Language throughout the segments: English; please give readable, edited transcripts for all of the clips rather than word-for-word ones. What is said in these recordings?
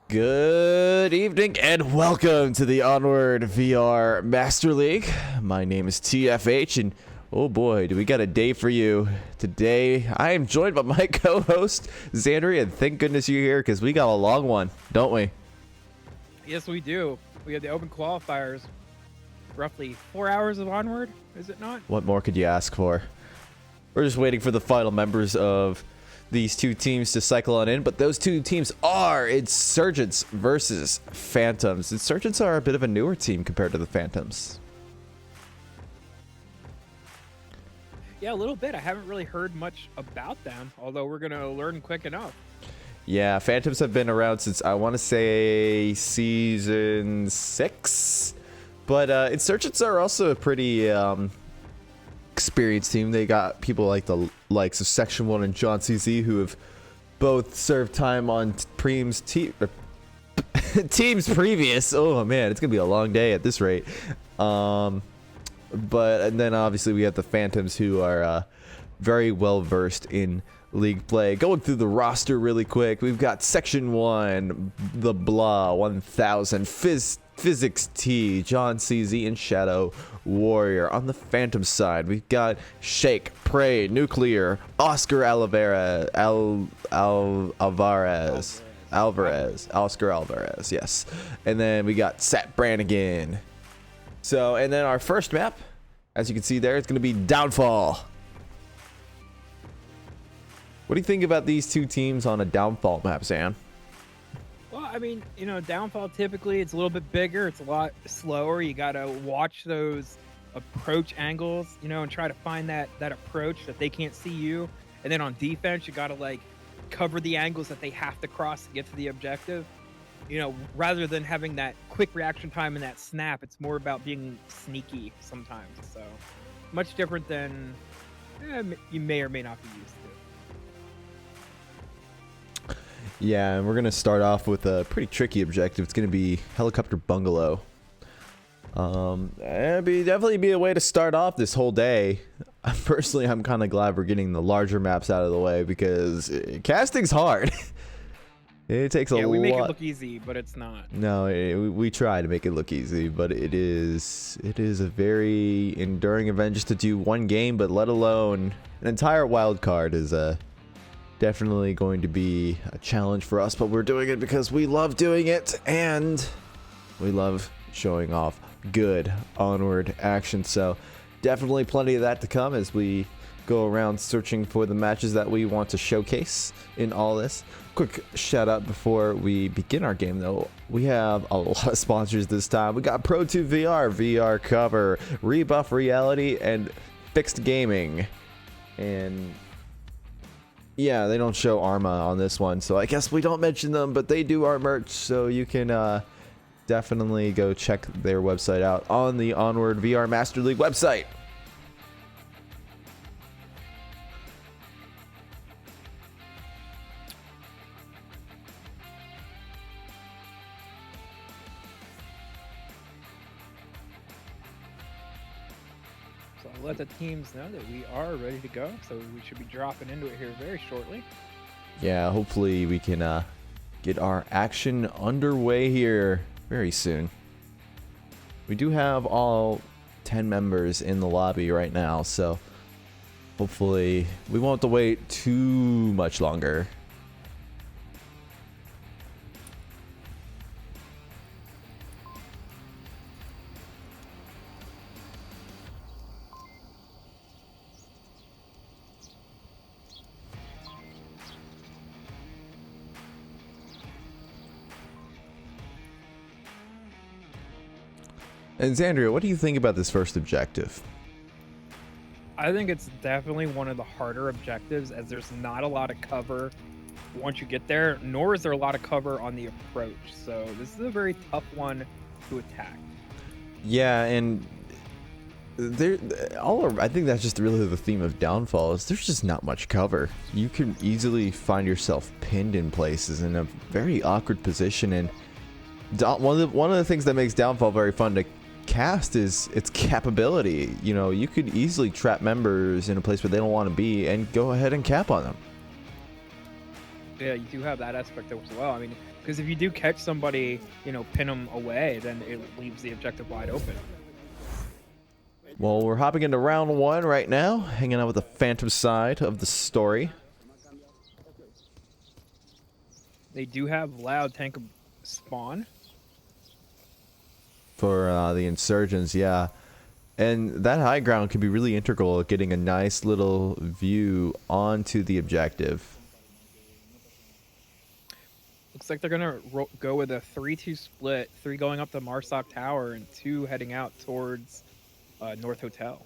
Good evening and welcome to the Onward VR Master League. My name is TFH and oh boy, do we got a day for you. Today I am joined by my co-host Xandria, and thank goodness you're here because we got a long one, don't we? Yes, we do. We have the open qualifiers. Roughly 4 hours of Onward, is it not? What more could you ask for? We're just waiting for the final members of these two teams to cycle on in, but those two teams are Insurgents versus Phantoms. Insurgents are a bit of a newer team compared to the Phantoms. Yeah, a little bit. I haven't really heard much about them, although we're going to learn quick enough. Yeah, Phantoms have been around since, I want to say, season 6. But Insurgents are also a pretty experienced team. They got people like the likes of Section 1 and John CZ who have both served time on teams previous. Oh man, it's gonna be a long day at this rate. And then obviously we have the Phantoms who are very well versed in league play. Going through the roster really quick, we've got Section 1, the Blah 1000, Physics T, John CZ, and Shadow Warrior. On the Phantom side, we've got Shake, Prey, Nuclear, Oscar Alvarez, Oscar Alvarez, yes. And then we got Sat Brannigan. So, and then our first map, as you can see there, it's going to be Downfall. What do you think about these two teams on a Downfall map, Sam? Well, I mean, you know, Downfall typically it's a little bit bigger. It's a lot slower. You got to watch those approach angles, you know, and try to find that approach that they can't see you. And then on defense, you got to like cover the angles that they have to cross to get to the objective. You know, rather than having that quick reaction time and that snap, it's more about being sneaky sometimes. So much different than you may or may not be used to. Yeah, and we're going to start off with a pretty tricky objective. It's going to be Helicopter Bungalow. It'd definitely be a way to start off this whole day. Personally, I'm kind of glad we're getting the larger maps out of the way because casting's hard. It takes a lot. Yeah, we make it look easy, but it's not. No, we try to make it look easy, but it is a very enduring event just to do one game, but let alone an entire wild card is definitely going to be a challenge for us, but we're doing it because we love doing it and we love showing off good Onward action. So definitely plenty of that to come as we go around searching for the matches that we want to showcase in all this. Quick shout out before we begin our game though, we have a lot of sponsors this time. We got Pro2 VR, VR Cover, Rebuff Reality, and Fixed Gaming. And yeah, they don't show Arma on this one, so I guess we don't mention them, but they do our merch, so you can definitely go check their website out on the Onward VR Master League website. So I'll let the teams know that we are ready to go. So we should be dropping into it here very shortly. Yeah, hopefully we can get our action underway here very soon. We do have all 10 members in the lobby right now, so hopefully we won't have to wait too much longer. And Xandria, what do you think about this first objective? I think it's definitely one of the harder objectives as there's not a lot of cover once you get there, nor is there a lot of cover on the approach. So this is a very tough one to attack. Yeah, and I think that's just really the theme of Downfall is there's just not much cover. You can easily find yourself pinned in places in a very awkward position, and one of the things that makes Downfall very fun to cast is its capability. You know, you could easily trap members in a place where they don't want to be and go ahead and cap on them. Yeah, you do have that aspect as well. I mean, Because if you do catch somebody, you know, pin them away, then it leaves the objective wide open. Well, we're hopping into round 1 right now, hanging out with the Phantom side of the story. They do have loud tank spawn. For the insurgents, yeah. And that high ground can be really integral at getting a nice little view onto the objective. Looks like they're going to go with a 3-2 split, 3 going up to Marsoc Tower and 2 heading out towards North Hotel.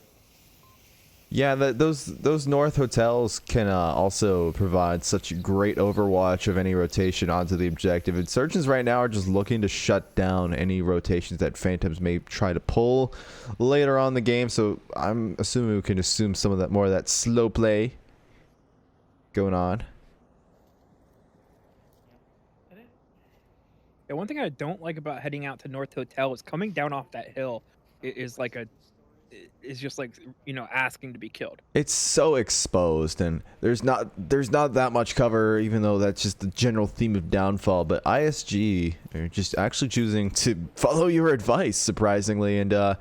Yeah, those North hotels can also provide such great overwatch of any rotation onto the objective. Insurgents right now are just looking to shut down any rotations that Phantoms may try to pull later on in the game. So I'm assuming we can assume some of that, more of that slow play going on. Yeah, one thing I don't like about heading out to North Hotel is coming down off that hill is like is just like, you know, asking to be killed. It's so exposed, and there's not that much cover, even though that's just the general theme of Downfall. But ISG are just actually choosing to follow your advice, surprisingly, and they're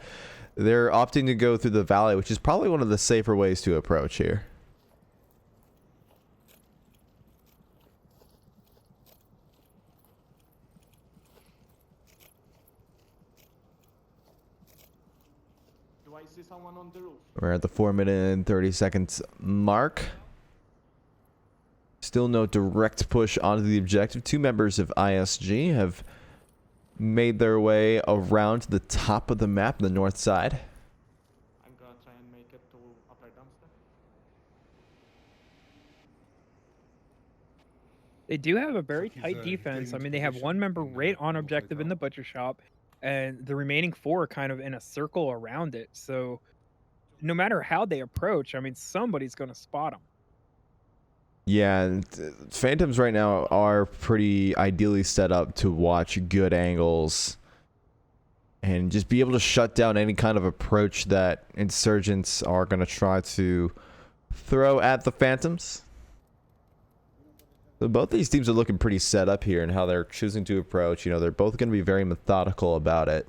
opting to go through the valley, which is probably one of the safer ways to approach here. See someone on the roof. We're at the 4-minute and 30 seconds mark. Still no direct push onto the objective. 2 members of ISG have made their way around to the top of the map, the north side. I'm gonna try and make it to upper dumpster. They do have a very tight defense. I mean, they have 1 member right on objective in the butcher shop, and the remaining 4 are kind of in a circle around it. So no matter how they approach, I mean, somebody's going to spot them. Yeah, and Phantoms right now are pretty ideally set up to watch good angles and just be able to shut down any kind of approach that insurgents are going to try to throw at the Phantoms. So both these teams are looking pretty set up here in how they're choosing to approach. You know, they're both going to be very methodical about it.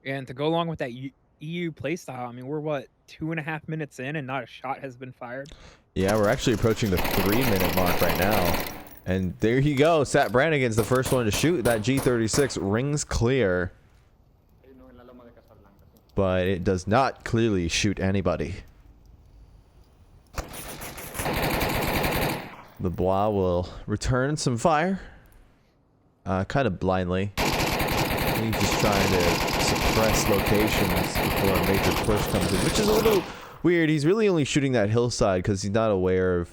And to go along with that EU playstyle, I mean, we're what, 2.5 minutes in and not a shot has been fired? Yeah, we're actually approaching the 3-minute mark right now. And there you go. Sat Brannigan's the first one to shoot. That G36 rings clear. But it does not clearly shoot anybody. The Blah will return some fire. Kind of blindly. He's just trying to suppress locations before a major push comes in, which is a little weird. He's really only shooting that hillside because he's not aware of,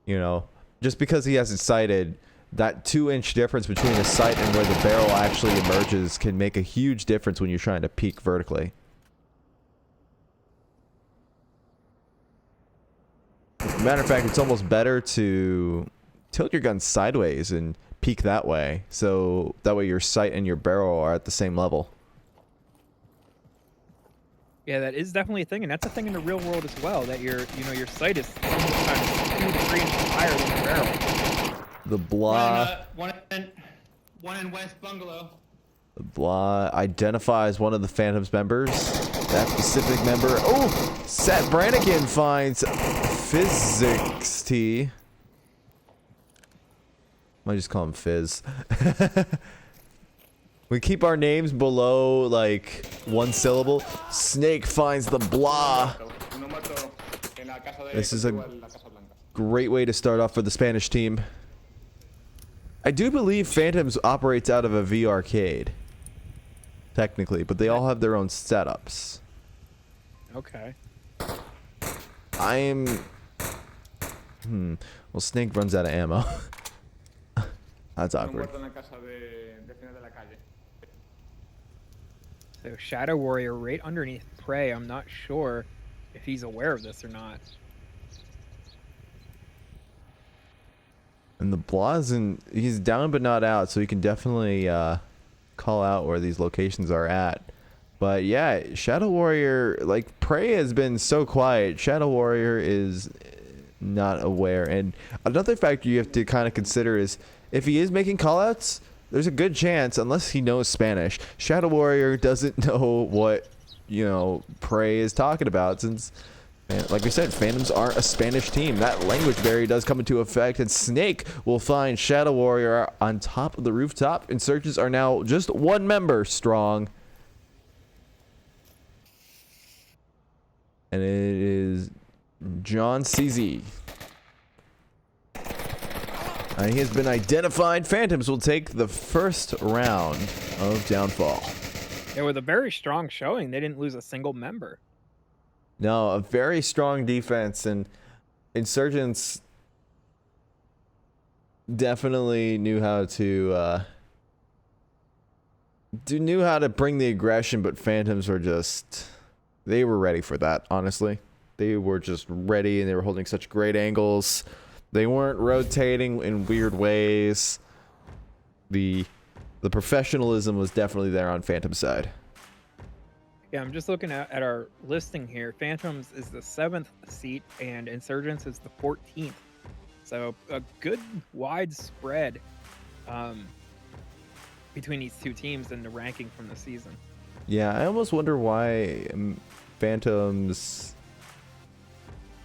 you know, just because he has it sighted, that 2-inch difference between the sight and where the barrel actually emerges can make a huge difference when you're trying to peek vertically. Matter of fact, it's almost better to tilt your gun sideways and peek that way, so that way your sight and your barrel are at the same level. Yeah, that is definitely a thing, and that's a thing in the real world as well, that your sight is sometimes 2 to 3 inches higher than your barrel. The Blah... One in West Bungalow. The Blah identifies one of the Phantoms members. That specific member... Oh! Sat Brannigan finds Physics T. I just call him Fizz. We keep our names below, like, 1 syllable. Snake finds the Blah. This is a great way to start off for the Spanish team. I do believe Phantoms operates out of a V arcade. Technically, but they all have their own setups. Okay. Well, Snake runs out of ammo. That's awkward. So Shadow Warrior right underneath Prey. I'm not sure if he's aware of this or not. And the Blah's he's down but not out, so he can definitely call out where these locations are at. But yeah, Shadow Warrior, like, Prey has been so quiet. Shadow Warrior is not aware. And another factor you have to kind of consider is if he is making callouts, there's a good chance, unless he knows Spanish, Shadow Warrior doesn't know what, you know, Prey is talking about, since, like I said, Phantoms aren't a Spanish team. That language barrier does come into effect, and Snake will find Shadow Warrior on top of the rooftop. Insurgents are now just one member strong. And it is John CZ. He has been identified. Phantoms will take the first round of Downfall. Yeah, with a very strong showing, they didn't lose a single member. No, a very strong defense, and Insurgents definitely knew how to bring the aggression, but Phantoms were just, they were ready for that, honestly. They were just ready, and they were holding such great angles. They weren't rotating in weird ways. The professionalism was definitely there on Phantom's side. Yeah, I'm just looking at our listing here. Phantoms is the 7th seat, and Insurgents is the 14th. So a good wide spread between these two teams in the ranking from the season. Yeah, I almost wonder why Phantoms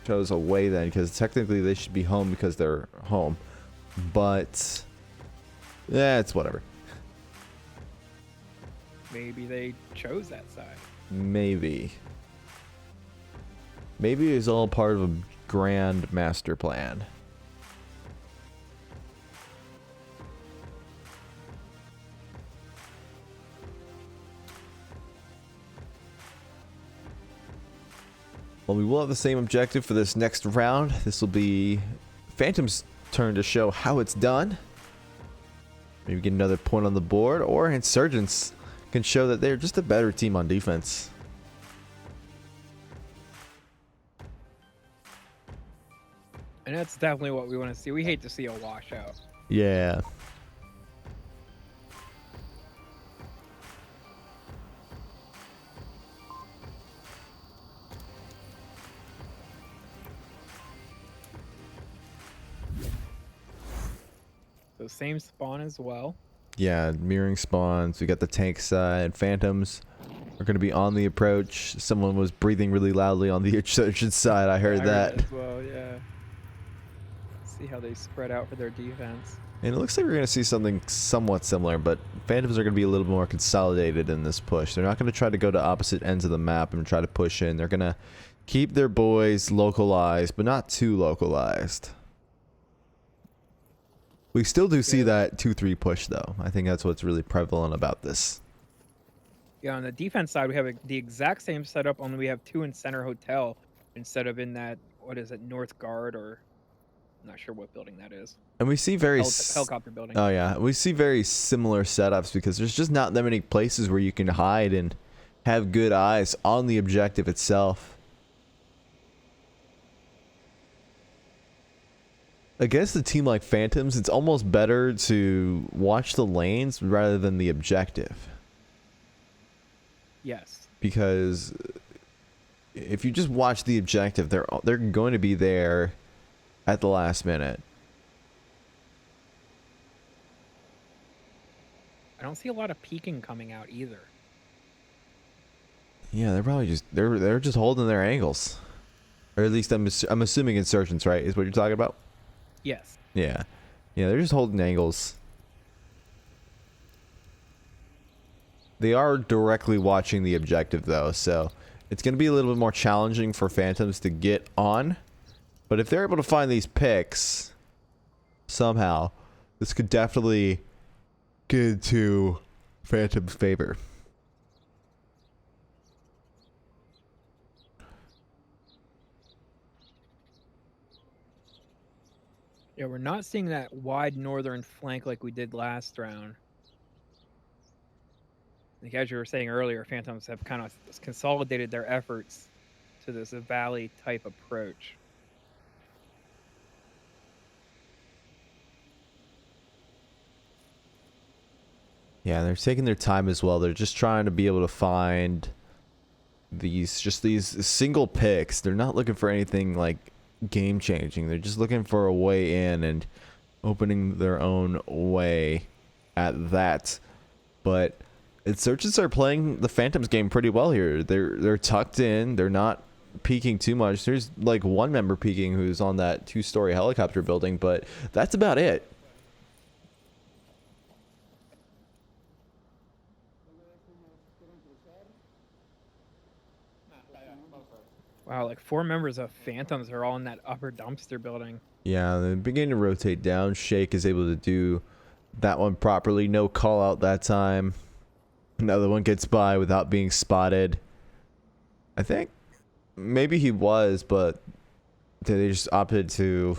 chose away then, because technically they should be home because they're home. But yeah, it's whatever. Maybe they chose that side. Maybe it's all part of a grand master plan. Well, we will have the same objective for this next round. This will be Phantom's turn to show how it's done. Maybe get another point on the board, or Insurgents can show that they're just a better team on defense. And that's definitely what we want to see. We hate to see a washout. Yeah. So same spawn as well. Yeah, mirroring spawns. We got the tank side. Phantoms are going to be on the approach. Someone was breathing really loudly on the Insurgent side. I heard that. As well, yeah. See how they spread out for their defense. And it looks like we're going to see something somewhat similar, but Phantoms are going to be a little more consolidated in this push. They're not going to try to go to opposite ends of the map and try to push in. They're going to keep their boys localized, but not too localized. We still do see that 2-3 push, though. I think that's what's really prevalent about this. Yeah, on the defense side, we have the exact same setup, only we have 2 in Center Hotel instead of in that, what is it, North Guard, or I'm not sure what building that is. And we see very... helicopter building. Oh, yeah. We see very similar setups because there's just not that many places where you can hide and have good eyes on the objective itself. Against a team like Phantoms, it's almost better to watch the lanes rather than the objective. Yes. Because if you just watch the objective, they're going to be there at the last minute. I don't see a lot of peeking coming out either. Yeah, they're probably just they're just holding their angles, or at least I'm assuming Insurgents, right? Is what you're talking about? Yes. Yeah, they're just holding angles. They are directly watching the objective though, so it's going to be a little bit more challenging for Phantoms to get on. But if they're able to find these picks somehow, this could definitely get into Phantom's favor. Yeah, we're not seeing that wide northern flank like we did last round. Like as you were saying earlier, Phantoms have kind of consolidated their efforts to this valley type approach. Yeah, they're taking their time as well. They're just trying to be able to find these single picks. They're not looking for anything like game changing. They're just looking for a way in and opening their own way at that. But Insurgents are playing the Phantoms game pretty well here. They're tucked in. They're not peeking too much. There's like one member peeking who's on that 2-story helicopter building, but that's about it. Wow, like 4 members of Phantoms are all in that upper dumpster building. Yeah, they're beginning to rotate down. Shake is able to do that one properly. No call out that time. Another one gets by without being spotted. I think maybe he was, but they just opted to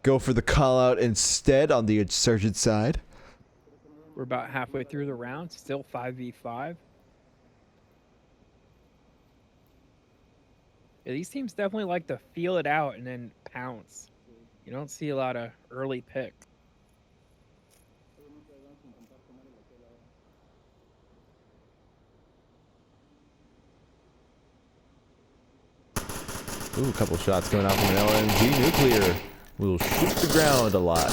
go for the call out instead on the Insurgent side. We're about halfway through the round, still 5v5. Yeah, these teams definitely like to feel it out and then pounce. You don't see a lot of early pick. Ooh, a couple shots going out from an LMG nuclear. Will shoot the ground a lot.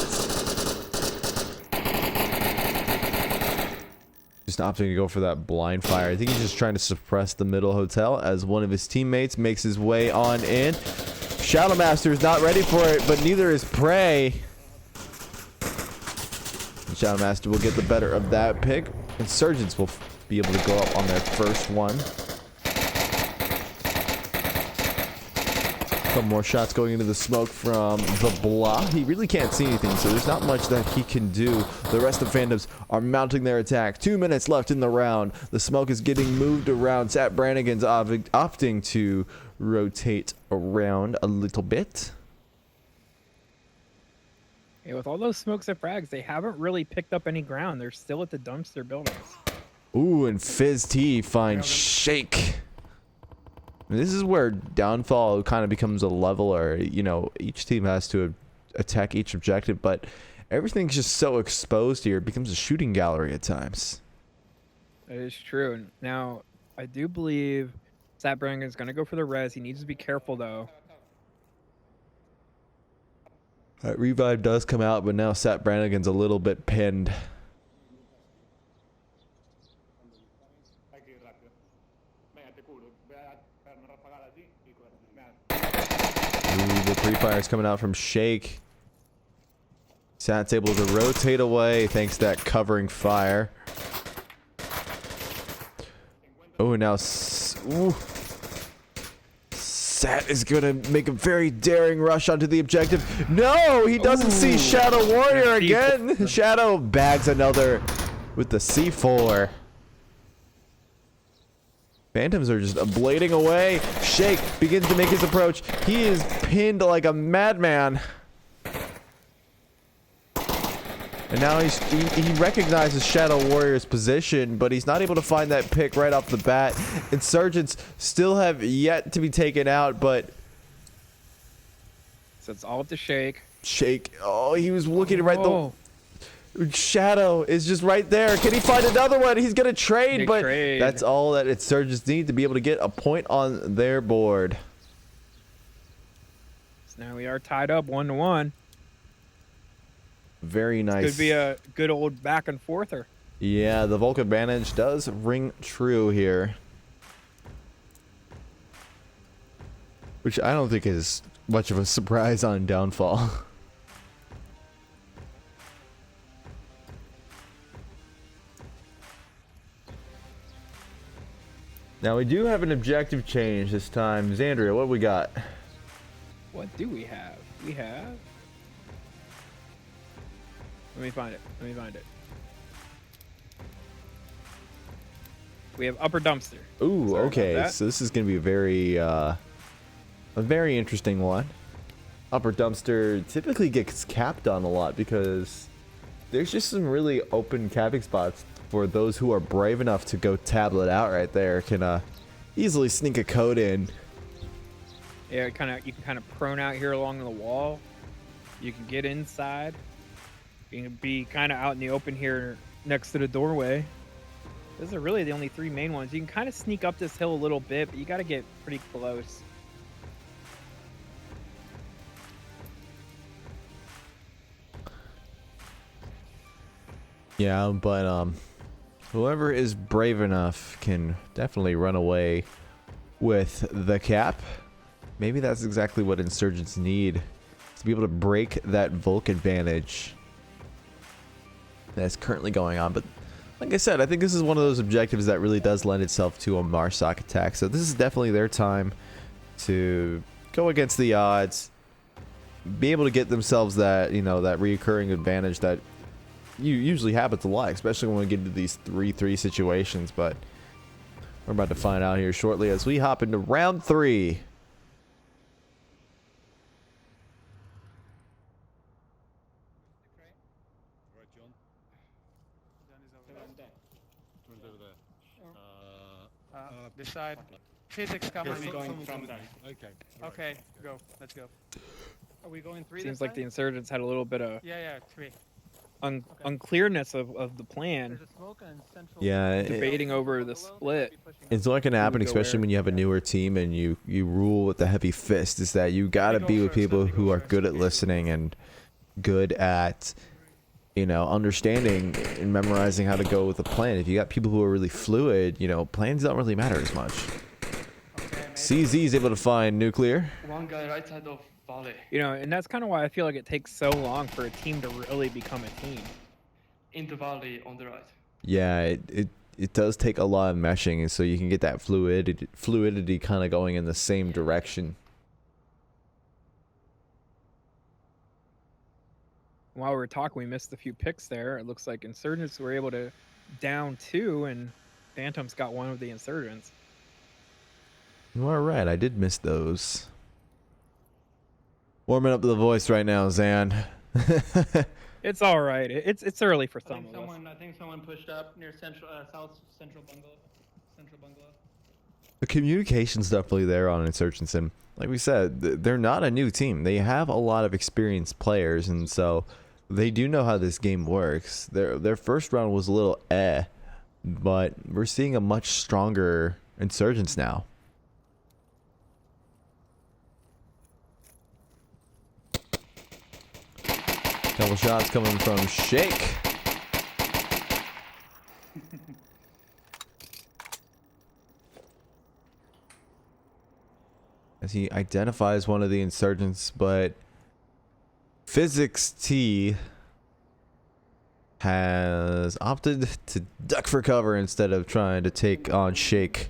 Just opting to go for that blind fire. I think he's just trying to suppress the middle hotel as one of his teammates makes his way on in. Shadow Master is not ready for it, but neither is Prey. Shadow Master will get the better of that pick. Insurgents will be able to go up on their first one. Couple more shots going into the smoke from the block. He really can't see anything, so there's not much that he can do. The rest of Phantoms are mounting their attack. 2 minutes left in the round. The smoke is getting moved around. Sat Brannigan's opting to rotate around a little bit. Yeah, with all those smokes and frags, they haven't really picked up any ground. They're still at the dumpster buildings. Ooh, and Fizz T finds Shake. This is where Downfall kind of becomes a leveler. You know, each team has to attack each objective, but everything's just so exposed here. It becomes a shooting gallery at times. That is true. Now, I do believe Sat Brannigan's going to go for the res. He needs to be careful, though. Revive does come out, but now Sat Brannigan's a little bit pinned. Ooh, the pre-fire is coming out from Shake. Sat's able to rotate away thanks to that covering fire. Oh, now ooh. Sat is going to make a very daring rush onto the objective. No, he doesn't see Shadow Warrior again. Shadow bags another with the C4. Phantoms are just blading away. Shake begins to make his approach. He is pinned like a madman. And now he recognizes Shadow Warrior's position, but he's not able to find that pick right off the bat. Insurgents still have yet to be taken out, but So it's all up to Shake. Shake. Oh, he was looking right the Shadow is just right there. Can he find another one? He's gonna trade, but that's all that Insurgents need to be able to get a point on their board. So now we are tied up 1-1. Very nice. This could be a good old back and forther. Yeah, the Volk advantage does ring true here, which I don't think is much of a surprise on Downfall. Now we do have an objective change this time. Xandria, what we got? What do we have? We have... Let me find it. We have upper dumpster. Ooh, Sorry okay. So this is going to be a very interesting one. Upper dumpster typically gets capped on a lot because there's just some really open capping spots for those who are brave enough to go tablet out right there. Can easily sneak a code in. Yeah, you can kind of prone out here along the wall. You can get inside. You can be kind of out in the open here next to the doorway. Those are really the only 3 main ones. You can kind of sneak up this hill a little bit, but you got to get pretty close. Yeah, but whoever is brave enough can definitely run away with the cap. Maybe that's exactly what insurgents need, to be able to break that Volk advantage that's currently going on. But like I said, I think this is one of those objectives that really does lend itself to a Marsoc attack. So this is definitely their time to go against the odds, be able to get themselves that, you know, that reoccurring advantage that you usually happens a lot, especially when we get into these 3-3 situations. But we're about to find out here shortly as we hop into round 3. This side. Physics coming. We're going from there. Okay. Okay, go. Let's go. Are we going 3 Seems this like the time? insurgents had a little bit of Yeah, 3. unclearness of the plan. There's a smoke and central. Yeah, Debating over the split. it's not going to happen, Who would go especially where? when you have a newer team and you rule with the heavy fist, is that you got to be with people who are good at listening and good at, you know, understanding and memorizing how to go with a plan. If you got people who are really fluid, you know, plans don't really matter as much. CZ is able to find nuclear. One guy right side of Valley. You know, and that's kind of why I feel like it takes so long for a team to really become a team. Into Valley on the right. Yeah, it does take a lot of meshing, and so you can get that fluidity kind of going in the same direction. While we were talking, we missed a few picks there. It looks like insurgents were able to down 2, and Phantoms got 1 of the insurgents. You are right, I did miss those. Warming up the voice right now, Zan. It's all right. It's early for some of us. I think someone pushed up near central, south central bungalow. The communication's definitely there on Insurgents, and like we said, they're not a new team. They have a lot of experienced players, and so they do know how this game works. Their first round was a little but we're seeing a much stronger Insurgents now. Couple shots coming from Shake. As he identifies one of the insurgents, but Physics T has opted to duck for cover instead of trying to take on Shake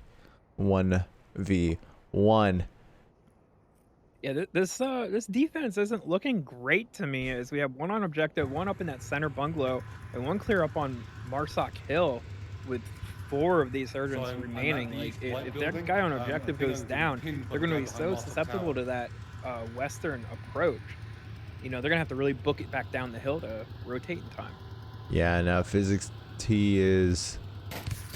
1v1. Yeah, this defense isn't looking great to me, as we have 1 on objective, 1 up in that center bungalow, and 1 clear up on Marsoc Hill with 4 of these surgeons remaining. Like, if that guy on objective goes down, they're going to be so susceptible to that western approach. You know, they're going to have to really book it back down the hill to rotate in time. Yeah, now Physics T is...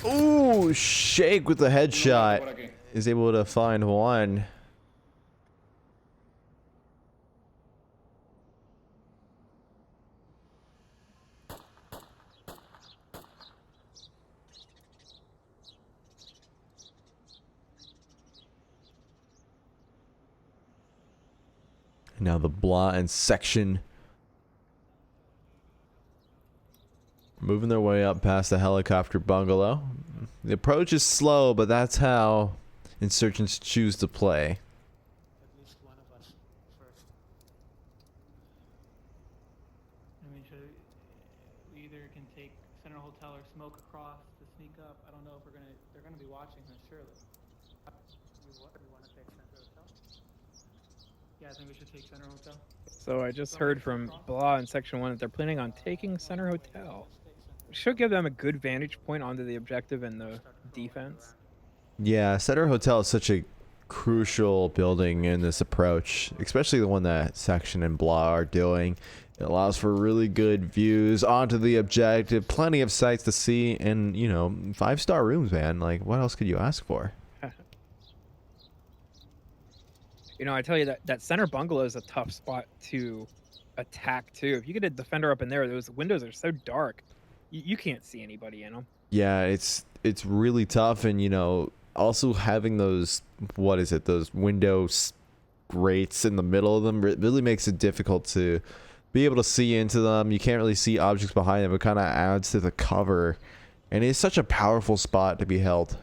Ooh, Shake with the headshot is able to find 1. Now the Blah and Section moving their way up past the helicopter bungalow. The approach is slow, but that's how insurgents choose to play. At least one of us first. I mean, we either can take center hotel or smoke across to sneak up. I don't know if they're gonna be watching us surely. We want to take center hotel. Yeah, I think we should take center hotel. So I just heard from Blah in Section 1 that they're planning on taking Center Hotel. Should give them a good vantage point onto the objective and the defense. Yeah, Center Hotel is such a crucial building in this approach, especially the one that Section and Blah are doing. It allows for really good views onto the objective, plenty of sights to see, and, you know, 5-star rooms, man. Like, what else could you ask for? You know, I tell you that center bungalow is a tough spot to attack too. If you get a defender up in there, those windows are so dark, you can't see anybody in them. Yeah, it's really tough, and, you know, also having those, what is it, those windows grates in the middle of them really makes it difficult to be able to see into them. You can't really see objects behind them. It kind of adds to the cover. And it's such a powerful spot to be held.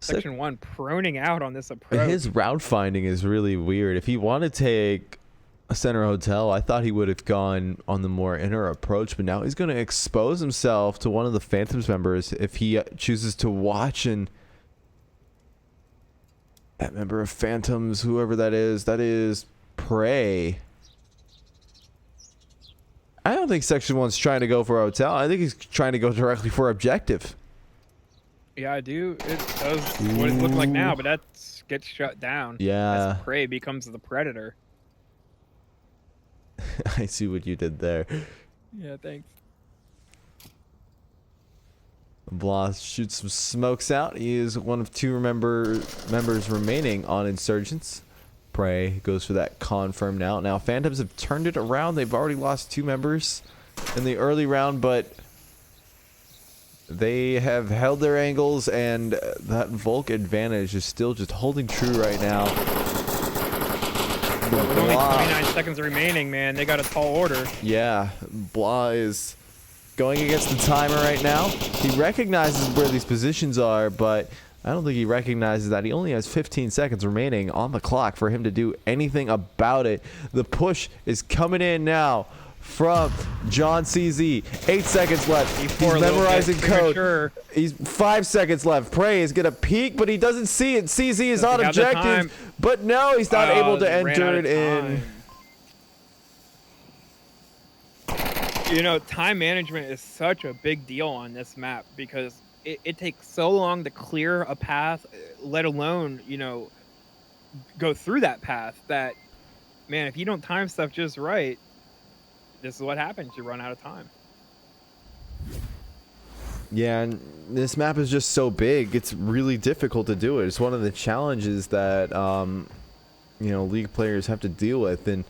Section 1 proning out on this approach. His route finding is really weird. If he wanted to take a center hotel, I thought he would have gone on the more inner approach, but now he's going to expose himself to one of the Phantoms members if he chooses to watch. And that member of Phantoms, whoever that is Prey. I don't think Section 1's trying to go for a hotel. I think he's trying to go directly for objective. Yeah, I do. It does what it looks like now, but that gets shut down. Yeah. As Prey becomes the predator. I see what you did there. Yeah, thanks. Blas shoots some smokes out. He is one of 2 members remaining on Insurgents. Prey goes for that confirm now. Now, Phantoms have turned it around. They've already lost 2 members in the early round, but they have held their angles, and that Volk advantage is still just holding true right now. With only 29 seconds remaining, man. They got a tall order. Yeah, Blah is going against the timer right now. He recognizes where these positions are, but I don't think he recognizes that he only has 15 seconds remaining on the clock for him to do anything about it. The push is coming in now from John CZ. 8 seconds left. He's memorizing code. He's 5 seconds left. Prey is gonna peek, but he doesn't see it. CZ is on objective, but no, he's not able to enter it in. You know, time management is such a big deal on this map because it takes so long to clear a path, let alone, you know, go through that path, that, man, if you don't time stuff just right, this is what happens. You run out of time. Yeah, and this map is just so big, it's really difficult to do it. It's one of the challenges that, you know, League players have to deal with. And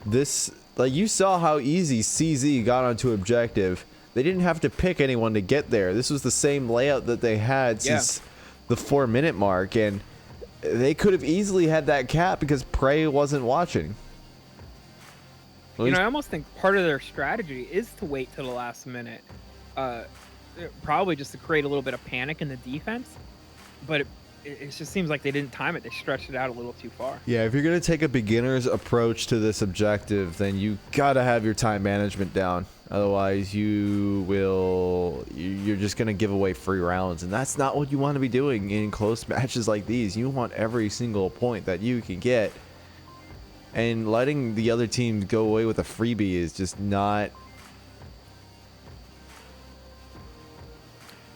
this, like, you saw how easy CZ got onto objective. They didn't have to pick anyone to get there. This was the same layout that they had since the 4-minute mark, and they could have easily had that cap because Prey wasn't watching. You know, I almost think part of their strategy is to wait till the last minute. Probably just to create a little bit of panic in the defense. But it just seems like they didn't time it. They stretched it out a little too far. Yeah, if you're going to take a beginner's approach to this objective, then you got to have your time management down. Otherwise, you're just going to give away free rounds. And that's not what you want to be doing in close matches like these. You want every single point that you can get. And letting the other team go away with a freebie is just not...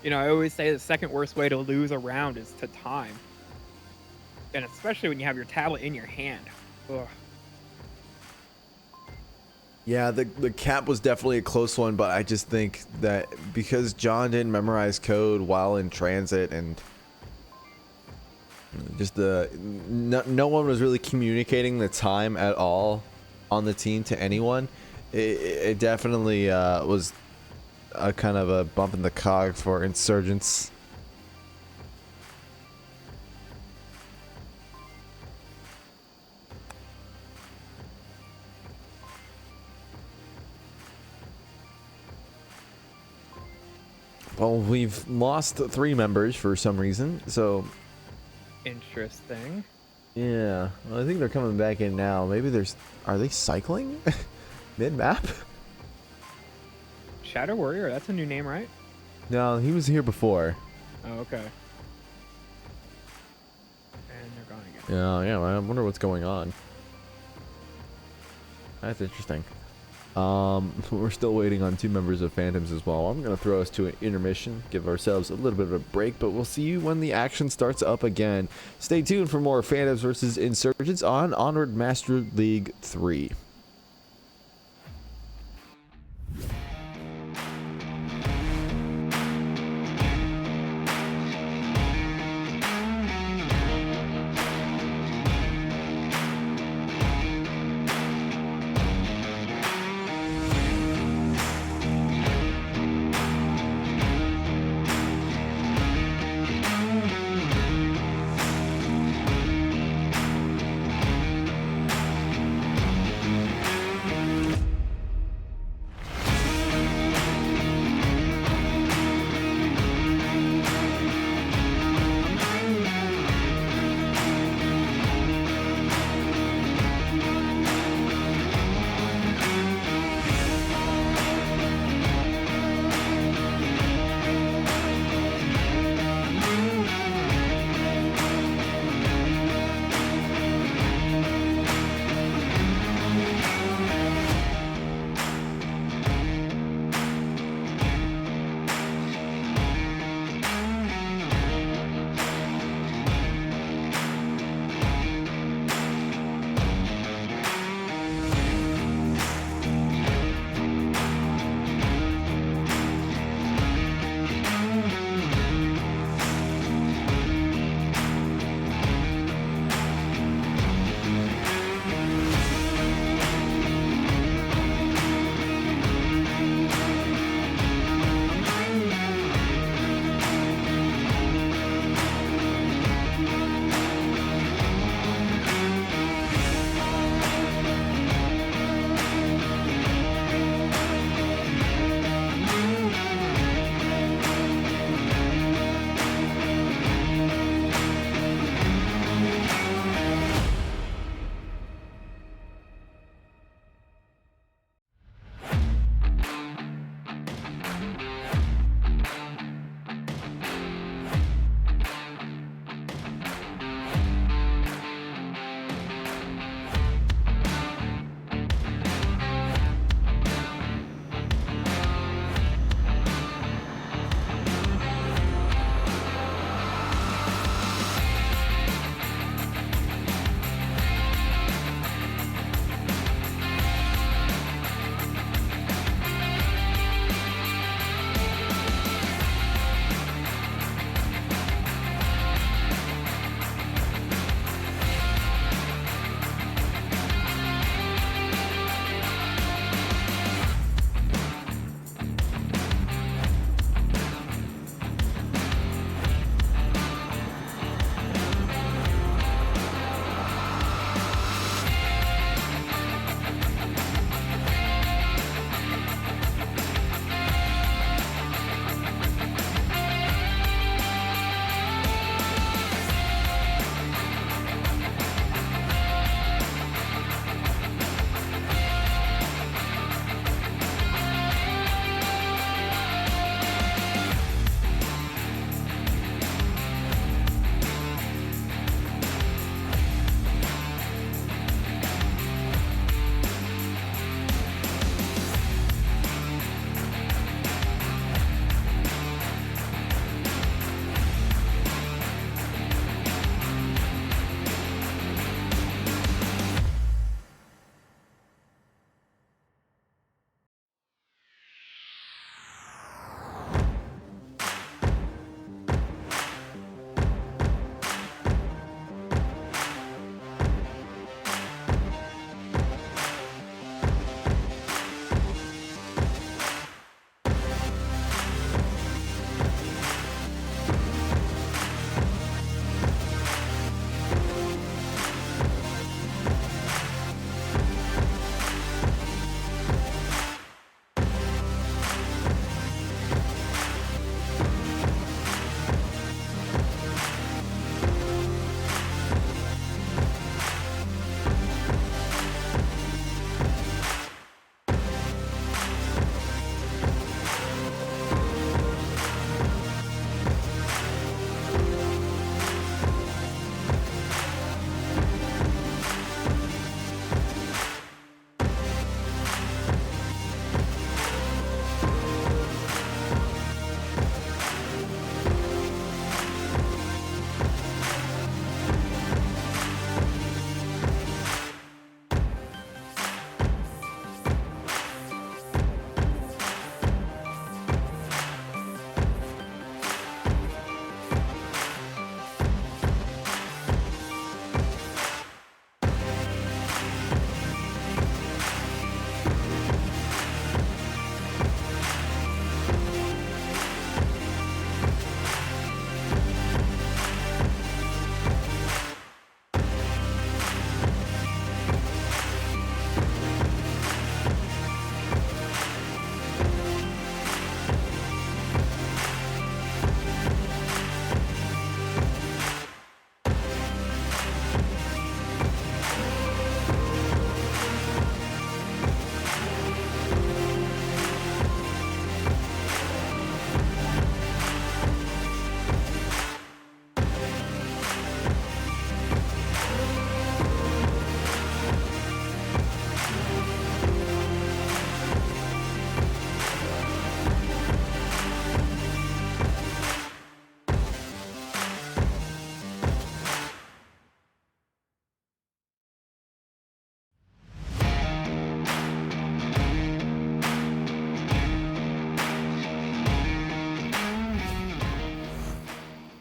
You know, I always say the second worst way to lose a round is to time. And especially when you have your tablet in your hand. Ugh. Yeah, the cap was definitely a close one, but I just think that because John didn't memorize code while in transit, and just no one was really communicating the time at all on the team to anyone, it definitely was a kind of a bump in the cog for Insurgents. Well, we've lost 3 members for some reason, so... Interesting. Yeah, well, I think they're coming back in now. Maybe there's... Are they cycling? Mid-map? Shadow Warrior, that's a new name, right? No, he was here before. Oh, okay. And they're gone again. Yeah, I wonder what's going on. That's interesting. We're still waiting on 2 members of Phantoms as well. I'm going to throw us to an intermission, give ourselves a little bit of a break, but we'll see you when the action starts up again. Stay tuned for more Phantoms versus Insurgents on Onward Master League 3.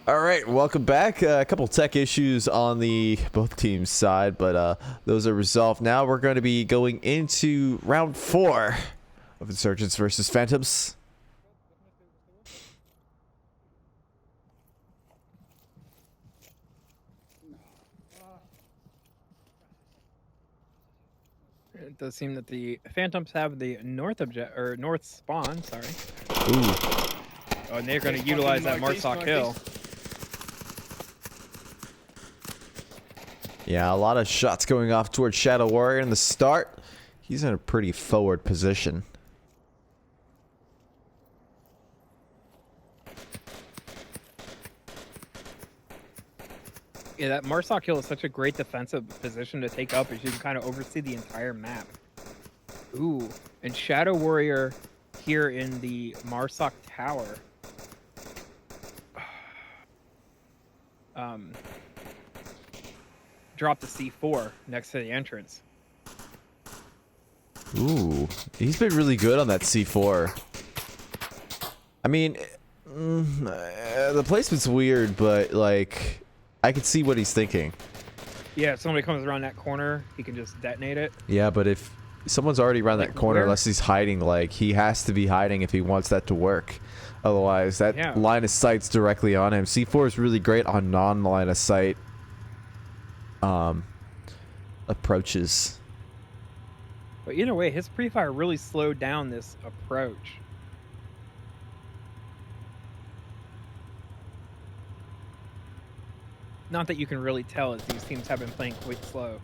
All right, welcome back. A couple tech issues on the both teams' side, but those are resolved now. We're going to be going into round 4 of Insurgents versus Phantoms. It does seem that the Phantoms have the north spawn. Sorry. Ooh. Oh, and they're going to utilize that Marsoc Hill. Yeah, a lot of shots going off towards Shadow Warrior in the start. He's in a pretty forward position. Yeah, that Marsoc Hill is such a great defensive position to take up as you can kind of oversee the entire map. Ooh, and Shadow Warrior here in the Marsoc Tower. Drop the C4 next to the entrance. Ooh, he's been really good on that C4. I mean, the placement's weird, but like, I can see what he's thinking. Yeah, if somebody comes around that corner, he can just detonate it. Yeah, but if someone's already around Like that corner, where? unless he's hiding, like, he has to be hiding if he wants that to work. Otherwise, that line of sight's directly on him. C4 is really great on non-line of sight approaches. But either way, his pre-fire really slowed down this approach. Not that you can really tell, as these teams have been playing quite slow.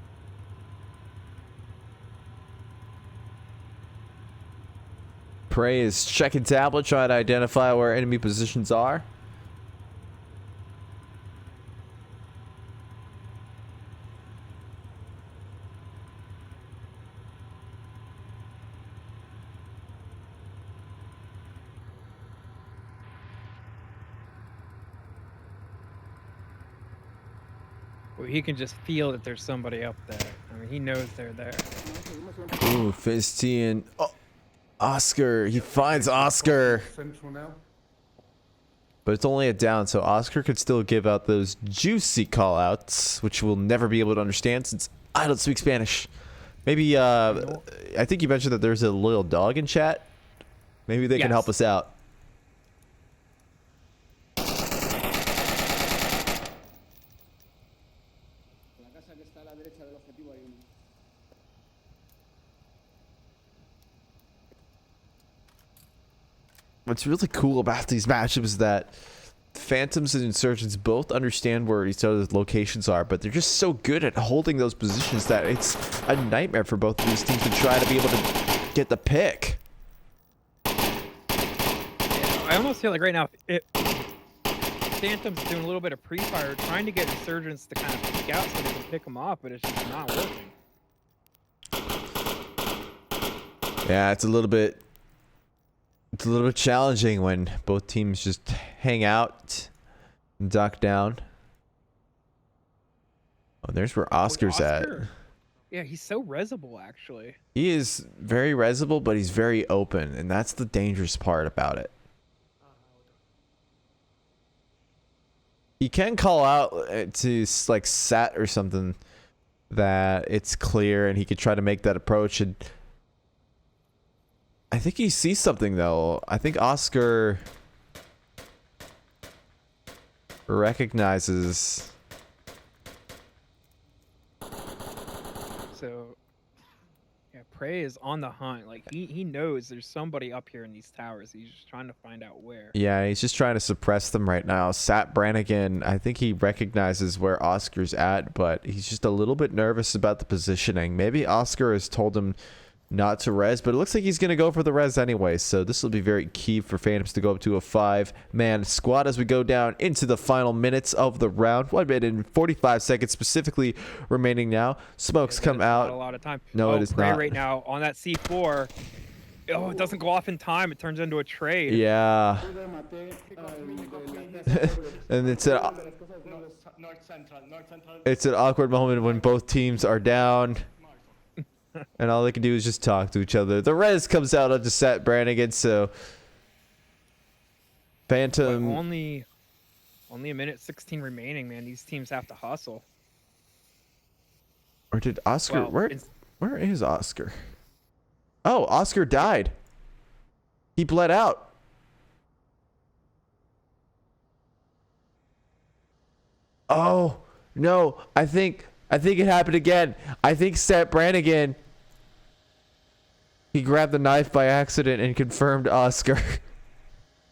Prey is checking tablet, trying to identify where enemy positions are. Well, he can just feel that there's somebody up there. I mean, he knows they're there. Ooh, Fisty and Oscar. He finds Oscar. But it's only a down, so Oscar could still give out those juicy call-outs, which we'll never be able to understand since I don't speak Spanish. Maybe, I think you mentioned that there's a little dog in chat. Maybe they can help us out. What's really cool about these matchups is that Phantoms and Insurgents both understand where each other's locations are, but they're just so good at holding those positions that it's a nightmare for both of these teams to try to be able to get the pick. Yeah, I almost feel like right now, Phantom's doing a little bit of pre-fire, trying to get Insurgents to kind of peek out so they can pick them off, but it's just not working. Yeah, it's a little bit challenging when both teams just hang out and duck down. Oh, there's where Oscar's at. Yeah, he's so resable, actually. He is very resable, but he's very open, and that's the dangerous part about it. He can call out to like Sat or something that it's clear, and he could try to make that approach. And I think he sees something though. I think Oscar recognizes. So, yeah, Prey is on the hunt. Like he knows there's somebody up here in these towers. He's just trying to find out where. Yeah, he's just trying to suppress them right now. Sat Brannigan, I think he recognizes where Oscar's at, but he's just a little bit nervous about the positioning. Maybe Oscar has told him not to res, but it looks like he's going to go for the res anyway, so this will be very key for Phantoms to go up to a 5-man squad as we go down into the final minutes of the round. 1 minute and 45 seconds specifically remaining now. Smokes come out. Not a lot of time. No, it is Prey not. Right now on that C4. Oh, it doesn't go off in time. It turns into a trade. Yeah. And it's an awkward moment when both teams are down. And all they can do is just talk to each other. The res comes out onto Sat Brannigan, so Phantom. Only Only a minute 16 remaining, man. These teams have to hustle. Or did Oscar? Well, where is Oscar? Oh, Oscar died. He bled out. Oh no! I think it happened again. I think Seth Brannigan. He grabbed the knife by accident and confirmed Oscar.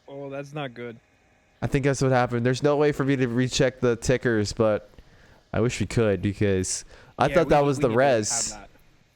Oh, that's not good. I think that's what happened. There's no way for me to recheck the tickers, but I wish we could because I thought that was the res.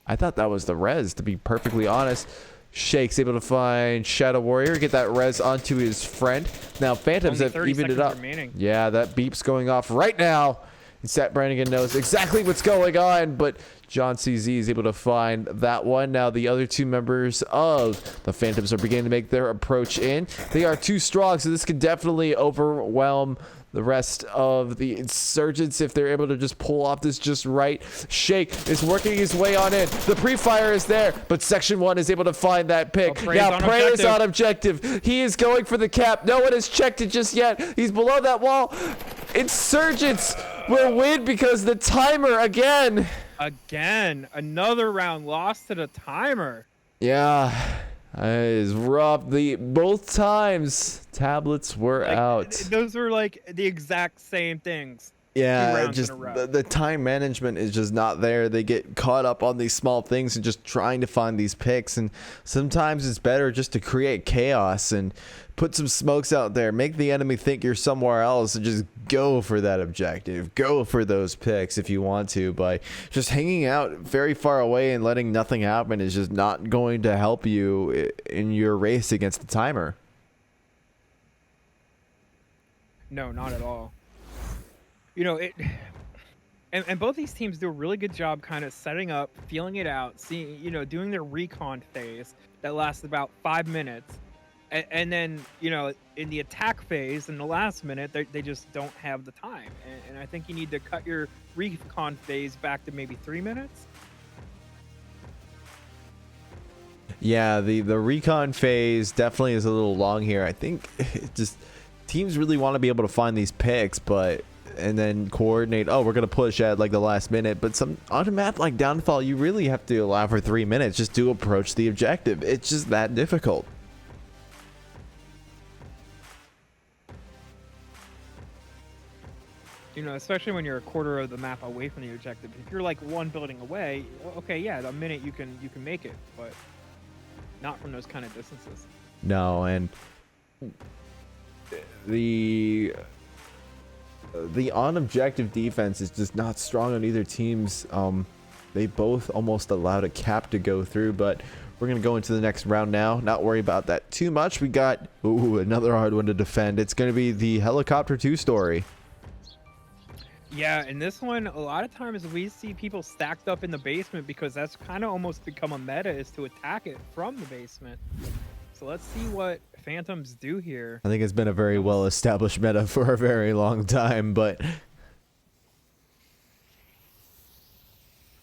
I thought that was the res, to be perfectly honest. Shake's able to find Shadow Warrior, get that res onto his friend. Now Phantoms have evened it up. Remaining. Yeah, that beep's going off right now. And Seth Brannigan knows exactly what's going on, but John CZ is able to find that one. Now the other two members of the Phantoms are beginning to make their approach in. They are too strong, so this could definitely overwhelm the rest of the insurgents if they're able to just pull off this just right. Shake is working his way on in. The pre-fire is there, but Section 1 is able to find that pick. Now Prey is on objective. He is going for the cap. No one has checked it just yet. He's below that wall. Insurgents will win because the timer again. Again, another round lost to the timer. Yeah. It is rough. Both times tablets were out. Those were like the exact same things. Yeah, just the time management is just not there. They get caught up on these small things and just trying to find these picks. And sometimes it's better just to create chaos and put some smokes out there. Make the enemy think you're somewhere else and just go for that objective. Go for those picks if you want to. By just hanging out very far away and letting nothing happen is just not going to help you in your race against the timer. No, not at all. You know, and both these teams do a really good job kind of setting up, feeling it out, seeing, you know, doing their recon phase that lasts about 5 minutes. And then, you know, in the attack phase, in the last minute, they just don't have the time. And I think you need to cut your recon phase back to maybe 3 minutes. Yeah, the recon phase definitely is a little long here. I think just teams really want to be able to find these picks, and then coordinate. Oh, we're gonna push at like the last minute, but on a map like Downfall, you really have to allow for 3 minutes just to approach the objective. It's just that difficult. You know, especially when you're a quarter of the map away from the objective. If you're like one building away, okay, yeah, the minute you can make it, but not from those kind of distances. No, and the on-objective defense is just not strong on either teams. They both almost allowed a cap to go through, but we're going to go into the next round now. Not worry about that too much. We got another hard one to defend. It's going to be the Helicopter 2 story. Yeah, and this one, a lot of times we see people stacked up in the basement because that's kind of almost become a meta, is to attack it from the basement. So let's see what Phantoms do here. I think it's been a very well-established meta for a very long time, but it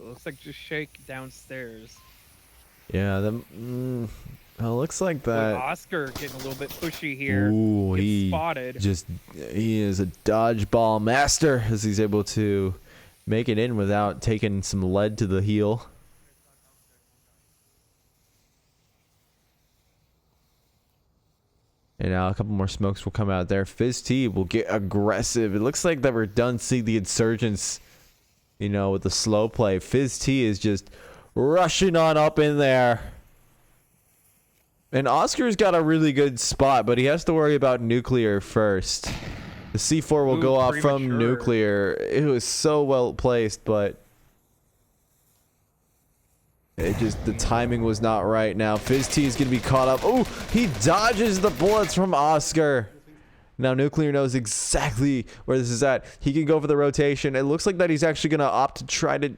looks like just Shake downstairs. Yeah, it looks like that. Oscar getting a little bit pushy here. Ooh, he spotted. He is a dodgeball master as he's able to make it in without taking some lead to the heel. And now a couple more smokes will come out there. Fizz T will get aggressive. It looks like that we're done seeing the insurgents, you know, with the slow play. Fizz T is just rushing on up in there. And Oscar's got a really good spot, but he has to worry about nuclear first. The C4 will go off from nuclear. It was so well placed, but the timing was not right. Now Fizz T is going to be caught up. Oh, he dodges the bullets from Oscar. Now Nuclear knows exactly where this is at. He can go for the rotation. It looks like that he's actually going to opt to try to...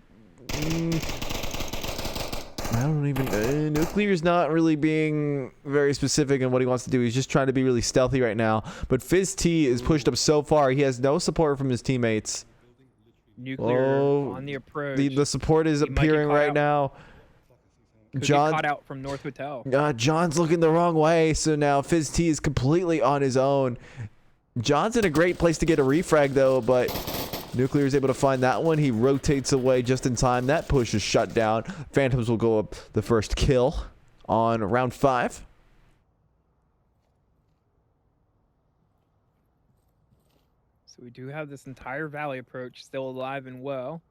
I don't even... Nuclear's not really being very specific in what he wants to do. He's just trying to be really stealthy right now. But Fizz T is pushed up so far. He has no support from his teammates. Nuclear on the approach. The support is appearing right now. John caught out from North Hotel. John's looking the wrong way, so now Fizz T is completely on his own. John's in a great place to get a refrag though, but Nuclear is able to find that one. He rotates away just in time. That push is shut down. Phantoms will go up the first kill on round 5. So we do have this entire valley approach still alive and well.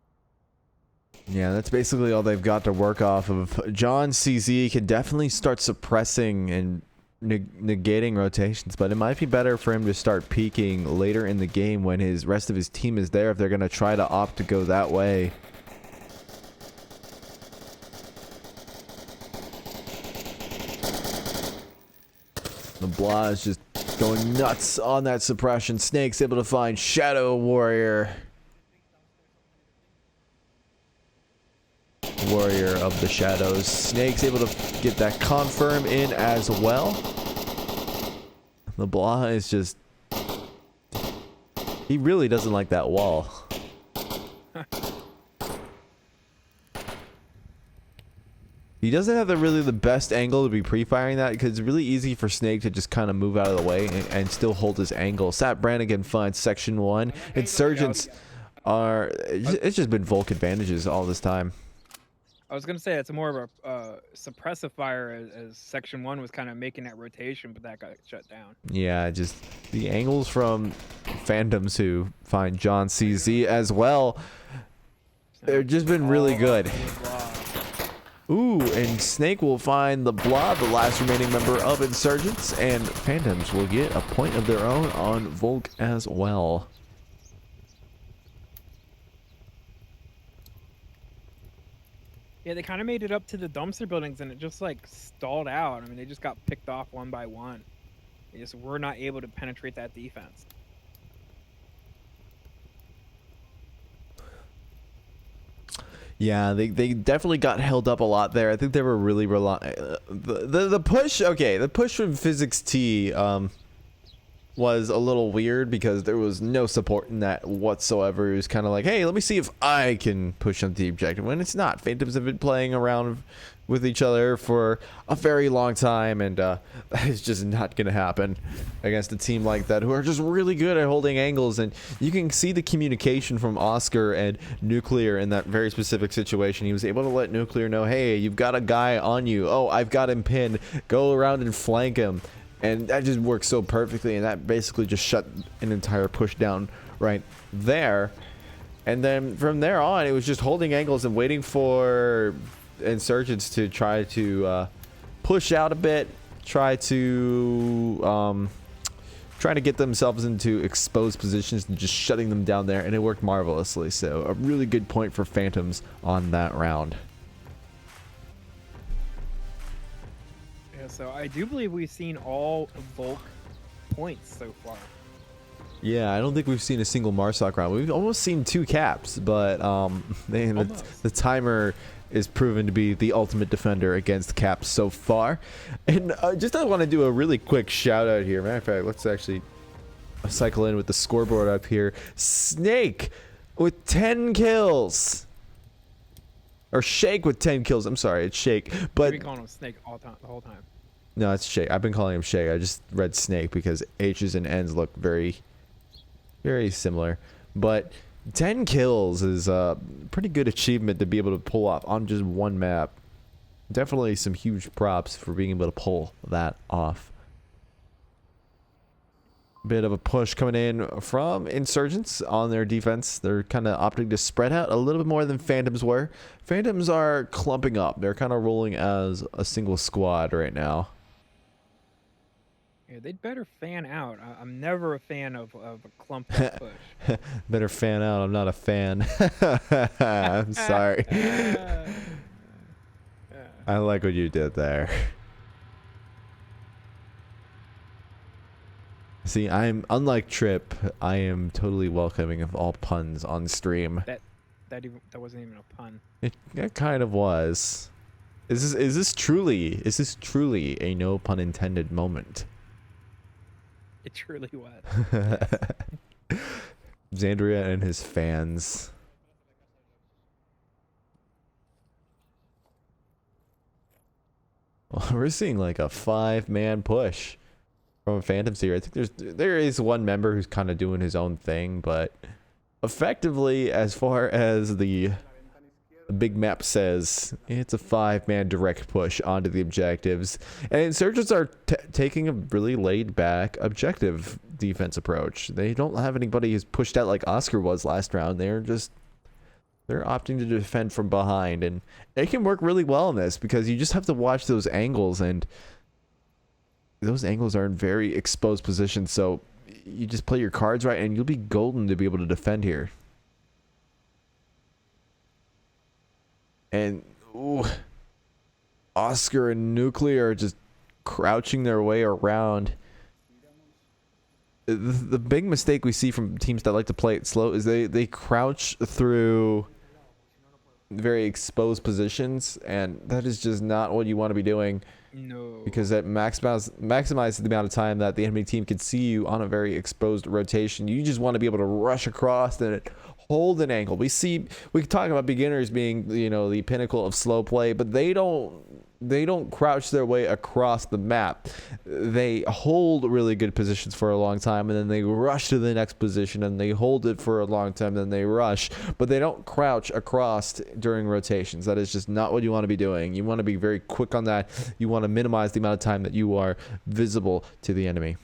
Yeah, that's basically all they've got to work off of. John CZ can definitely start suppressing and negating rotations, but it might be better for him to start peeking later in the game when his rest of his team is there if they're going to try to opt to go that way. The Blah is just going nuts on that suppression. Snake's able to find Shadow Warrior. Warrior of the Shadows. Snake's able to get that confirm in as well. The Blah is just... he really doesn't like that wall. He doesn't have really the best angle to be pre-firing that because it's really easy for Snake to just kind of move out of the way and still hold his angle. Sat Brannigan finds section 1. Insurgents are... it's just been Volk advantages all this time. I was gonna say it's more of a suppressive fire as section 1 was kind of making that rotation, but that got shut down. Yeah, just the angles from Phantoms who find John CZ as well. They've just been really good. Ooh, and Snake will find the Blah, the last remaining member of Insurgents, and Phantoms will get a point of their own on Volk as well. Yeah, they kind of made it up to the dumpster buildings and it just like stalled out. I mean, they just got picked off one by one. They just were not able to penetrate that defense. Yeah, they definitely got held up a lot there. I think they were really the push. Okay, the push from Physics T was a little weird because there was no support in that whatsoever. It was kind of like, hey, let me see if I can push on the objective, when it's not. Phantoms have been playing around with each other for a very long time, and that is just not going to happen against a team like that who are just really good at holding angles. And you can see the communication from Oscar and Nuclear in that very specific situation. He was able to let Nuclear know, hey, you've got a guy on you. Oh, I've got him pinned. Go around and flank him. And that just worked so perfectly, and that basically just shut an entire push down right there. And then from there on, it was just holding angles and waiting for Insurgents to try to push out a bit, try to get themselves into exposed positions and just shutting them down there, and it worked marvelously. So a really good point for Phantoms on that round. So I do believe we've seen all Volk points so far. Yeah, I don't think we've seen a single Marsoc round. We've almost seen 2 caps, but the timer is proven to be the ultimate defender against caps so far. And I want to do a really quick shout out here. Matter of fact, let's actually cycle in with the scoreboard up here. Snake with 10 kills. Or Shake with 10 kills. I'm sorry, it's Shake. But You've been calling him Snake the whole time. No, it's Shake. I've been calling him Shake. I just read Snake because H's and N's look very, very similar. But 10 kills is a pretty good achievement to be able to pull off on just one map. Definitely some huge props for being able to pull that off. Bit of a push coming in from Insurgents on their defense. They're kind of opting to spread out a little bit more than Phantoms were. Phantoms are clumping up. They're kind of rolling as a single squad right now. Yeah, they'd better fan out. I'm never a fan of a clump push. Better fan out. I'm not a fan. I'm sorry. I like what you did there. See, I'm unlike Trip. I am totally welcoming of all puns on stream. That wasn't even a pun. It kind of was. Is this truly a no pun intended moment? It truly was. Xandria and his fans. Well, we're seeing like a 5-man push. from Phantoms here. I think there is one member who's kind of doing his own thing, but effectively, as far as the big map says, it's a 5-man direct push onto the objectives, and insurgents are taking a really laid back objective defense approach. They don't have anybody who's pushed out like Oscar was last round. They're opting to defend from behind, and it can work really well in this because you just have to watch those angles, and those angles are in very exposed positions, so you just play your cards right and you'll be golden to be able to defend here. And ooh, Oscar and Nuclear are just crouching their way around. The big mistake we see from teams that like to play it slow is they crouch through very exposed positions, and that is just not what you want to be doing. No. Because that maximizes the amount of time that the enemy team can see you on a very exposed rotation. You just want to be able to rush across and hold an angle. We can talk about beginners being, you know, the pinnacle of slow play, but they don't crouch their way across the map. They hold really good positions for a long time, and then they rush to the next position, and they hold it for a long time, then they rush, but they don't crouch across during rotations. That is just not what you want to be doing. You want to be very quick on that. You want to minimize the amount of time that you are visible to the enemy.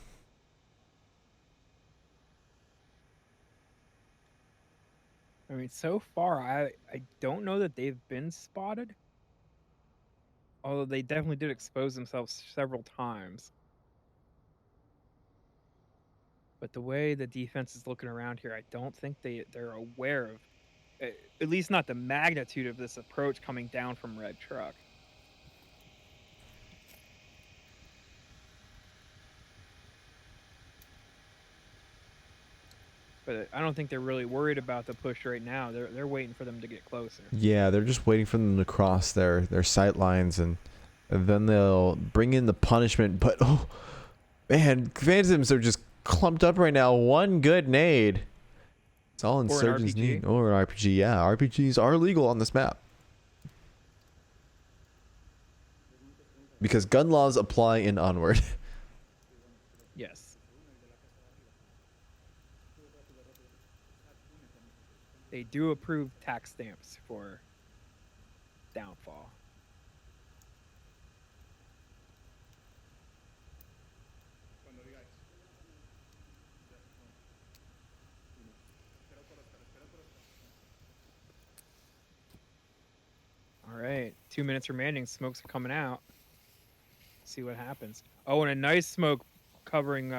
I mean, so far, I don't know that they've been spotted. Although they definitely did expose themselves several times. But the way the defense is looking around here, I don't think they're aware of, at least not the magnitude of this approach coming down from Red Truck. But I don't think they're really worried about the push right now. They're waiting for them to get closer. Yeah, they're just waiting for them to cross their sight lines, and then they'll bring in the punishment. But oh man, Phantoms are just clumped up right now. One good nade. It's all insurgents need. Or an RPG. Yeah, RPGs are legal on this map. Because gun laws apply in Onward. Yes. They do approve tax stamps for downfall. All right, 2 minutes remaining. Smokes are coming out. See what happens. Oh, and a nice smoke covering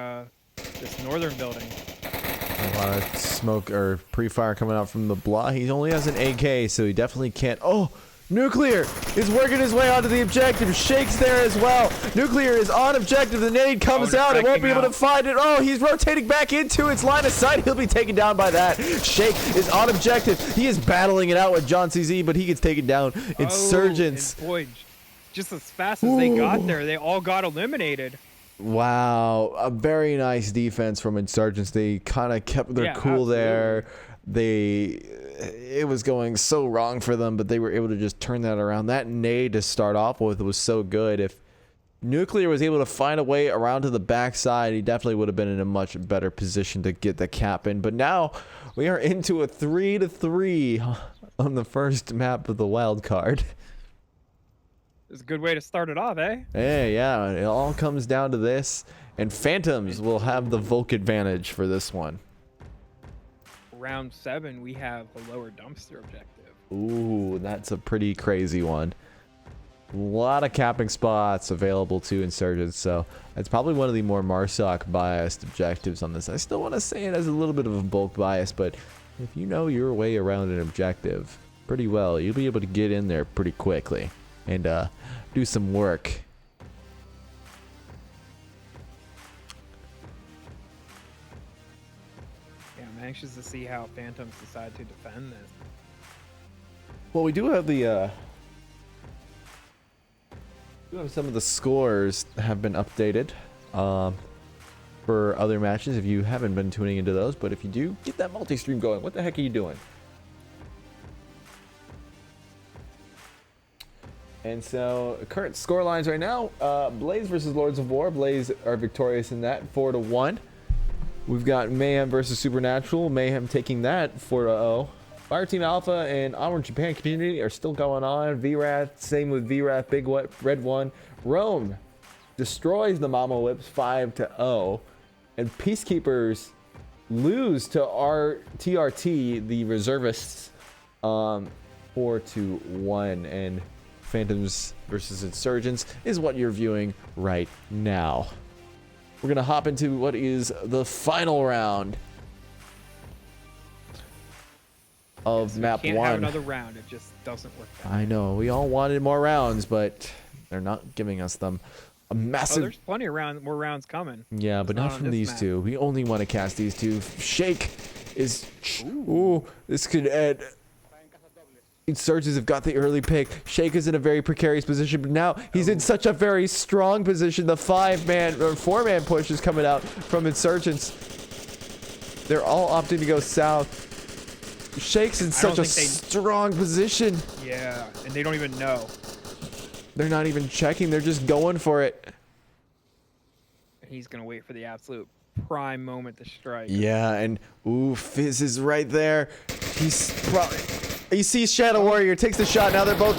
this northern building. A lot of smoke or pre-fire coming out from the block. He only has an AK, so he definitely can't. Oh, Nuclear is working his way onto the objective. Shake's there as well. Nuclear is on objective. The nade comes out. It won't be able to find it. Oh, he's rotating back into its line of sight. He'll be taken down by that. Shake is on objective. He is battling it out with John CZ, but he gets taken down. Insurgents. Oh, boy, just as fast as they got there, they all got eliminated. Wow, a very nice defense from Insurgents. They kind of kept their cool there. It was going so wrong for them, but they were able to just turn that around. That nade to start off with was so good. If Nuclear was able to find a way around to the backside, he definitely would have been in a much better position to get the cap in. But now we are into a 3-3 on the first map of the wild card. It's a good way to start it off, eh? Hey, yeah, it all comes down to this, and Phantoms will have the Volk advantage for this one. Round 7, we have the lower dumpster objective. Ooh, that's a pretty crazy one. A lot of capping spots available to Insurgents, so it's probably one of the more Marsoc biased objectives on this. I still want to say it has a little bit of a bulk bias, but if you know your way around an objective pretty well, you'll be able to get in there pretty quickly and do some work. Yeah, I'm anxious to see how Phantoms decide to defend this. Well, we do have some of the scores have been updated for other matches if you haven't been tuning into those, but if you do, get that multi-stream going. What the heck are you doing? And so current score lines right now, Blaze versus Lords of War. Blaze are victorious in that, 4-1. We've got Mayhem versus Supernatural. Mayhem taking that 4-0. Fireteam Alpha and Onward Japan community are still going on. VRAth, same with VRAth, Big Wet, Red 1. Rome destroys the Mama Whips 5-0. And Peacekeepers lose to TRT, the reservists, 4-1. And Phantoms versus Insurgents is what you're viewing right now. We're going to hop into what is the final round of map Can't 1. have another round. It just doesn't work out. I know. We all wanted more rounds, but they're not giving us them. A Oh, massive... there's plenty of more rounds coming. Yeah, but Not not on from this these map. two. We only want to cast these two. Shake is... Ooh, this could end... Insurgents have got the early pick. Shake is in a very precarious position, but now he's in such a very strong position. The 5-man or 4-man push is coming out from Insurgents. They're all opting to go south. Shake's in such a strong position. Yeah, and they don't even know. They're not even checking. They're just going for it. He's gonna wait for the absolute prime moment to strike. Yeah, and ooh, Fizz is right there. He's probably... You see Shadow Warrior takes the shot. Now they're both...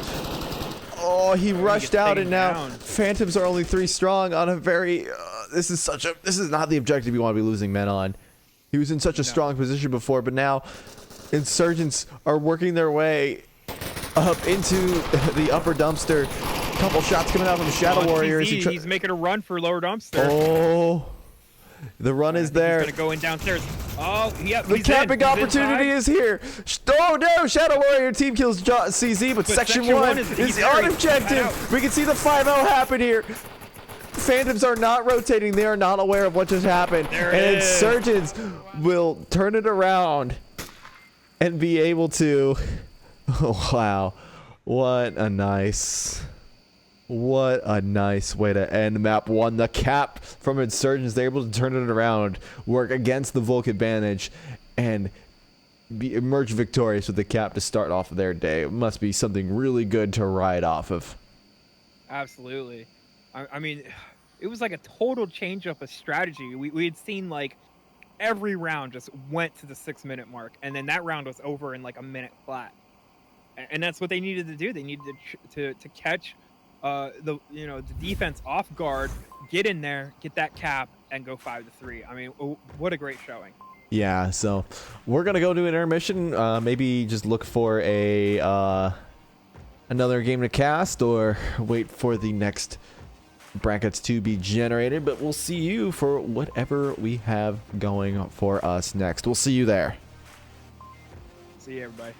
Oh, he rushed out, and now down. Phantoms are only 3 strong on a very... This is not the objective you want to be losing men on. He was in such a strong position before, but now Insurgents are working their way up into the upper dumpster. Couple shots coming out from Shadow Warrior. He's making a run for lower dumpster. Oh, the run is there. He's gonna go in downstairs. Oh, yeah. The camping opportunity is here. Oh no, Shadow Warrior team kills CZ, but Section 1 is on objective. We can see the 5-0 happen here. Phantoms are not rotating. They are not aware of what just happened. And Insurgents will turn it around and be able to... Oh, wow. What a nice way to end map 1. The cap from Insurgents. They're able to turn it around, work against the Volk advantage, and emerge victorious with the cap to start off their day. It must be something really good to ride off of. Absolutely. I mean, it was like a total change up of strategy. We had seen like every round just went to the 6-minute mark, and then that round was over in like a minute flat. And that's what they needed to do. They needed to catch the defense off guard, get in there, get that cap, and go 5-3. I mean, what a great showing. Yeah, so we're gonna go to an intermission. Maybe just look for another game to cast, or wait for the next brackets to be generated. But we'll see you for whatever we have going for us next. We'll see you there. See you, everybody.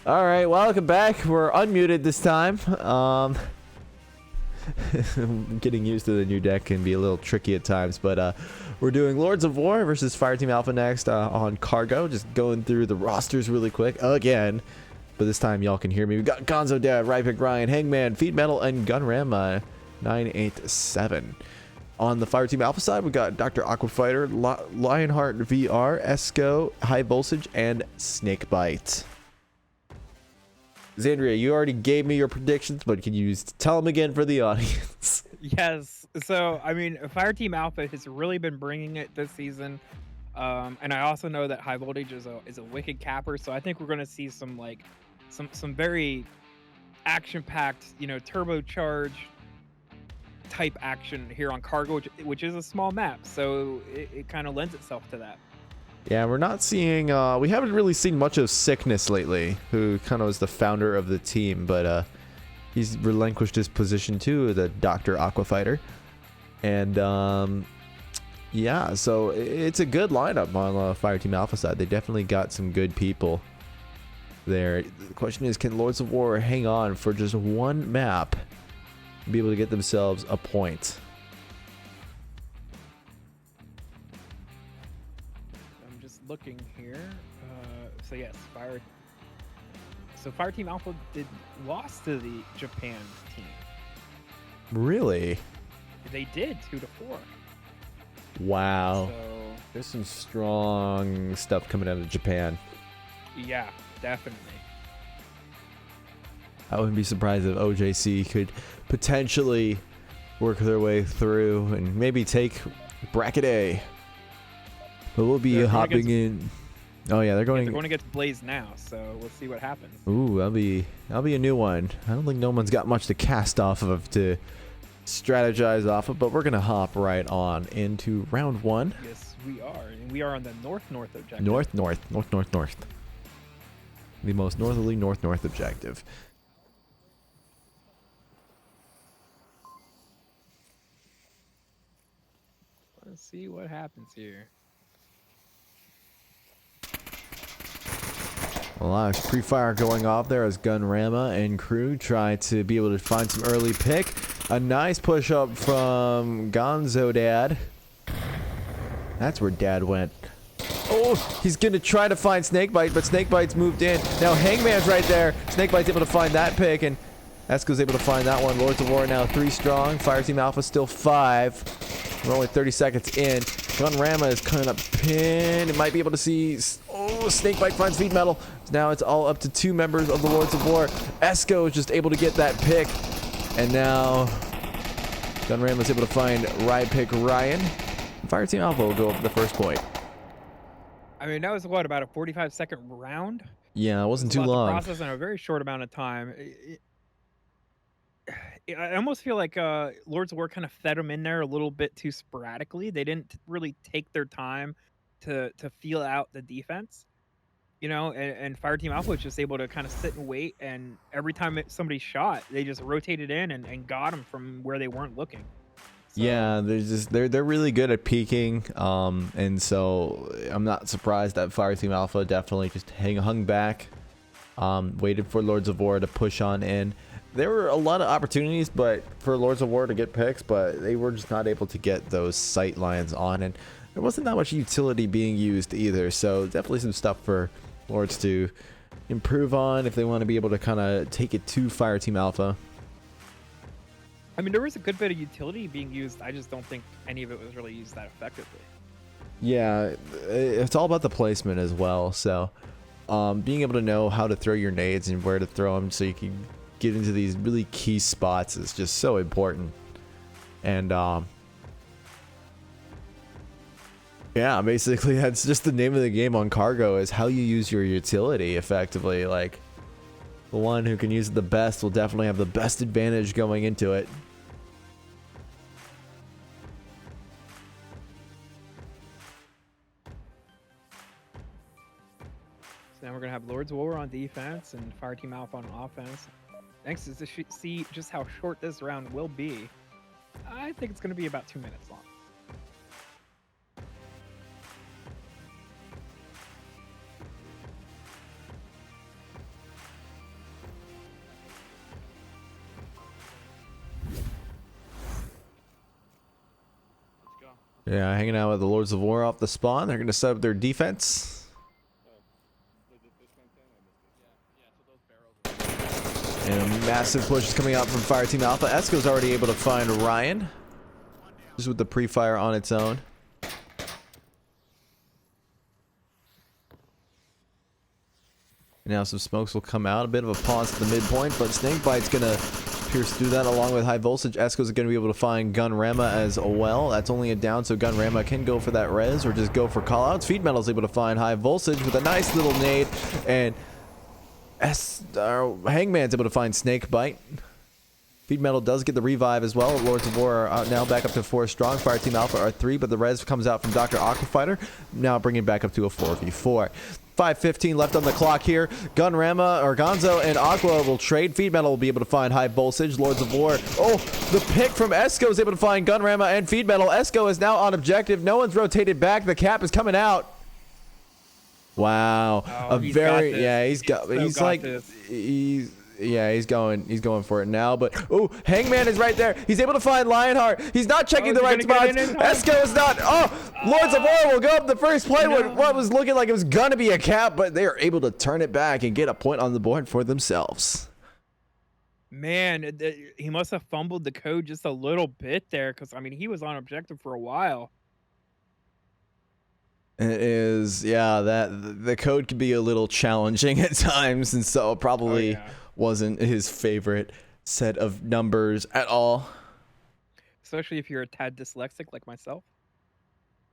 All right, welcome back. We're unmuted this time. Getting used to the new deck can be a little tricky at times, but we're doing Lords of War versus Fireteam Alpha next on Cargo. Just going through the rosters really quick again, but this time y'all can hear me. We got Gonzo Dad, Rypick Ryan, Hangman, Feed Metal, and Gunram 987. On the Fireteam Alpha side, we got Dr. Aquafighter, Lionheart VR, Esco, High Voltage, and Snakebite. Xandria, you already gave me your predictions, but can you tell them again for the audience? Yes. So, I mean, Fireteam Alpha has really been bringing it this season. And I also know that High Voltage is a wicked capper. So I think we're going to see some very action-packed, turbocharged type action here on Cargo, which is a small map. So it kind of lends itself to that. Yeah, we're not seeing, we haven't really seen much of Sickness lately, who kind of was the founder of the team, but he's relinquished his position to the Dr. Aquafighter. And yeah, so it's a good lineup on the Fireteam Alpha side. They definitely got some good people there. The question is, can Lords of War hang on for just one map and be able to get themselves a point? Looking here, so yes, Fireteam Alpha lost to the Japan team. Really? They did 2-4. Wow. So there's some strong stuff coming out of Japan. yeah, definitely. I wouldn't be surprised if OJC could potentially work their way through and maybe take bracket A. But we'll be hopping in. Oh yeah, they're going against Blaze now, so we'll see what happens. Ooh, that'll be a new one. I don't think no one's got much to cast off of to strategize off of, but we're gonna hop right on into round one. Yes, we are, and we are on the north objective. North. The most northerly north objective. Let's see what happens here. A lot of pre-fire going off there as Gunrama and crew try to be able to find some early pick. A nice push up from Gonzo Dad. That's where Dad went. Oh, he's going to try to find Snakebite, but Snakebite's moved in. Now Hangman's right there. Snakebite's able to find that pick, and Esco's able to find that one. Lords of War now 3 strong. Fireteam Alpha still 5. We're only 30 seconds in. Gunrama is kind of pinned. It might be able to see. Oh, Snakebite finds Feed Metal. Now it's all up to 2 members of the Lords of War. Esco is just able to get that pick. And now Gunrama is able to find Rypick Ryan. Fireteam Alpha will go up the first point. I mean, that was what, about a 45-second round? Yeah, it wasn't too To long. process in a very short amount of time. I almost feel like Lords of War kind of fed them in there a little bit too sporadically. They didn't really take their time to feel out the defense, and Fireteam Alpha was just able to kind of sit and wait, and every time somebody shot, they just rotated in and got them from where they weren't looking. So, yeah, they're really good at peeking, and so I'm not surprised that Fireteam Alpha definitely just hung back, waited for Lords of War to push on in. There were a lot of opportunities for Lords of War to get picks, but they were just not able to get those sight lines on, and there wasn't that much utility being used either, so definitely some stuff for Lords to improve on if they want to be able to kind of take it to Fireteam Alpha. I mean, there was a good bit of utility being used. I just don't think any of it was really used that effectively. Yeah, it's all about the placement as well, so being able to know how to throw your nades and where to throw them so you can get into these really key spots is just so important. And yeah, basically that's just the name of the game on Cargo, is how you use your utility effectively. Like, the one who can use it the best will definitely have the best advantage going into it. So now we're gonna have Lords of War on defense and Fireteam Alpha on offense. Thanks to see just how short this round will be. I think it's gonna be about 2 minutes long. Yeah, hanging out with the Lords of War off the spawn. They're going to set up their defense. And a massive push is coming out from Fireteam Alpha. Esco's already able to find Ryan. Just with the pre-fire on its own. Now some smokes will come out. A bit of a pause at the midpoint, but Snakebite's going to pierce through that along with high voltage. Esco's going to be able to find Gunrama as well. That's only a down, so Gunrama can go for that res or just go for callouts. Feed Metal's able to find high voltage with a nice little nade, and Hangman's able to find Snakebite. Feed Metal does get the revive as well. Lords of War are now back up to 4 strong. Fireteam Alpha are 3, but the res comes out from Dr. Aquafighter, now bringing it back up to a 4v4. 5:15 left on the clock here. Gunrama or Gonzo and Aqua will trade. Feed Metal will be able to find high voltage. Lords of War. Oh, the pick from Esco is able to find Gunrama and Feed Metal. Esco is now on objective. No one's rotated back. The cap is coming out. Wow. Oh, he's got this. He's going for it now, but oh, Hangman is right there. He's able to find Lionheart. He's not checking the right spots. Esco is not. Oh, Lords of War will go up the first play. No. What was looking like it was gonna be a cap, but they are able to turn it back and get a point on the board for themselves. Man, he must have fumbled the code just a little bit there, because I mean he was on objective for a while. It is, yeah. That the code can be a little challenging at times, and so probably wasn't his favorite set of numbers at all. Especially if you're a tad dyslexic like myself.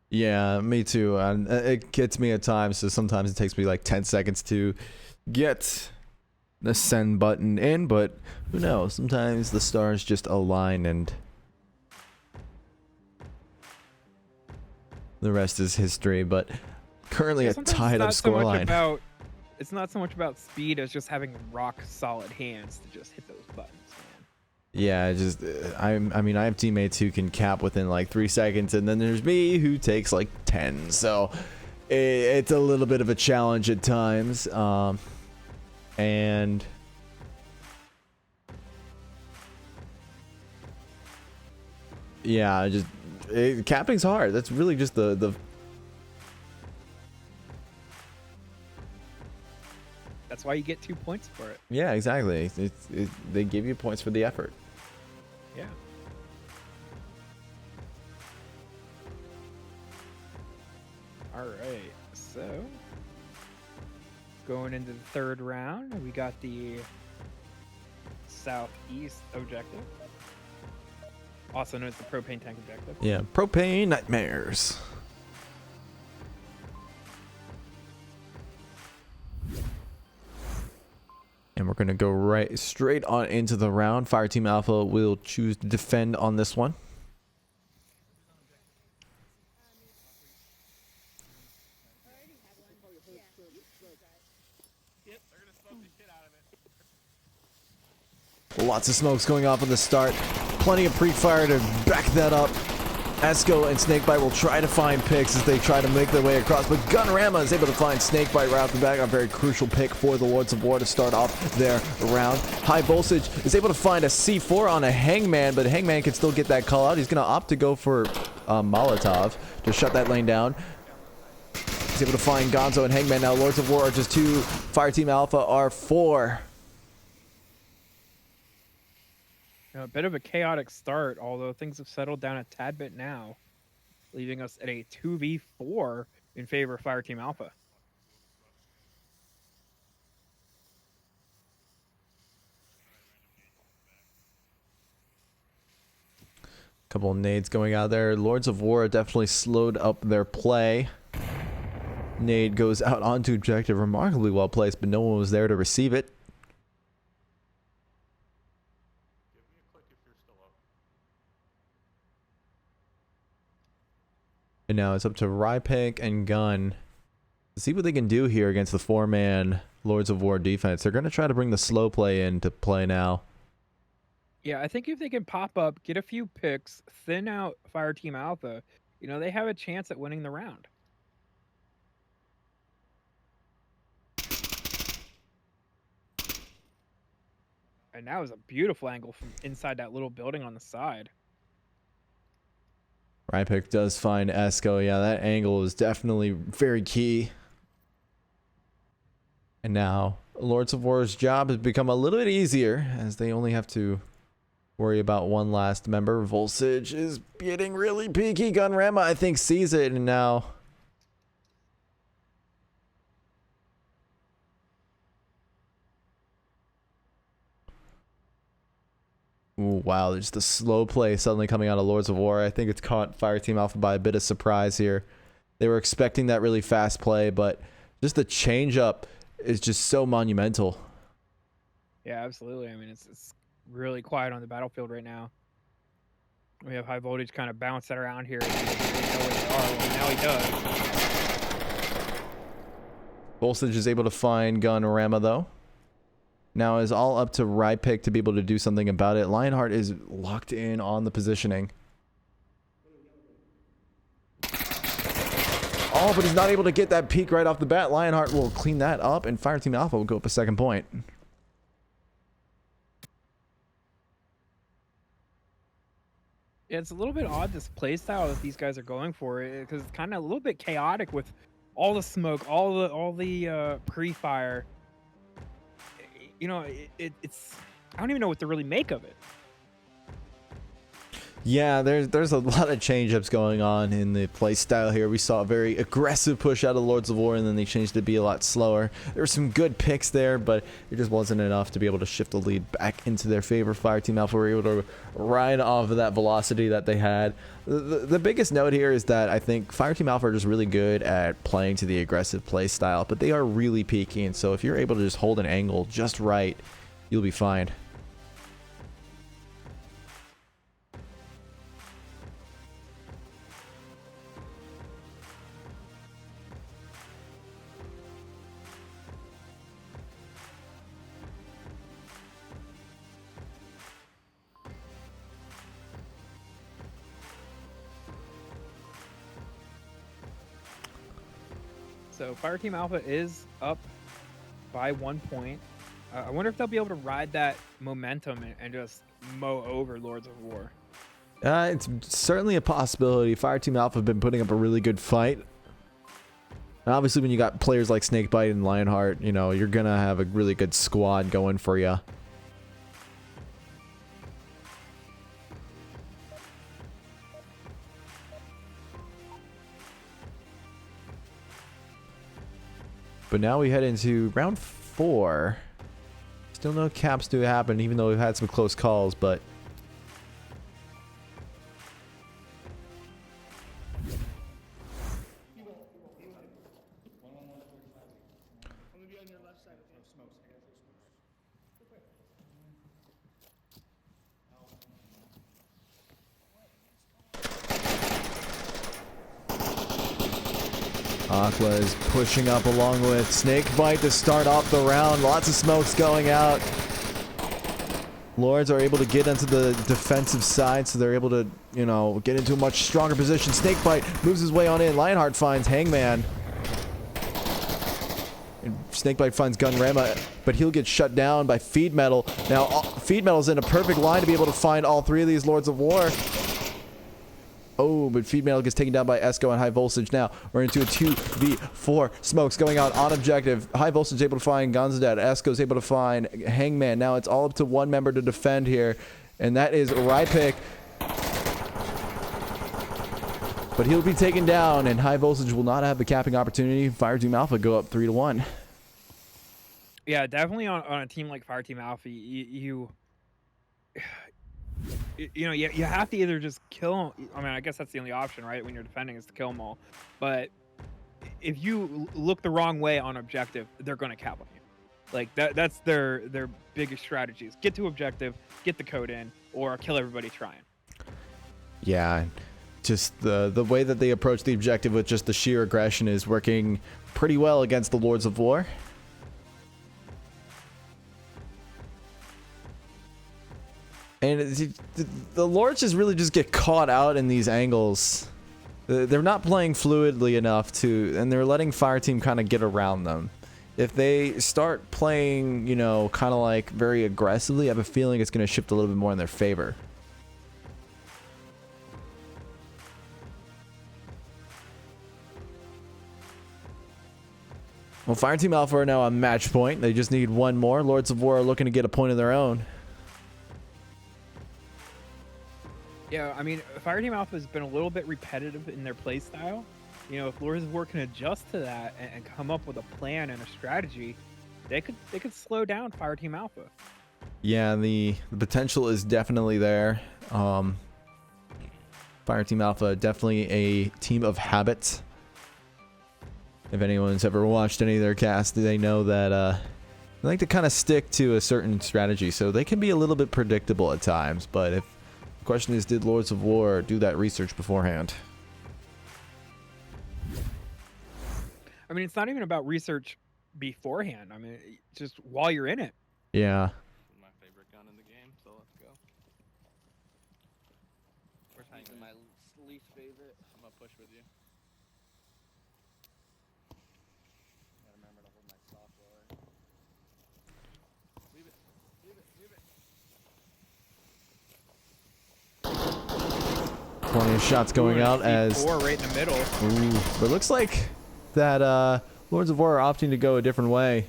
Yeah, me too. And it gets me at times, so sometimes it takes me like 10 seconds to get the send button in, but who knows? Sometimes the stars just align and the rest is history, but currently a tied up scoreline. It's not so much about speed as just having rock solid hands to just hit those buttons, man. Yeah, just I mean I have teammates who can cap within like 3 seconds, and then there's me who takes like 10. So it's a little bit of a challenge at times. And yeah, capping's hard. That's really just the That's why you get 2 points for it. yeah, exactly. They give you points for the effort. Yeah. All right. So going into the 3rd round, we got the southeast objective, also known as the propane tank objective. Yeah, propane nightmares. And we're gonna go straight on into the round. Fireteam Alpha will choose to defend on this one. Lots of smokes going off at the start. Plenty of pre-fire to back that up. Esco and Snakebite will try to find picks as they try to make their way across, but Gunrama is able to find Snakebite right off the back. A very crucial pick for the Lords of War to start off their round. High Voltage is able to find a C4 on a Hangman, but Hangman can still get that call out. He's going to opt to go for Molotov to shut that lane down. He's able to find Gonzo and Hangman now. Lords of War are just 2. Fireteam Alpha are 4. A bit of a chaotic start, although things have settled down a tad bit now, leaving us at a 2v4 in favor of Fireteam Alpha. Couple of nades going out there. Lords of War definitely slowed up their play. Nade goes out onto objective, remarkably well placed, but no one was there to receive it. And now it's up to Rypink and Gun to see what they can do here against the 4-man Lords of War defense. They're going to try to bring the slow play into play now. Yeah, I think if they can pop up, get a few picks, thin out Fireteam Alpha, you know, they have a chance at winning the round. And that was a beautiful angle from inside that little building on the side. Rypick does find Esco. Yeah, that angle is definitely very key. And now Lords of War's job has become a little bit easier as they only have to worry about one last member. Voltage is getting really peaky. Gunrama, I think, sees it, and now... Ooh, wow, there's the slow play suddenly coming out of Lords of War. I think it's caught Fireteam Alpha by a bit of surprise here. They were expecting that really fast play, but just the change up is just so monumental. Yeah, absolutely. I mean, it's really quiet on the battlefield right now. We have high voltage kind of bouncing around here. And he doesn't really know where they are. Well, now he does. Voltage is able to find Gunrama though. Now is all up to Rypick to be able to do something about it. Lionheart is locked in on the positioning. Oh, but he's not able to get that peak right off the bat. Lionheart will clean that up, and Fireteam Alpha will go up a second point. Yeah, it's a little bit odd, this play style that these guys are going for, because it's kind of a little bit chaotic with all the smoke, all the pre-fire. You know, it's I don't even know what to really make of it. Yeah, there's a lot of change-ups going on in the play style here. We saw a very aggressive push out of Lords of War, and then they changed to be a lot slower. There were some good picks there, but it just wasn't enough to be able to shift the lead back into their favor. Fireteam Alpha were able to ride off of that velocity that they had. The biggest note here is that I think Fireteam Alpha are just really good at playing to the aggressive play style, but they are really peaky, and so if you're able to just hold an angle just right, you'll be fine. So Fireteam Alpha is up by 1 point. I wonder if they'll be able to ride that momentum and just mow over Lords of War. It's certainly a possibility. Fireteam Alpha have been putting up a really good fight. And obviously, when you got players like Snakebite and Lionheart, you know, you're going to have a really good squad going for you. But now we head into round 4. Still no caps to happen, even though we've had some close calls, but... Aqua is pushing up along with Snakebite to start off the round. Lots of smokes going out. Lords are able to get into the defensive side, so they're able to, you know, get into a much stronger position. Snakebite moves his way on in. Lionheart finds Hangman. And Snakebite finds Gunrama, but he'll get shut down by Feed Metal. Now, Feed Metal's in a perfect line to be able to find all 3 of these Lords of War. Oh, but Feed Metal gets taken down by Esco and High Voltage. Now we're into a 2v4. Smokes going out on objective. High Voltage able to find Gunzadad. Esco's able to find Hangman. Now it's all up to one member to defend here, and that is Rypick. But he'll be taken down, and High Voltage will not have the capping opportunity. Fireteam Alpha go up 3-1. Yeah, definitely on a team like Fireteam Alpha, you know, you have to either just kill them. I mean, I guess that's the only option, right? When you're defending is to kill them all. But if you look the wrong way on objective, they're going to cap on you. Like that's their biggest strategies. Get to objective, get the code in, or kill everybody trying. Yeah, just the way that they approach the objective with just the sheer aggression is working pretty well against the Lords of War. And the Lords just really just get caught out in these angles. They're not playing fluidly enough to, and they're letting Fireteam kind of get around them. If they start playing, you know, kind of like very aggressively, I have a feeling it's going to shift a little bit more in their favor. Well, Fireteam Alpha are now on match point. They just need one more. Lords of War are looking to get a point of their own. Yeah, I mean, Fireteam Alpha has been a little bit repetitive in their play style. You know, if Lords of War can adjust to that and come up with a plan and a strategy, they could slow down Fireteam Alpha. Yeah, the potential is definitely there. Fireteam Alpha, definitely a team of habits. If anyone's ever watched any of their casts, they know that they like to kind of stick to a certain strategy, so they can be a little bit predictable at times. But if the question is, did Lords of War do that research beforehand? I mean, it's not even about research beforehand. I mean, just while you're in it. Yeah. My favorite gun in the game, so let's go. Where's Hank? My least favorite. I'm gonna push with you. Gotta remember to hold my soft roller. Leave it. Leave it. Leave it. Plenty of shots going Ooh, out as... C4 right in the middle. Ooh, but it looks like that Lords of War are opting to go a different way.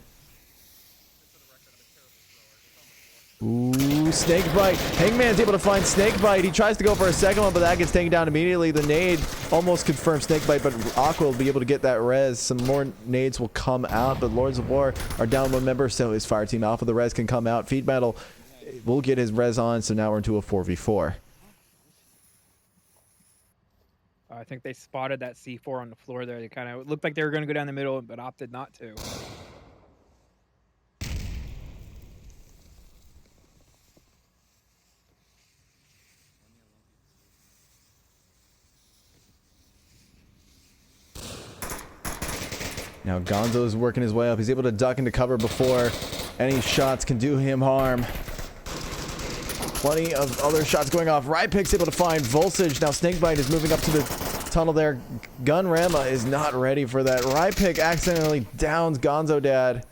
Ooh, Snakebite. Hangman's able to find Snakebite. He tries to go for a second one, but that gets taken down immediately. The nade almost confirms Snakebite, but Aqua will be able to get that res. Some more nades will come out, but Lords of War are down one member, so is Fireteam Alpha. The res can come out. Feed Metal will get his res on, so now we're into a 4v4. I think they spotted that C4 on the floor there. They kind of looked like they were going to go down the middle, but opted not to. Now Gonzo is working his way up. He's able to duck into cover before any shots can do him harm. Plenty of other shots going off. Rypik's able to find Voltage. Now Snakebite is moving up to the tunnel there. Gunrama is not ready for that. Rypik accidentally downs Gonzo Dad.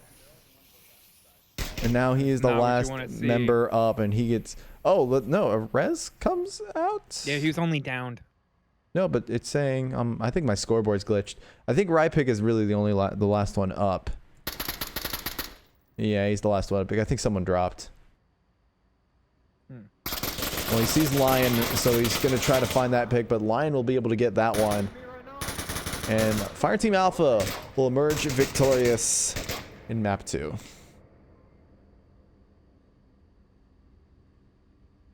And now he is the last member up, and he gets... Oh, no, a res comes out? Yeah, he was only downed. No, but it's saying... I think my scoreboard's glitched. I think Rypik is really the only the last one up. Yeah, he's the last one up. I think someone dropped. Well, he sees Lion, so he's going to try to find that pick, but Lion will be able to get that one. And Fireteam Alpha will emerge victorious in map 2.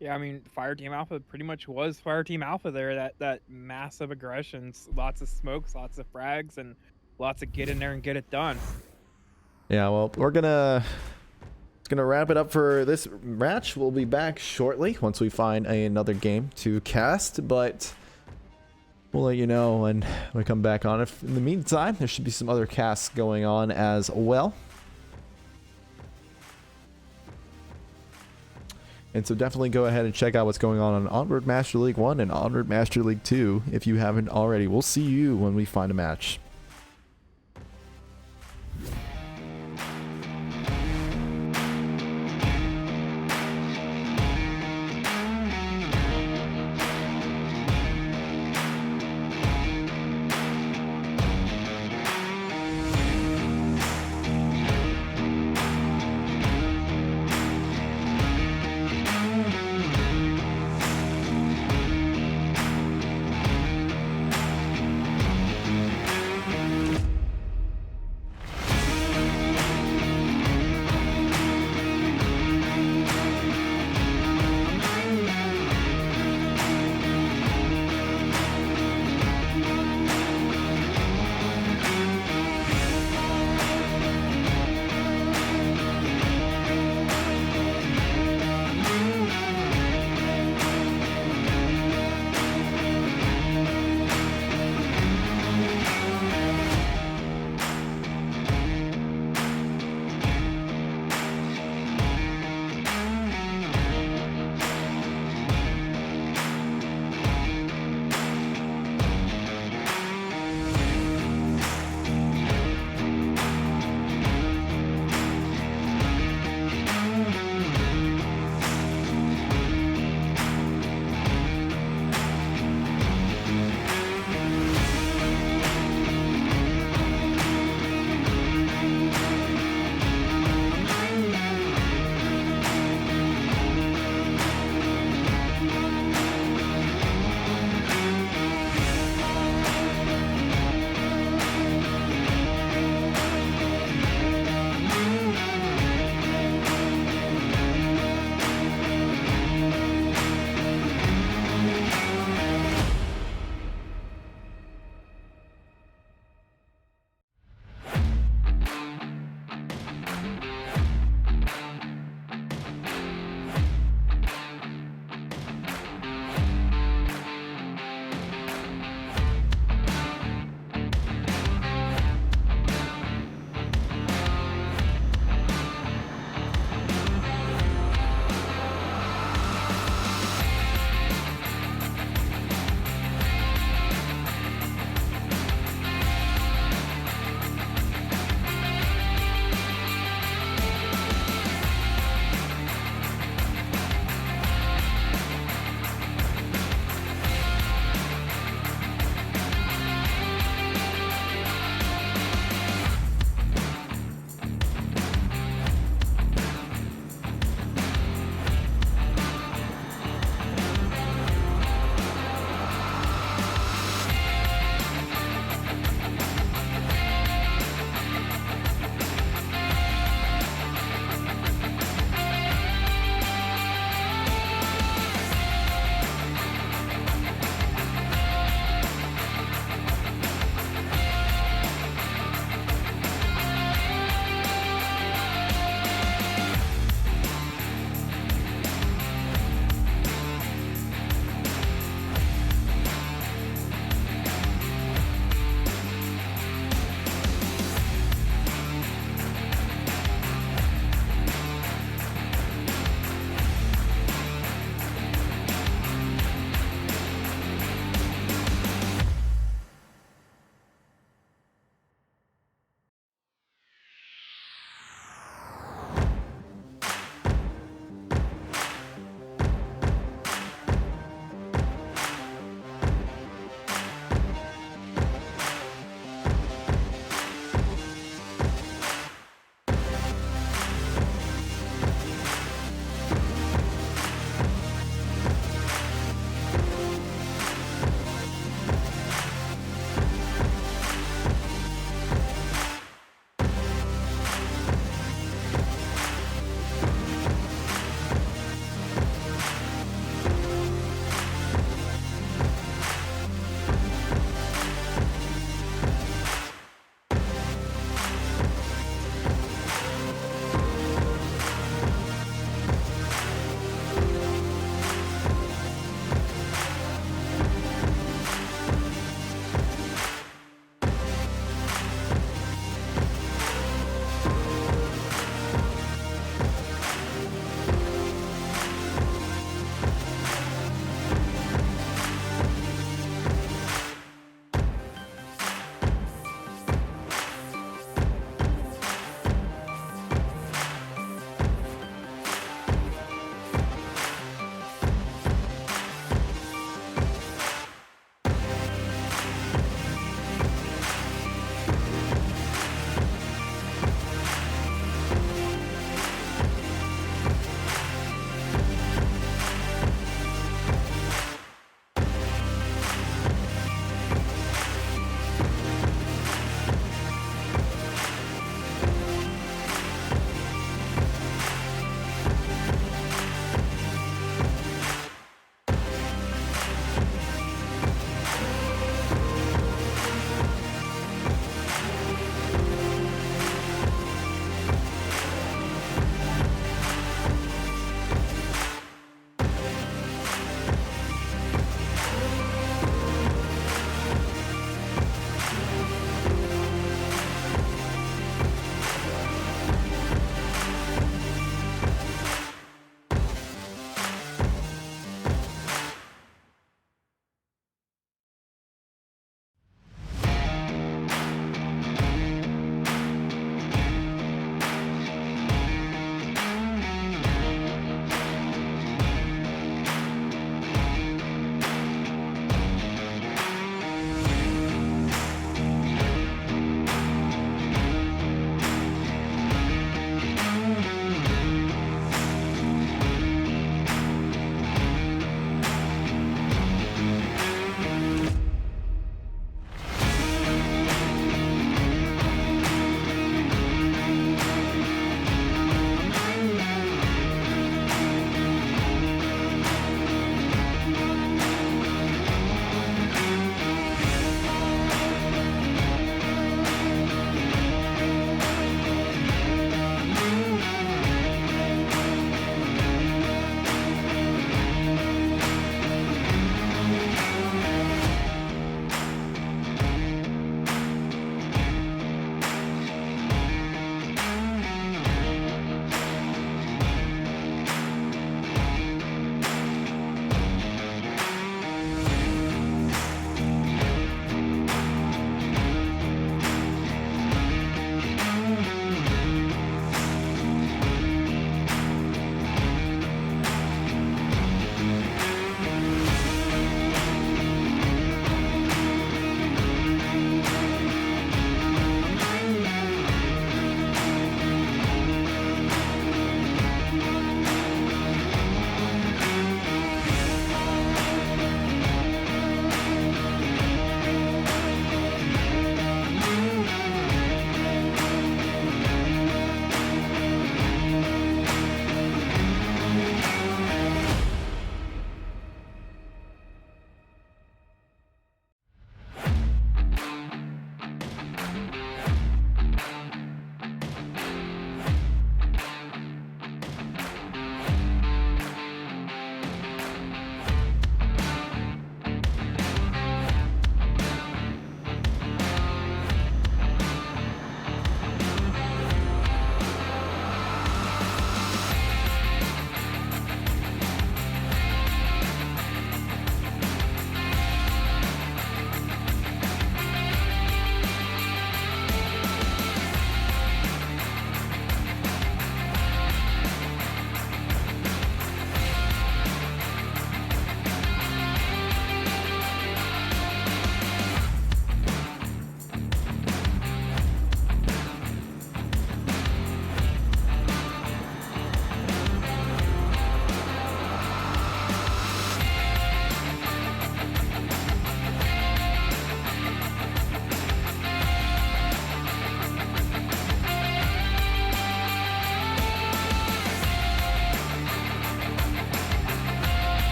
Yeah, I mean, Fireteam Alpha pretty much was Fireteam Alpha there. That massive aggression, lots of smokes, lots of frags, and lots of get in there and get it done. Yeah, well, we're gonna wrap it up for this match. We'll be back shortly once we find another game to cast, but we'll let you know when we come back on. If in the meantime, there should be some other casts going on as well. And so definitely go ahead and check out what's going on Onward Master League 1 and Onward Master League 2 if you haven't already. We'll see you when we find a match.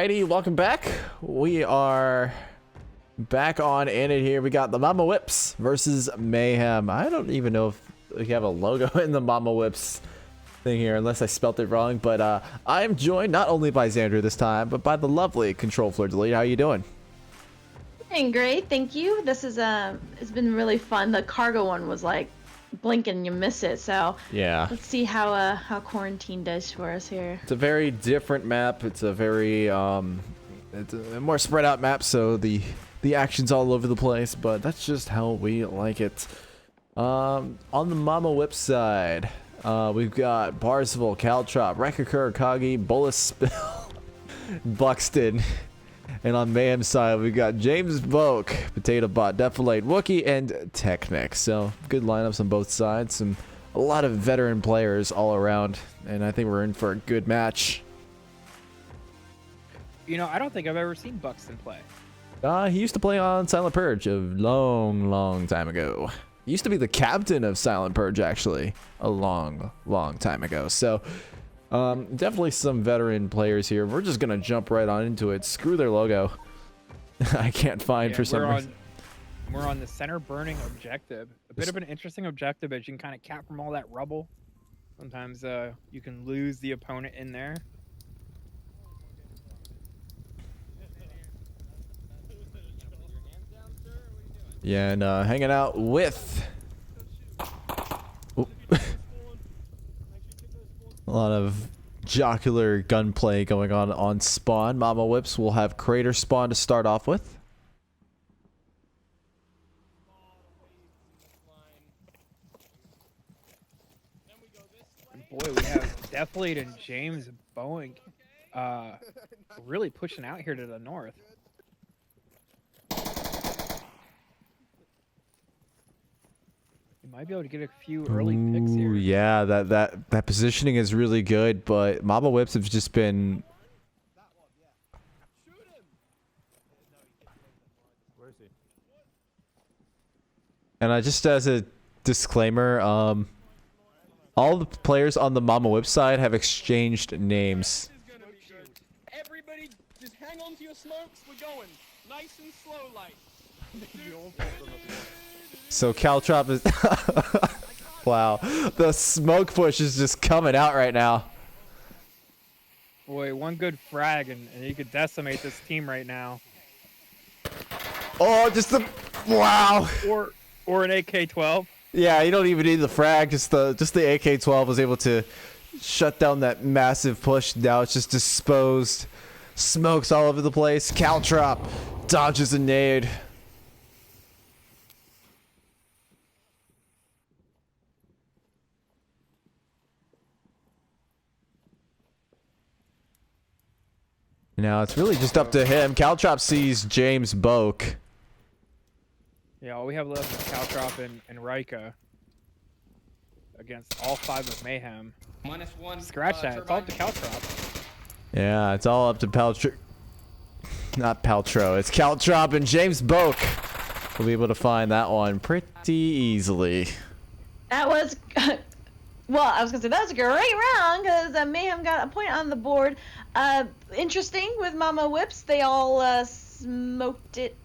Alrighty, welcome back. We are back on in it here. We got the Mama Whips versus Mayhem. I don't even know if we have a logo in the Mama Whips thing here, unless I spelt it wrong. But I am joined not only by Xandria this time, but by the lovely ctrl-flirt-del. How you doing? Doing great, thank you. This is it's been really fun. The cargo one was like blink and you miss it. So Yeah. let's see how quarantine does for us here. It's a very different map. It's a very it's a more spread out map, so the action's all over the place, but that's just how we like it. On the Mama Whip side, we've got Barsville, Caltrop, Wrecker, Kagi, Bolus Spill, Buxton. And on Mayhem's side, we've got James Boke, Potato Bot, Defilade, Wookie, and Technic. So good lineups on both sides. A lot of veteran players all around, and I think we're in for a good match. You know, I don't think I've ever seen Buxton play. He used to play on Silent Purge a long time ago. He used to be the captain of Silent Purge, actually, a long time ago. So definitely some veteran players here. We're just gonna jump right on into it. Screw their logo. I can't find for some reason. We're on the center burning objective. A bit of an interesting objective, as you can kind of cap from all that rubble. Sometimes you can lose the opponent in there. Yeah, and hanging out with a lot of jocular gunplay going on spawn. Mama Whips will have Crater spawn to start off with. Boy, we have Deflate and James Boeing really pushing out here to the north. You might be able to get a few early picks here. Ooh, yeah, that positioning is really good, but Mama Whips have just been. And just as a disclaimer, all the players on the Mama Whip side have exchanged names. Everybody, just hang on to your smokes. We're going nice and slow, like. So Caltrop is. Wow, the smoke push is just coming out right now. Boy, one good frag and you could decimate this team right now. Oh, just the wow. Or an AK-12. Yeah, you don't even need the frag. Just the AK-12 was able to shut down that massive push. Now it's just disposed. Smokes all over the place. Caltrop dodges a nade. Now it's really just up to him. Caltrop sees James Boke. Yeah, all we have left is Caltrop and Rika against all 5 of Mayhem. -1. Scratch that. It's all up to Caltrop. Yeah, it's all up to Paltrow. Not Paltrow. It's Caltrop and James Boke. We'll be able to find that one pretty easily. That was well, I was gonna say that was a great round because Mayhem got a point on the board. Interesting with Mama Whips, they all smoked it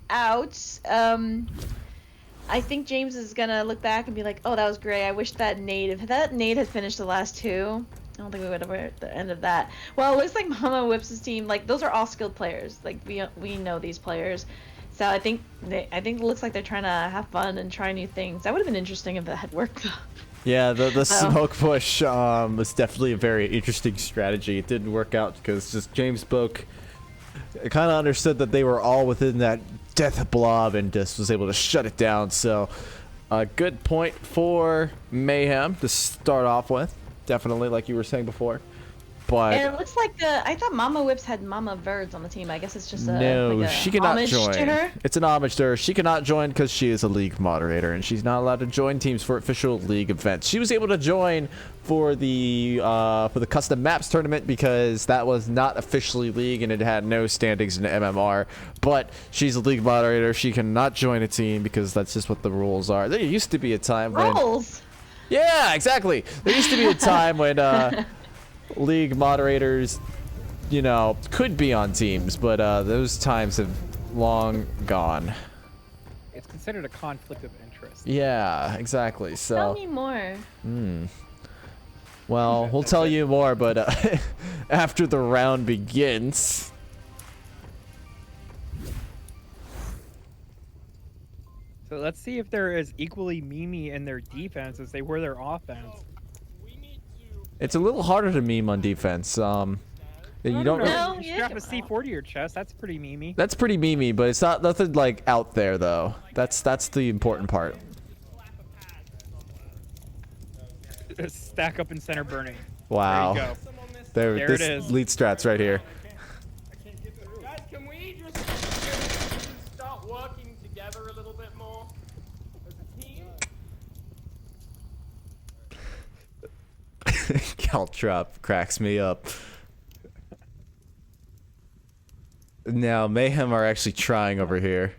out. I think James is gonna look back and be like, "Oh, that was great. I wish that nade, if that nade had finished the last 2, I don't think we would have at the end of that." Well, it looks like Mama Whips' team, like those are all skilled players. Like we know these players, so I think it looks like they're trying to have fun and try new things. That would have been interesting if that had worked though. Yeah, the smoke push was definitely a very interesting strategy. It didn't work out because just James Boke kind of understood that they were all within that death blob and just was able to shut it down. So a good point for Mayhem to start off with. Definitely, like you were saying before. But And it looks like I thought Mama Whips had Mama Verds on the team. I guess it's just a no, like a she cannot homage join. to her. It's an homage to her. She cannot join because she is a league moderator and she's not allowed to join teams for official league events. She was able to join for the custom maps tournament because that was not officially league and it had no standings in MMR. But she's a league moderator. She cannot join a team because that's just what the rules are. There used to be a time when. Rules. Yeah, exactly. There used to be a time when league moderators you know, could be on teams, but those times have long gone. It's considered a conflict of interest. Yeah, exactly. Tell So, me more. well, we'll tell you more, but after the round begins. So let's see if they're as equally memey in their defense as they were their offense. We need to. It's a little harder to meme on defense. You don't. know. No, You yeah. strap a C4 to your chest. That's pretty memey. That's pretty memey, but it's not nothing like out there though. That's the important part. Stack up in center burning. Wow. There you go. There There this it is. lead strats right here. Guys, can we just start working together a little bit more as a team? Caltrop cracks me up. Now Mayhem are actually trying over here.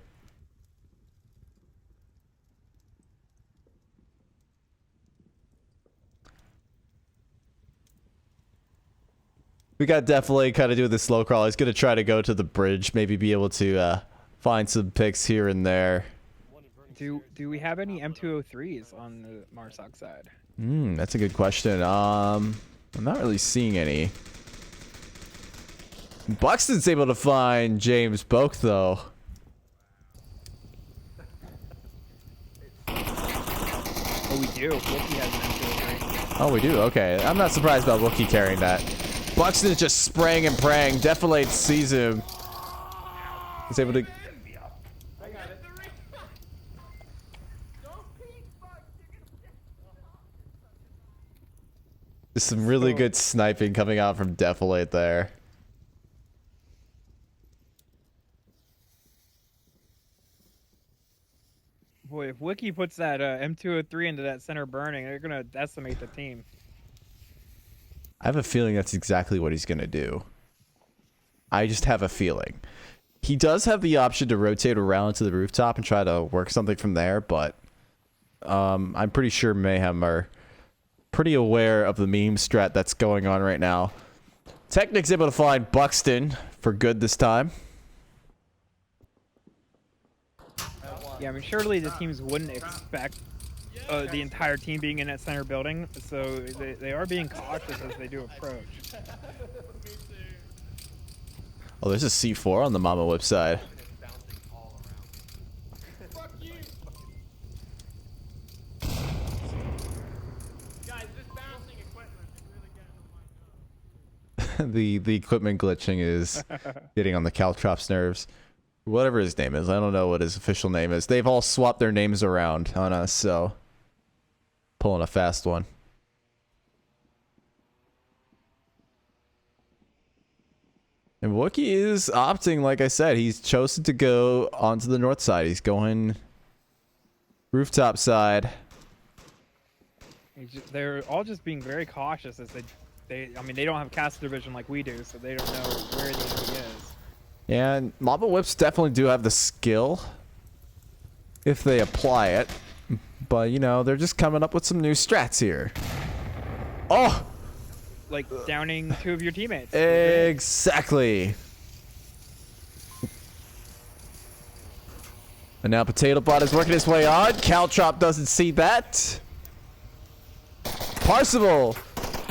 We got definitely kind of do the slow crawl. He's gonna try to go to the bridge, maybe be able to find some picks here and there. Do we have any M203s on the Marsoc side? That's a good question. I'm not really seeing any. Buxton's able to find James Boak though. Oh, we do. Wookie has an M203. Oh, we do? Okay. I'm not surprised about Wookie carrying that. Buxton is just spraying and praying. Defilade sees him. He's able to... I got it. There's some really So- good sniping coming out from Defilade there. Boy, if Wookie puts that M203 into that center burning, they're gonna decimate the team. I have a feeling that's exactly what he's going to do. I just have a feeling. He does have the option to rotate around to the rooftop and try to work something from there, but I'm pretty sure Mayhem are pretty aware of the meme strat that's going on right now. Technic's able to find Buxton for good this time. Yeah, I mean, surely the teams wouldn't expect the entire team being in that center building, so they are being cautious as they do approach. Oh, there's a C4 on the Mama Whip side. Fuck you! Guys, this bouncing equipment is really getting on my nerves. The equipment glitching is getting on the Caltrop's nerves. Whatever his name is. I don't know what his official name is. They've all swapped their names around on us, so... Pulling a fast one. And Wookie is opting, like I said, he's chosen to go onto the north side. He's going rooftop side. They're all just being very cautious as I mean, they don't have caster vision like we do, so they don't know where the enemy is. Yeah, and Mama Whips definitely do have the skill if they apply it. But, you know, they're just coming up with some new strats here. Oh! Like downing two of your teammates. Exactly. And now Potato Bot is working his way on. Caltrop doesn't see that. Parsival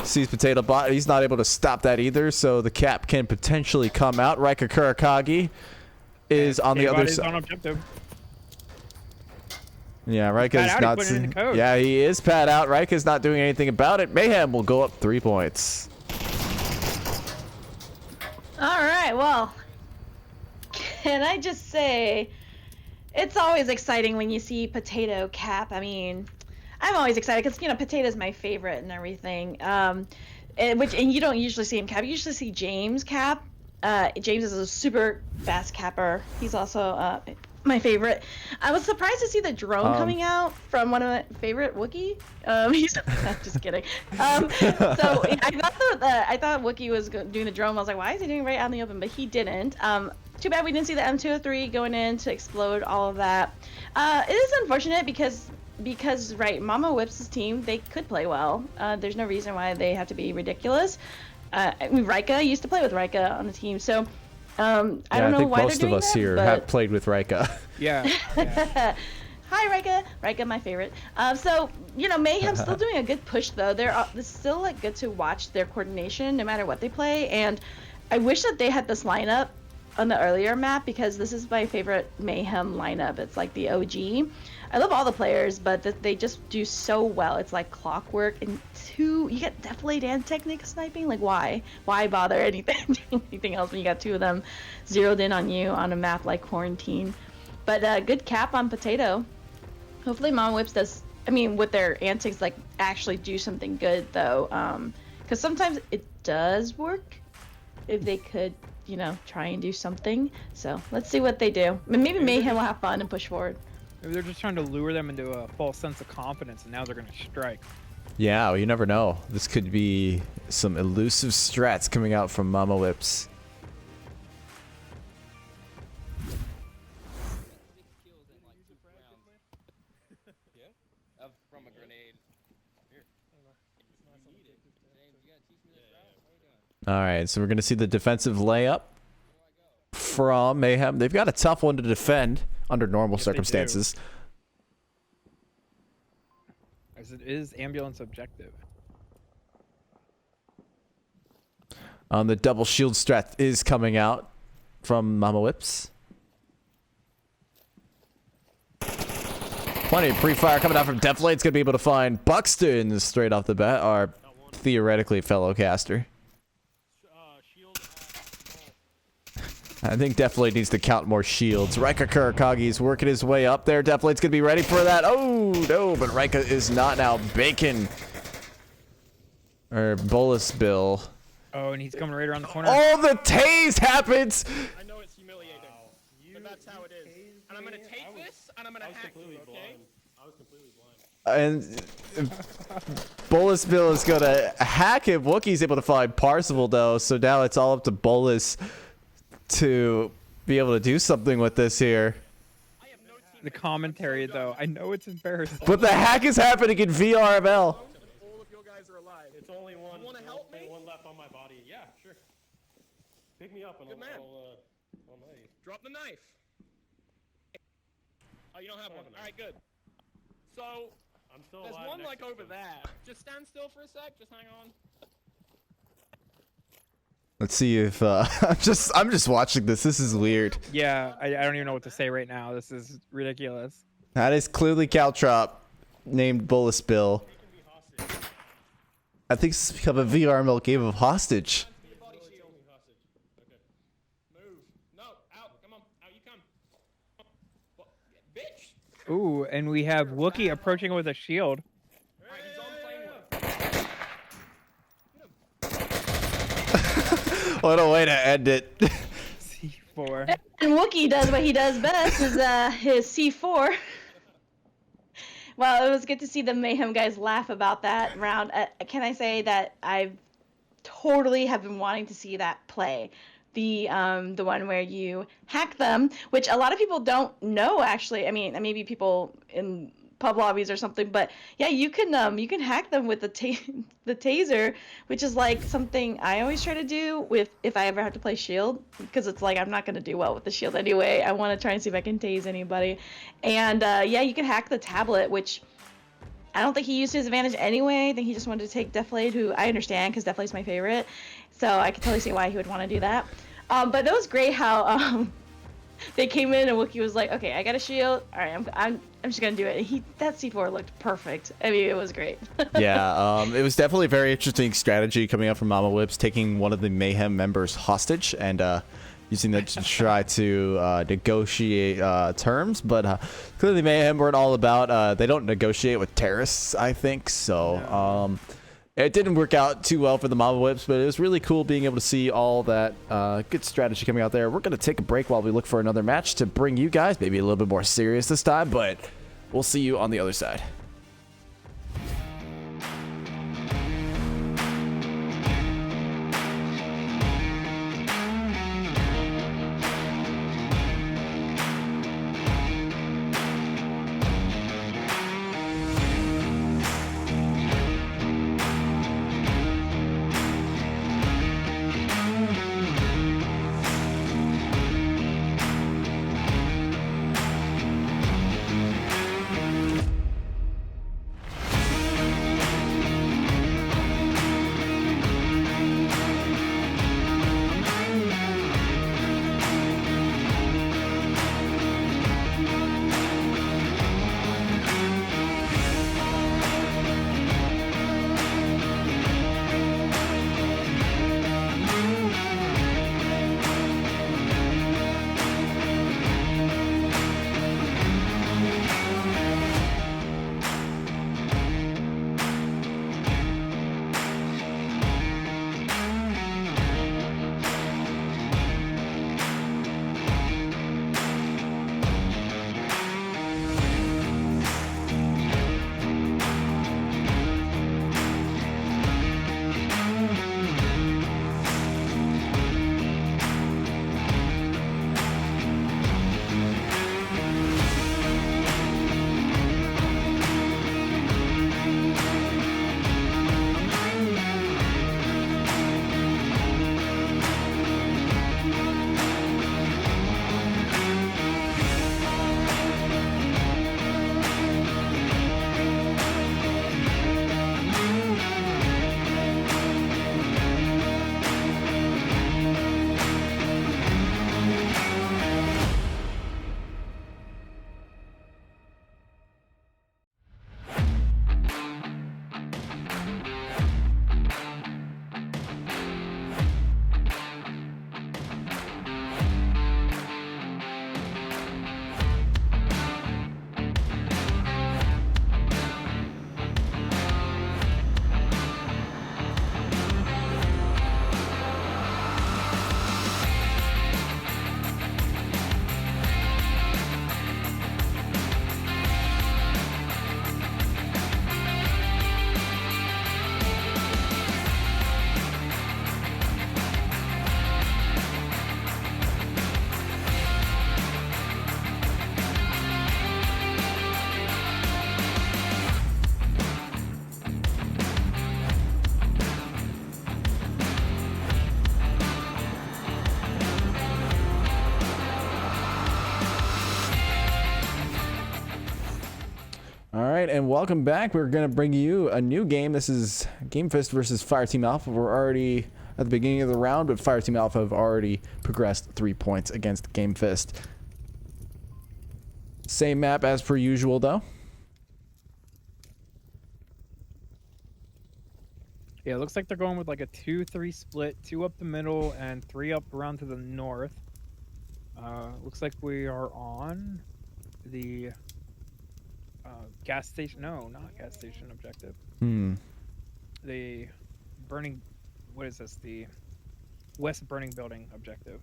sees Potato Bot. He's not able to stop that either, so the cap can potentially come out. Raika Kurakagi is on the other side. On objective. Yeah, Pat Raika's out, not. he put it in the code. Yeah, he is pat out. Raika's not doing anything about it. Mayhem will go up 3 points. All right, well, can I just say, it's always exciting when you see Potato Cap. I mean, I'm always excited because, you know, Potato's my favorite and everything. And you don't usually see him cap. You usually see James cap. James is a super fast capper. He's also my favorite. I was surprised to see the drone coming out from one of my favorite Wookie. He's just kidding. So I thought Wookie was doing the drone. I was like, why is he doing it right out in the open? But he didn't. Too bad we didn't see the M203 going in to explode all of that. It is unfortunate because right, Mama Whips' team, they could play well. There's no reason why they have to be ridiculous. I mean, Rika used to play with Rika on the team, so I don't know think why most they're of doing us that, here but... have played with Rika. Yeah. Hi, Rika. Rika, my favorite. So, you know, Mayhem's still doing a good push, though. It's still, like, good to watch their coordination no matter what they play. And I wish that they had this lineup on the earlier map, because this is my favorite Mayhem lineup. It's, like, the OG. I love all the players, but they just do so well. It's, like, clockwork. And you get Deflate and Technic sniping? Like, why? Why bother anything else when you got two of them zeroed in on you on a map like Quarantine? But good cap on Potato. Hopefully Mama Whips does, I mean, with their antics, like, actually do something good, though. Because sometimes it does work if they could, you know, try and do something. So let's see what they do. I mean, maybe Mayhem will have fun and push forward. Maybe they're just trying to lure them into a false sense of confidence, and now they're going to strike. Yeah, well, you never know. This could be some elusive strats coming out from Mama Whips. From a grenade. All right, so we're going to see the defensive layup from Mayhem. They've got a tough one to defend under normal circumstances. As it is ambulance objective. The double shield strat is coming out from Mama Whips. Plenty of pre-fire coming out from Deflate's going to be able to find Buxton straight off the bat, our theoretically fellow caster. I think Deflate needs to count more shields. Rika Kurakagi's working his way up there. Deflate's going to be ready for that. Oh, no, but Rika is not now. Bacon. Or Bolus Bill. Oh, and he's coming right around the corner. Oh, the tase happens! I know it's humiliating, but that's how it is. And I'm gonna take this, and I'm gonna hack you, okay? I was completely blind. And Bolus Bill is going to hack him. Wookie's able to find Parzival, though, so now it's all up to Bolus to be able to do something with this here. The commentary, though. I know it's embarrassing. But the hack is happening in VRML. All of your guys are alive. It's only one. You wanna help me? One left on my body. Yeah, sure. Pick me up and Good man. I'll lay you. Drop the knife. Oh, you don't have one. All right, good. So I'm still there's alive. one next like to over them. there. Just stand still for a sec. Just hang on. Let's see if I'm just watching this. This is weird. Yeah, I don't even know what to say right now. This is ridiculous. That is clearly Caltrop named Bolus Bill. I think this has become a VRML game of hostage. Your body shield. Move. No, out. Come on. Out you come. What? Bitch. Ooh, and we have Wookie approaching with a shield. All right, he's on plane mode. What a way to end it. C4. And Wookie does what he does best, is his C4. Well, it was good to see the Mayhem guys laugh about that round. Can I say that I've totally have been wanting to see that play. The one where you hack them, which a lot of people don't know, actually. I mean, maybe people in pub lobbies or something, but yeah, you can hack them with the taser, which is like something I always try to do with if I ever have to play shield, because it's like I'm not gonna do well with the shield anyway. I want to try and see if I can tase anybody, and yeah, you can hack the tablet, which I don't think he used his advantage anyway. I think he just wanted to take Deflate, who I understand because Deflate's my favorite, so I can totally see why he would want to do that. But that was great how they came in and Wookie was like, okay, I got a shield. All right, I'm just gonna do it. And that C4 looked perfect. I mean, it was great. Yeah, it was definitely a very interesting strategy coming out from Mama Whips, taking one of the Mayhem members hostage and using that to try to negotiate terms. But clearly Mayhem weren't all about, they don't negotiate with terrorists, I think. So it didn't work out too well for the Mama Whips, but it was really cool being able to see all that good strategy coming out there. We're going to take a break while we look for another match to bring you guys, maybe a little bit more serious this time, but we'll see you on the other side. right, and welcome back. We're going to bring you a new game. This is Game Fist versus Fireteam Alpha. We're already at the beginning of the round, but Fireteam Alpha have already progressed 3 points against Game Fist. Same map as per usual, though. Yeah, it looks like they're going with like a 2-3 split, 2 up the middle and 3 up around to the north. Looks like we are on the gas station. No, not gas station objective. The burning. What is this? The west burning building objective.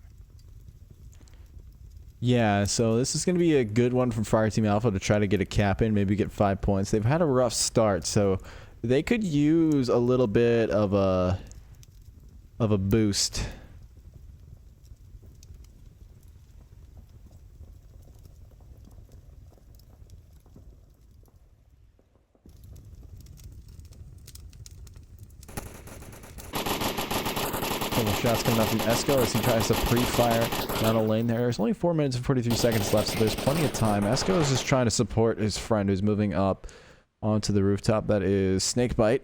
Yeah, so this is going to be a good one from Fireteam Alpha to try to get a cap in, maybe get 5 points. They've had a rough start, so they could use a little bit of a boost. Couple shots coming up from Esco as he tries to pre-fire down a lane there. There's only 4 minutes and 43 seconds left, so there's plenty of time. Esco is just trying to support his friend who's moving up onto the rooftop. That is Snakebite.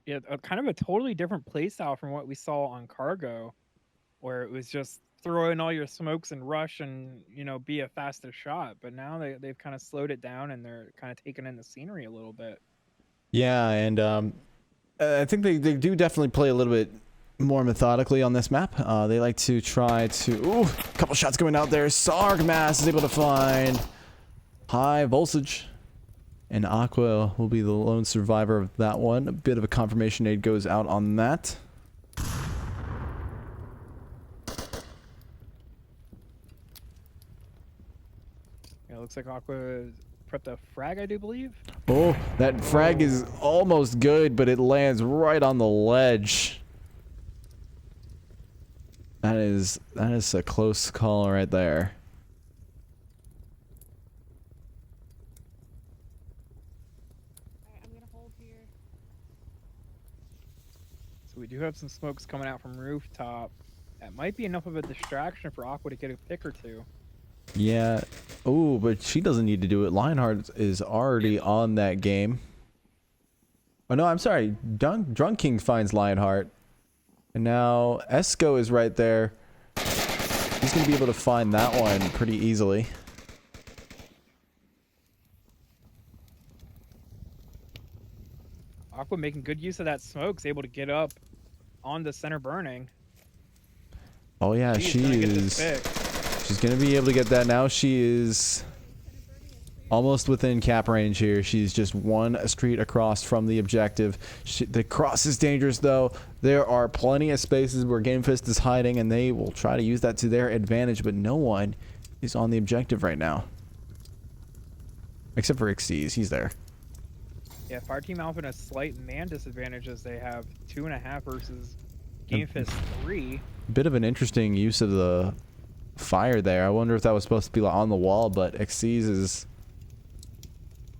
Yeah, kind of a totally different playstyle from what we saw on Cargo, where it was just throw in all your smokes and rush and, you know, be a faster shot. But now they've kind of slowed it down and they're kind of taking in the scenery a little bit. Yeah, and I think they do definitely play a little bit more methodically on this map. They like to try to... Ooh, a couple shots going out there. Sargmass is able to find high voltage. And Aqua will be the lone survivor of that one. A bit of a confirmation aid goes out on that. Yeah, looks like Aqua prepped a frag, I do believe. Oh, that frag is almost good, but it lands right on the ledge. That is a close call right there. So we do have some smokes coming out from rooftop. That might be enough of a distraction for Aqua to get a pick or two. Yeah. Oh, but she doesn't need to do it. Lionheart is already on that game. Oh, no, I'm sorry. Drunk King finds Lionheart. And now Esco is right there. He's going to be able to find that one pretty easily. Aqua making good use of that smoke, is able to get up on the center burning. Oh, yeah, she's going to be able to get that now. She is almost within cap range here. She's just one street across from the objective. The cross is dangerous, though. There are plenty of spaces where Game Fist is hiding, and they will try to use that to their advantage, but no one is on the objective right now. Except for Xyz. He's there. Yeah, Fireteam Alpha in a slight man disadvantage as they have 2.5 versus Game Fist 3. Bit of an interesting use of the fire there. I wonder if that was supposed to be on the wall, but Xyz is...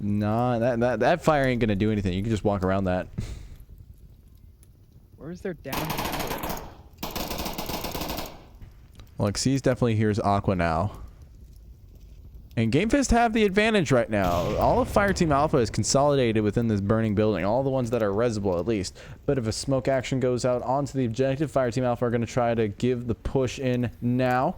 Nah, that fire ain't gonna do anything. You can just walk around that. Where's their down tower? Well, Xyz definitely hears Aqua now. And Game Fist have the advantage right now. All of Fireteam Alpha is consolidated within this burning building. All the ones that are resible, at least. But if a smoke action goes out onto the objective, Fireteam Alpha are going to try to give the push in now.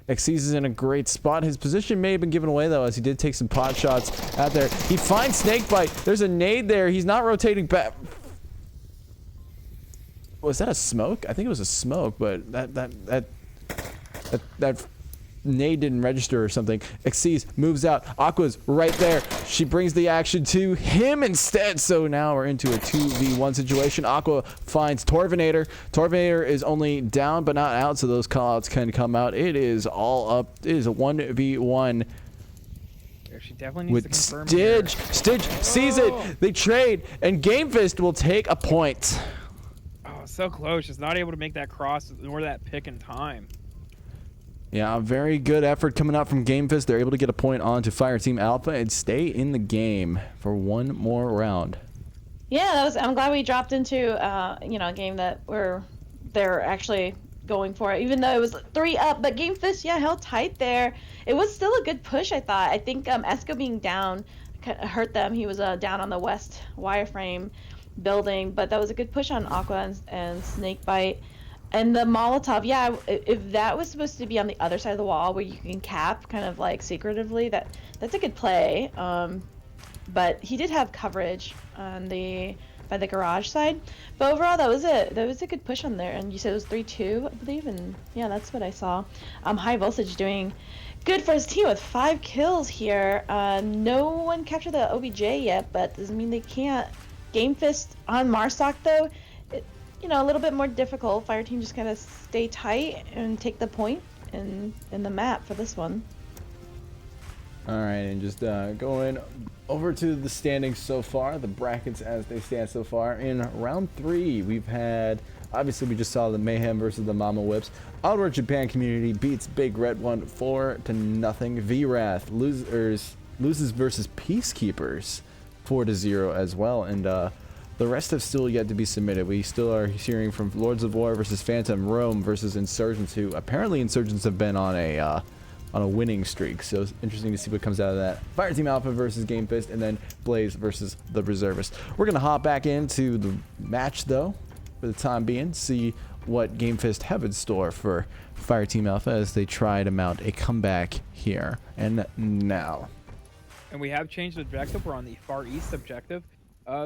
Xyz is in a great spot. His position may have been given away, though, as he did take some pot shots out there. He finds Snakebite. There's a nade there. He's not rotating back. Was that a smoke? I think it was a smoke, but that nade didn't register or something. Xyz moves out. Aqua's right there. She brings the action to him instead. So now we're into a 2v1 situation. Aqua finds Torvinator. Torvinator is only down but not out, so those callouts can come out. It is all up. It is a 1v1. She definitely needs With to confirm Stitch. here. Stitch sees it. They trade, and Game Fist will take a point. Oh, so close. Just not able to make that cross nor that pick in time. Yeah, very good effort coming out from Game Fist. They're able to get a point on to Fireteam Alpha and stay in the game for one more round. Yeah, I'm glad we dropped into you know, a game that they're actually going for it, even though it was 3 up. But Game Fist, yeah, held tight there. It was still a good push, I thought. I think Esco being down hurt them. He was down on the west wireframe building, but that was a good push on Aqua and Snakebite. And the Molotov, yeah, if that was supposed to be on the other side of the wall where you can cap kind of like secretively, that's a good play. But he did have coverage on by the garage side. But overall, that was a good push on there. And you said it was 3-2, I believe, and yeah, that's what I saw. High Voltage doing good for his team with 5 kills here. No one captured the OBJ yet, but doesn't mean they can't. Game Fist on Marstock though, a little bit more difficult. Fire team just kind of stay tight and take the point in the map for this one. All right, and just going over to the standings so far, the brackets as they stand so far. In round 3, we've had, obviously we just saw the Mayhem versus the Mama Whips. Onward Japan Community beats Big Red One 4-0. VRath loses versus Peacekeepers 4-0 as well, and the rest have still yet to be submitted. We still are hearing from Lords of War versus Phantom, Rome versus Insurgents, who apparently Insurgents have been on a winning streak. So it's interesting to see what comes out of that. Fireteam Alpha versus Game Fist, and then Blaze versus the Reservists. We're gonna hop back into the match though, for the time being, see what Game Fist have in store for Fireteam Alpha as they try to mount a comeback here and now. And we have changed the objective. We're on the Far East objective.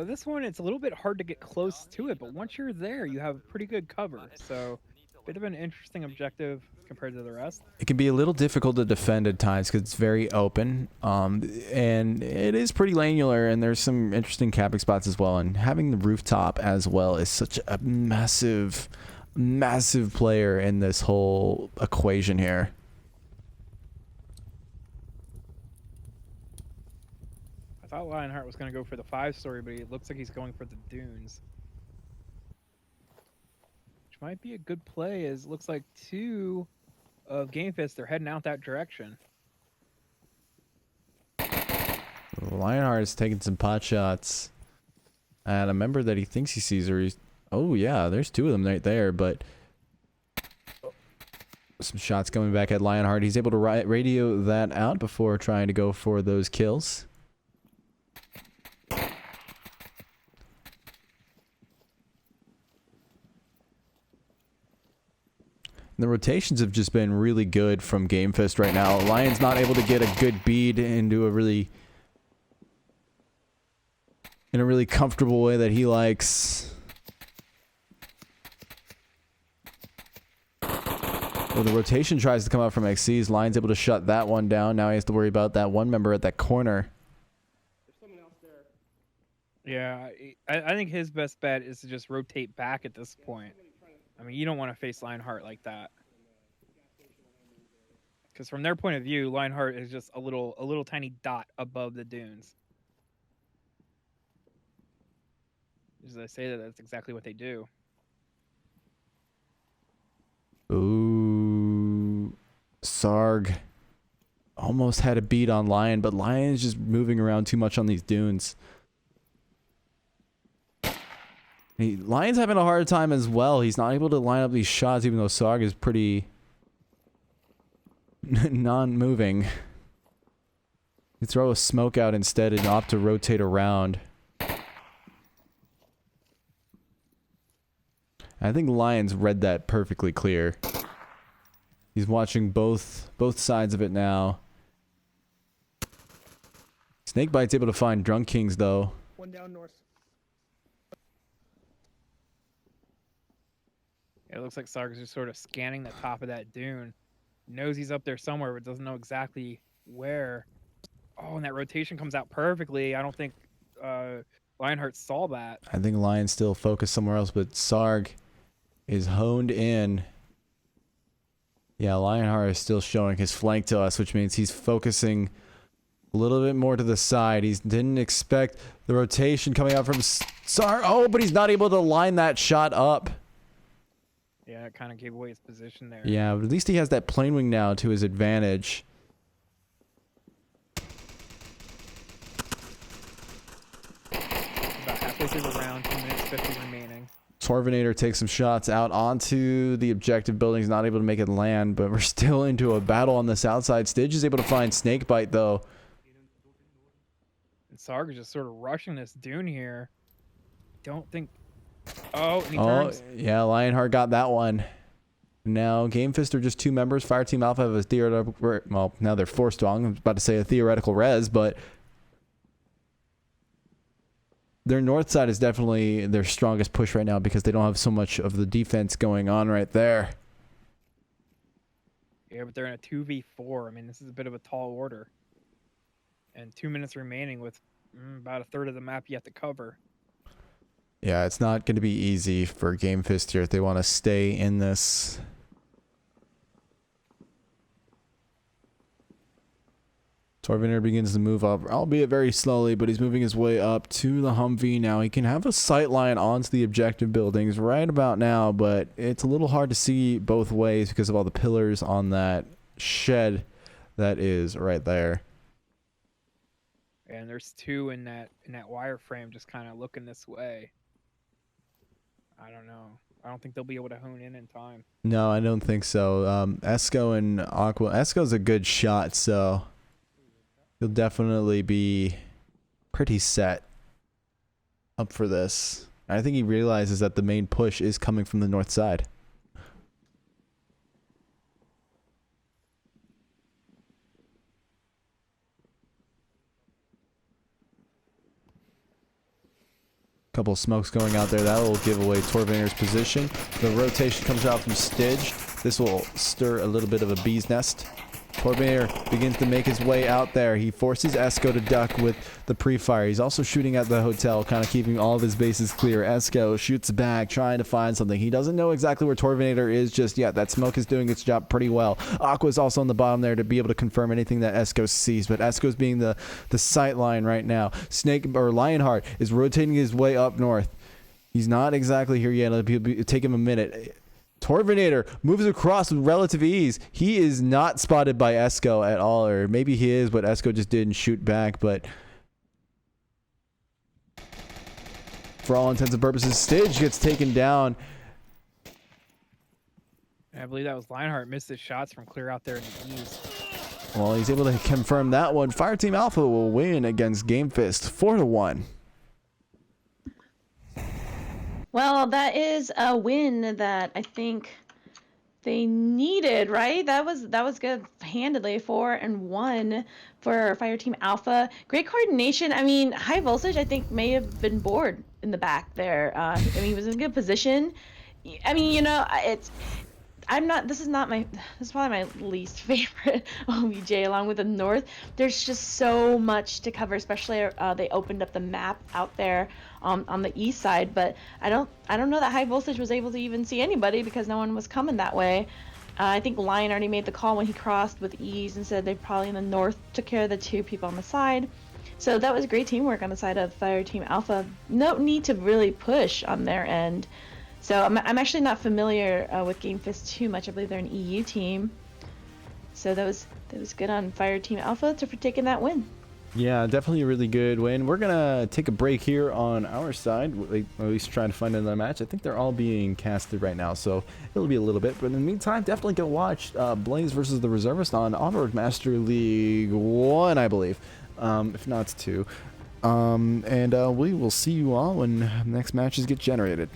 This one, it's a little bit hard to get close to it, but once you're there, you have pretty good cover. So, bit of an interesting objective compared to the rest. It can be a little difficult to defend at times because it's very open, and it is pretty lanular, and there's some interesting capping spots as well. And having the rooftop as well is such a massive player in this whole equation here. I thought Lionheart was going to go for the 5-story, but it looks like he's going for the dunes. Which might be a good play, as it looks like 2 of Game Fist, they're heading out that direction. Lionheart is taking some pot shots at a member that he thinks he sees, or he's... Oh yeah, there's 2 of them right there, but... Some shots coming back at Lionheart. He's able to radio that out before trying to go for those kills. The rotations have just been really good from Game Fist right now. Lion's not able to get a good bead into a really comfortable way that he likes. Well, the rotation tries to come out from XC's. Lion's able to shut that one down. Now he has to worry about that one member at that corner. There's someone else there. Yeah, I think his best bet is to just rotate back at this point. I mean, you don't want to face Lionheart like that. Because from their point of view, Lionheart is just a little tiny dot above the dunes. As I say that, that's exactly what they do. Ooh. Sarg almost had a beat on Lion, but Lion is just moving around too much on these dunes. Lion's having a hard time as well. He's not able to line up these shots, even though Sarg is pretty non-moving. You throw a smoke out instead and opt to rotate around. I think Lion's read that perfectly clear. He's watching both sides of it now. Snakebite's able to find Drunk Kings though. One down north. It looks like Sarg is just sort of scanning the top of that dune. Knows he's up there somewhere, but doesn't know exactly where. Oh, and that rotation comes out perfectly. I don't think Lionheart saw that. I think Lion's still focused somewhere else, but Sarg is honed in. Yeah, Lionheart is still showing his flank to us, which means he's focusing a little bit more to the side. He didn't expect the rotation coming out from Sarg. Oh, but he's not able to line that shot up. Yeah, it kind of gave away his position there. Yeah, but at least he has that plane wing now to his advantage. About halfway through the round, 2 minutes 50 remaining. Torvinator takes some shots out onto the objective building. He's not able to make it land, but we're still into a battle on the south side. Stidge is able to find Snakebite, though. And Sarg is just sort of rushing this Dune here. Don't think... Oh, and he Oh, turns. yeah, Lionheart got that one. Now, Game Fist are just 2 members. Fireteam Alpha have a theoretical... Well, now they're 4 strong. I was about to say a theoretical res, but... Their north side is definitely their strongest push right now because they don't have so much of the defense going on right there. Yeah, but they're in a 2v4. I mean, this is a bit of a tall order. And 2 minutes remaining with about a third of the map you have to cover. Yeah, it's not going to be easy for Game Fist here if they want to stay in this. Torvinator begins to move up, albeit very slowly, but he's moving his way up to the Humvee now. He can have a sight line onto the objective buildings right about now, but it's a little hard to see both ways because of all the pillars on that shed that is right there. And there's 2 in that wireframe just kind of looking this way. I don't know. I don't think they'll be able to hone in time. No, I don't think so. Esco and Aqua. Esco's a good shot, so he'll definitely be pretty set up for this. I think he realizes that the main push is coming from the north side. Couple of smokes going out there. That will give away Torvinator's position. The rotation comes out from Stidge. This will stir a little bit of a bee's nest. Torvinator begins to make his way out there. He forces Esco to duck with the pre-fire. He's also shooting at the hotel, kind of keeping all of his bases clear. Esco shoots back, trying to find something. He doesn't know exactly where Torvinator is just yet. That smoke is doing its job pretty well. Aqua's also on the bottom there to be able to confirm anything that Esco sees, but Esco's being the sight line right now. Lionheart is rotating his way up north. He's not exactly here yet. It'll take him a minute. Torvinator moves across with relative ease. He is not spotted by Esco at all, or maybe he is, but Esco just didn't shoot back. But for all intents and purposes, Stidge gets taken down. I believe that was Lionheart missed his shots from clear out there in the east. Well, he's able to confirm that one. Fireteam Alpha will win against Game Fist 4-1. Well, that is a win that I think they needed, right? That was good handedly. 4-1 for Fireteam Alpha. Great coordination. I mean, High Voltage I think may have been bored in the back there. I mean, he was in a good position. I mean, you know, this is probably my least favorite OBJ along with the North. There's just so much to cover, especially they opened up the map out there on the east side, but I don't know that High Voltage was able to even see anybody because no one was coming that way. I think Lion already made the call when he crossed with ease and said they probably in the north took care of the 2 people on the side. So that was great teamwork on the side of Fireteam Alpha. No need to really push on their end. So I'm actually not familiar with Game Fist too much. I believe they're an EU team. So that was good on Fireteam Alpha for taking that win. Yeah, definitely a really good win. We're going to take a break here on our side, at least trying to find another match. I think they're all being casted right now, so it'll be a little bit. But in the meantime, definitely go watch Blaze versus the Reservist on Onward Master League 1, I believe. If not, it's 2. And we will see you all when next matches get generated.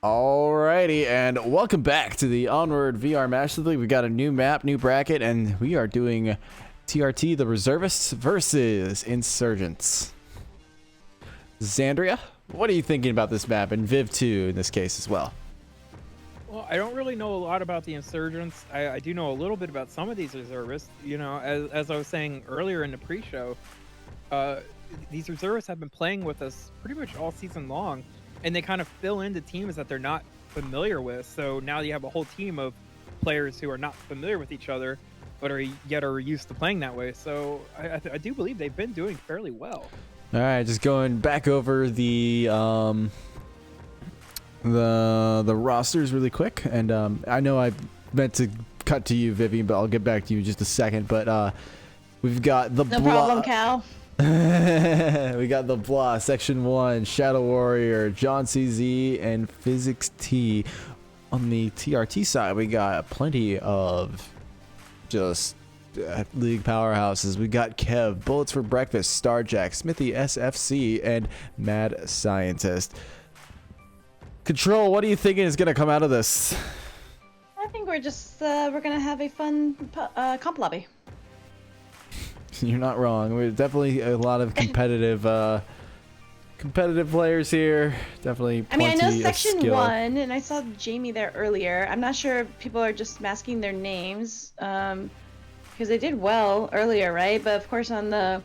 Alrighty, and welcome back to the Onward VR Master League. We got a new map, new bracket, and we are doing TRT, the Reservists versus Insurgents. Xandria, what are you thinking about this map, and Viv 2 in this case as well? Well, I don't really know a lot about the Insurgents. I do know a little bit about some of these reservists. You know, as I was saying earlier in the pre-show, these reservists have been playing with us pretty much all season long, and they kind of fill into teams that they're not familiar with. So now you have a whole team of players who are not familiar with each other, but are used to playing that way. So I do believe they've been doing fairly well. All right, just going back over the rosters really quick, and I know I meant to cut to you, Vivian, but I'll get back to you in just a second. But we've got the No problem, Cal. we got the Blah, Section 1, Shadow Warrior, John CZ, and Physics T. On the TRT side, we got plenty of just league powerhouses. We got Kev, Bullets for Breakfast, Starjack, Smithy SFC, and Mad Scientist. Control, what are you thinking is going to come out of this? I think we're just we're gonna have a fun comp lobby. You're not wrong. We're definitely a lot of competitive players here. Definitely I mean, I know plenty of Section skill. 1, and I saw Jamie there earlier. I'm not sure if people are just masking their names, because they did well earlier, right? But of course on the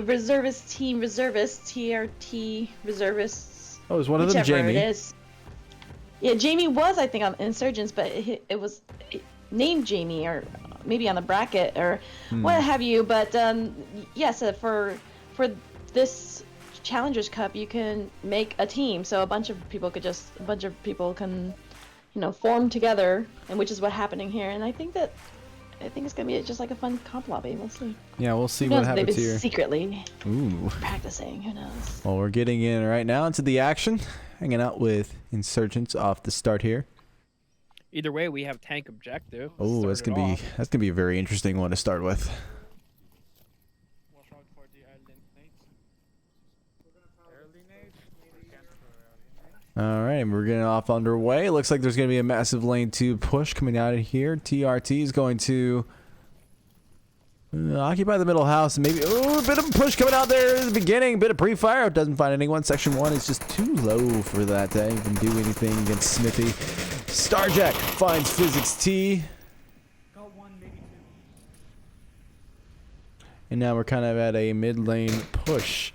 reservist team, TRT reservists. Oh, is one of them whichever Jamie? It is. Yeah, Jamie was, I think, on Insurgents, but it was named Jamie, or maybe on the bracket, or what have you. But yes, for this Challengers Cup, you can make a team, so a bunch of people can, you know, form together, and which is what's happening here. And I think it's gonna be just like a fun comp lobby. We'll see. Yeah, we'll see Who what knows, they've happens been here. secretly Ooh. practicing. Who knows? Well, we're getting in right now into the action. Hanging out with Insurgents off the start here. Either way, we have tank objective. Oh, that's gonna be a very interesting one to start with. Watch out for the early nades. Early nades? All right, we're getting off underway. Looks like there's going to be a massive lane 2 push coming out of here. TRT is going to occupy the middle house. And maybe a bit of a push coming out there at the beginning. Bit of pre-fire. Doesn't find anyone. Section 1 is just too low for that to even do anything against Smithy. Starjack finds Physics T. Got one, maybe two. And now we're kind of at a mid-lane push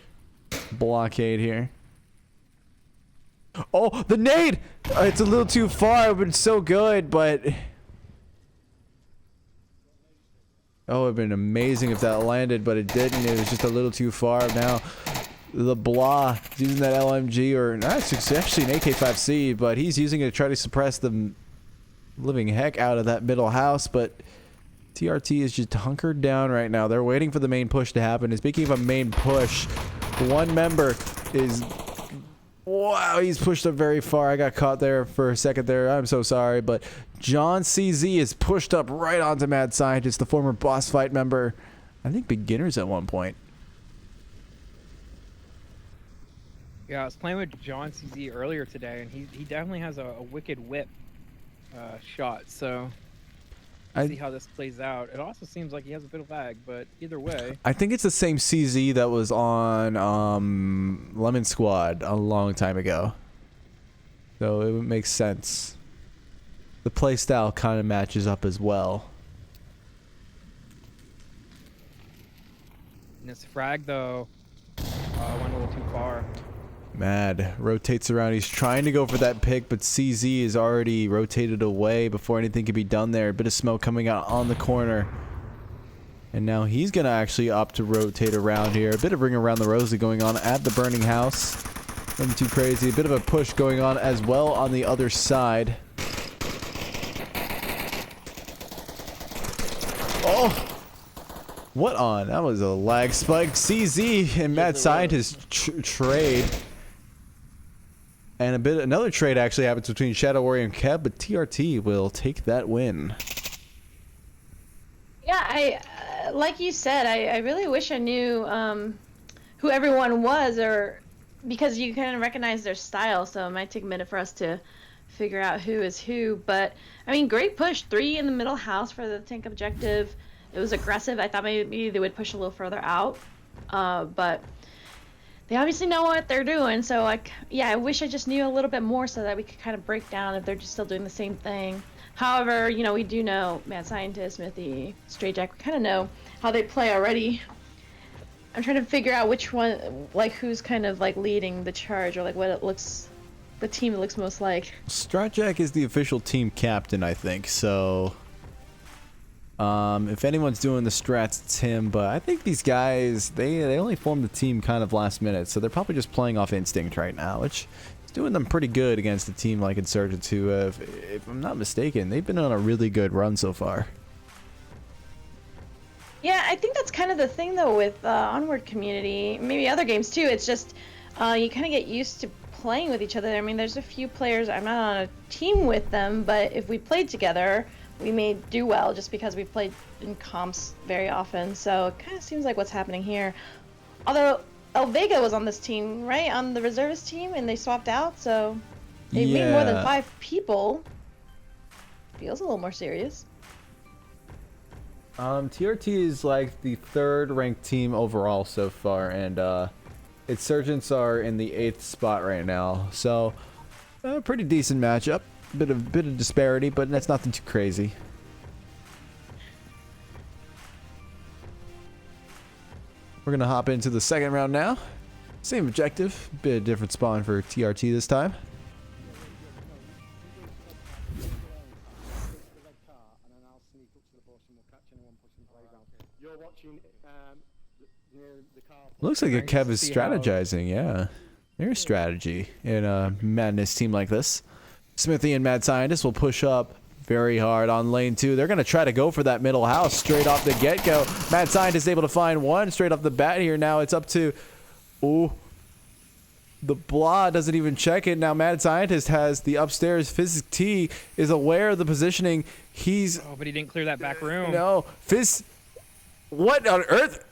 blockade here. Oh, the nade! It's a little too far. It would have been so good, but... Oh, it would have been amazing if that landed, but it didn't. It was just a little too far. Now, the Blah using that LMG, or not, it's actually an AK-5C, but he's using it to try to suppress the living heck out of that middle house, but TRT is just hunkered down right now. They're waiting for the main push to happen. And speaking of a main push, one member is... Wow, he's pushed up very far. I got caught there for a second there. I'm so sorry, but John CZ is pushed up right onto Mad Scientist, the former boss fight member. I think beginners at one point. Yeah, I was playing with John CZ earlier today, and he definitely has a wicked whip shot. So see how this plays out. It also seems like he has a bit of lag, but either way. I think it's the same CZ that was on Lemon Squad a long time ago. So it would make sense. The playstyle kind of matches up as well. And this frag, though, went a little too far. Mad rotates around. He's trying to go for that pick, but CZ is already rotated away before anything can be done there. A bit of smoke coming out on the corner. And now he's going to actually opt to rotate around here. A bit of ring around the rosy going on at the burning house. Nothing too crazy. A bit of a push going on as well on the other side. Oh! What on? That was a lag spike. CZ and Mad Scientist trade. And another trade actually happens between Shadow Warrior and Kev, but TRT will take that win. Yeah, I like you said, I really wish I knew who everyone was, or because you kind of recognize their style, so it might take a minute for us to figure out who is who. But I mean, great push. 3 in the middle house for the tank objective. It was aggressive. I thought maybe they would push a little further out, but they obviously know what they're doing. So like, yeah, I wish I just knew a little bit more so that we could kind of break down if they're just still doing the same thing. However, you know, we do know Mad Scientist, Smithy, Stray Jack. We kind of know how they play already. I'm trying to figure out which one, like, who's kind of like leading the charge, or like what it looks, the team it looks most like. Stratjack is the official team captain, I think. So, if anyone's doing the strats, it's him. But I think these guys, they only formed the team kind of last minute, so they're probably just playing off instinct right now, which is doing them pretty good against a team like Insurgents, who have, if I'm not mistaken, they've been on a really good run so far. Yeah, I think that's kind of the thing though with Onward community, maybe other games too. It's just you kind of get used to playing with each other. I mean, there's a few players, I'm not on a team with them, but if we played together, we may do well just because we played in comps very often. So it kind of seems like what's happening here. Although El Vega was on this team, right? On the reservist team, and they swapped out, so they made more than 5 people. Feels a little more serious. TRT is like the 3rd ranked team overall so far, and Insurgents are in the 8th spot right now. So, pretty decent matchup. Bit of disparity, but that's nothing too crazy. We're gonna hop into the second round now. Same objective, bit of different spawn for TRT this time. Looks like a Kev is strategizing, yeah. There's strategy in a madness team like this. Smithy and Mad Scientist will push up very hard on lane 2. They're going to try to go for that middle house straight off the get-go. Mad Scientist able to find one straight off the bat here. Now it's up to... Ooh. The Blah doesn't even check it. Now Mad Scientist has the upstairs. Fizz T is aware of the positioning. He's... Oh, but he didn't clear that back room. No. Fizz... What on earth?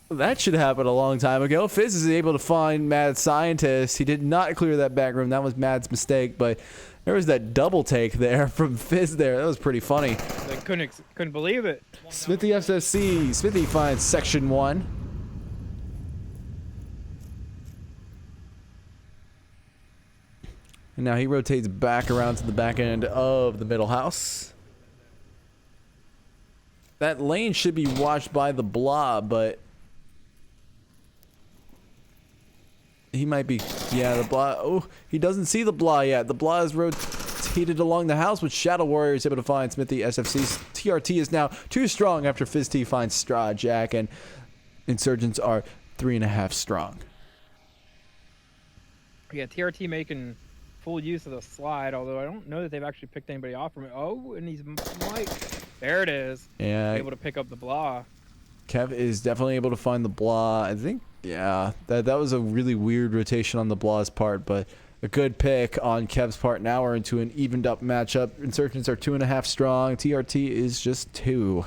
That should happen a long time ago. Fizz is able to find Mad Scientist. He did not clear that back room. That was Mad's mistake, but there was that double take there from Fizz there. That was pretty funny. I couldn't believe it. Smithy FFC. Smithy finds section 1. And now he rotates back around to the back end of the middle house. That lane should be watched by the Blob, but he might be, yeah, the Blah. Oh, he doesn't see the Blah yet. The Blah is rotated along the house, with Shadow Warrior is able to find Smithy SFC's. TRT is now too strong after Fizz T finds Straw Jack, and Insurgents are 3.5 strong. Yeah, TRT making full use of the slide, although I don't know that they've actually picked anybody off from it. Oh, and he's there it is. Yeah. Able to pick up the Blah. Kev is definitely able to find the Blah. I think, yeah, that was a really weird rotation on the Blah's part, but a good pick on Kev's part. Now we're into an evened up matchup. Insurgents are 2.5 strong. TRT is just 2.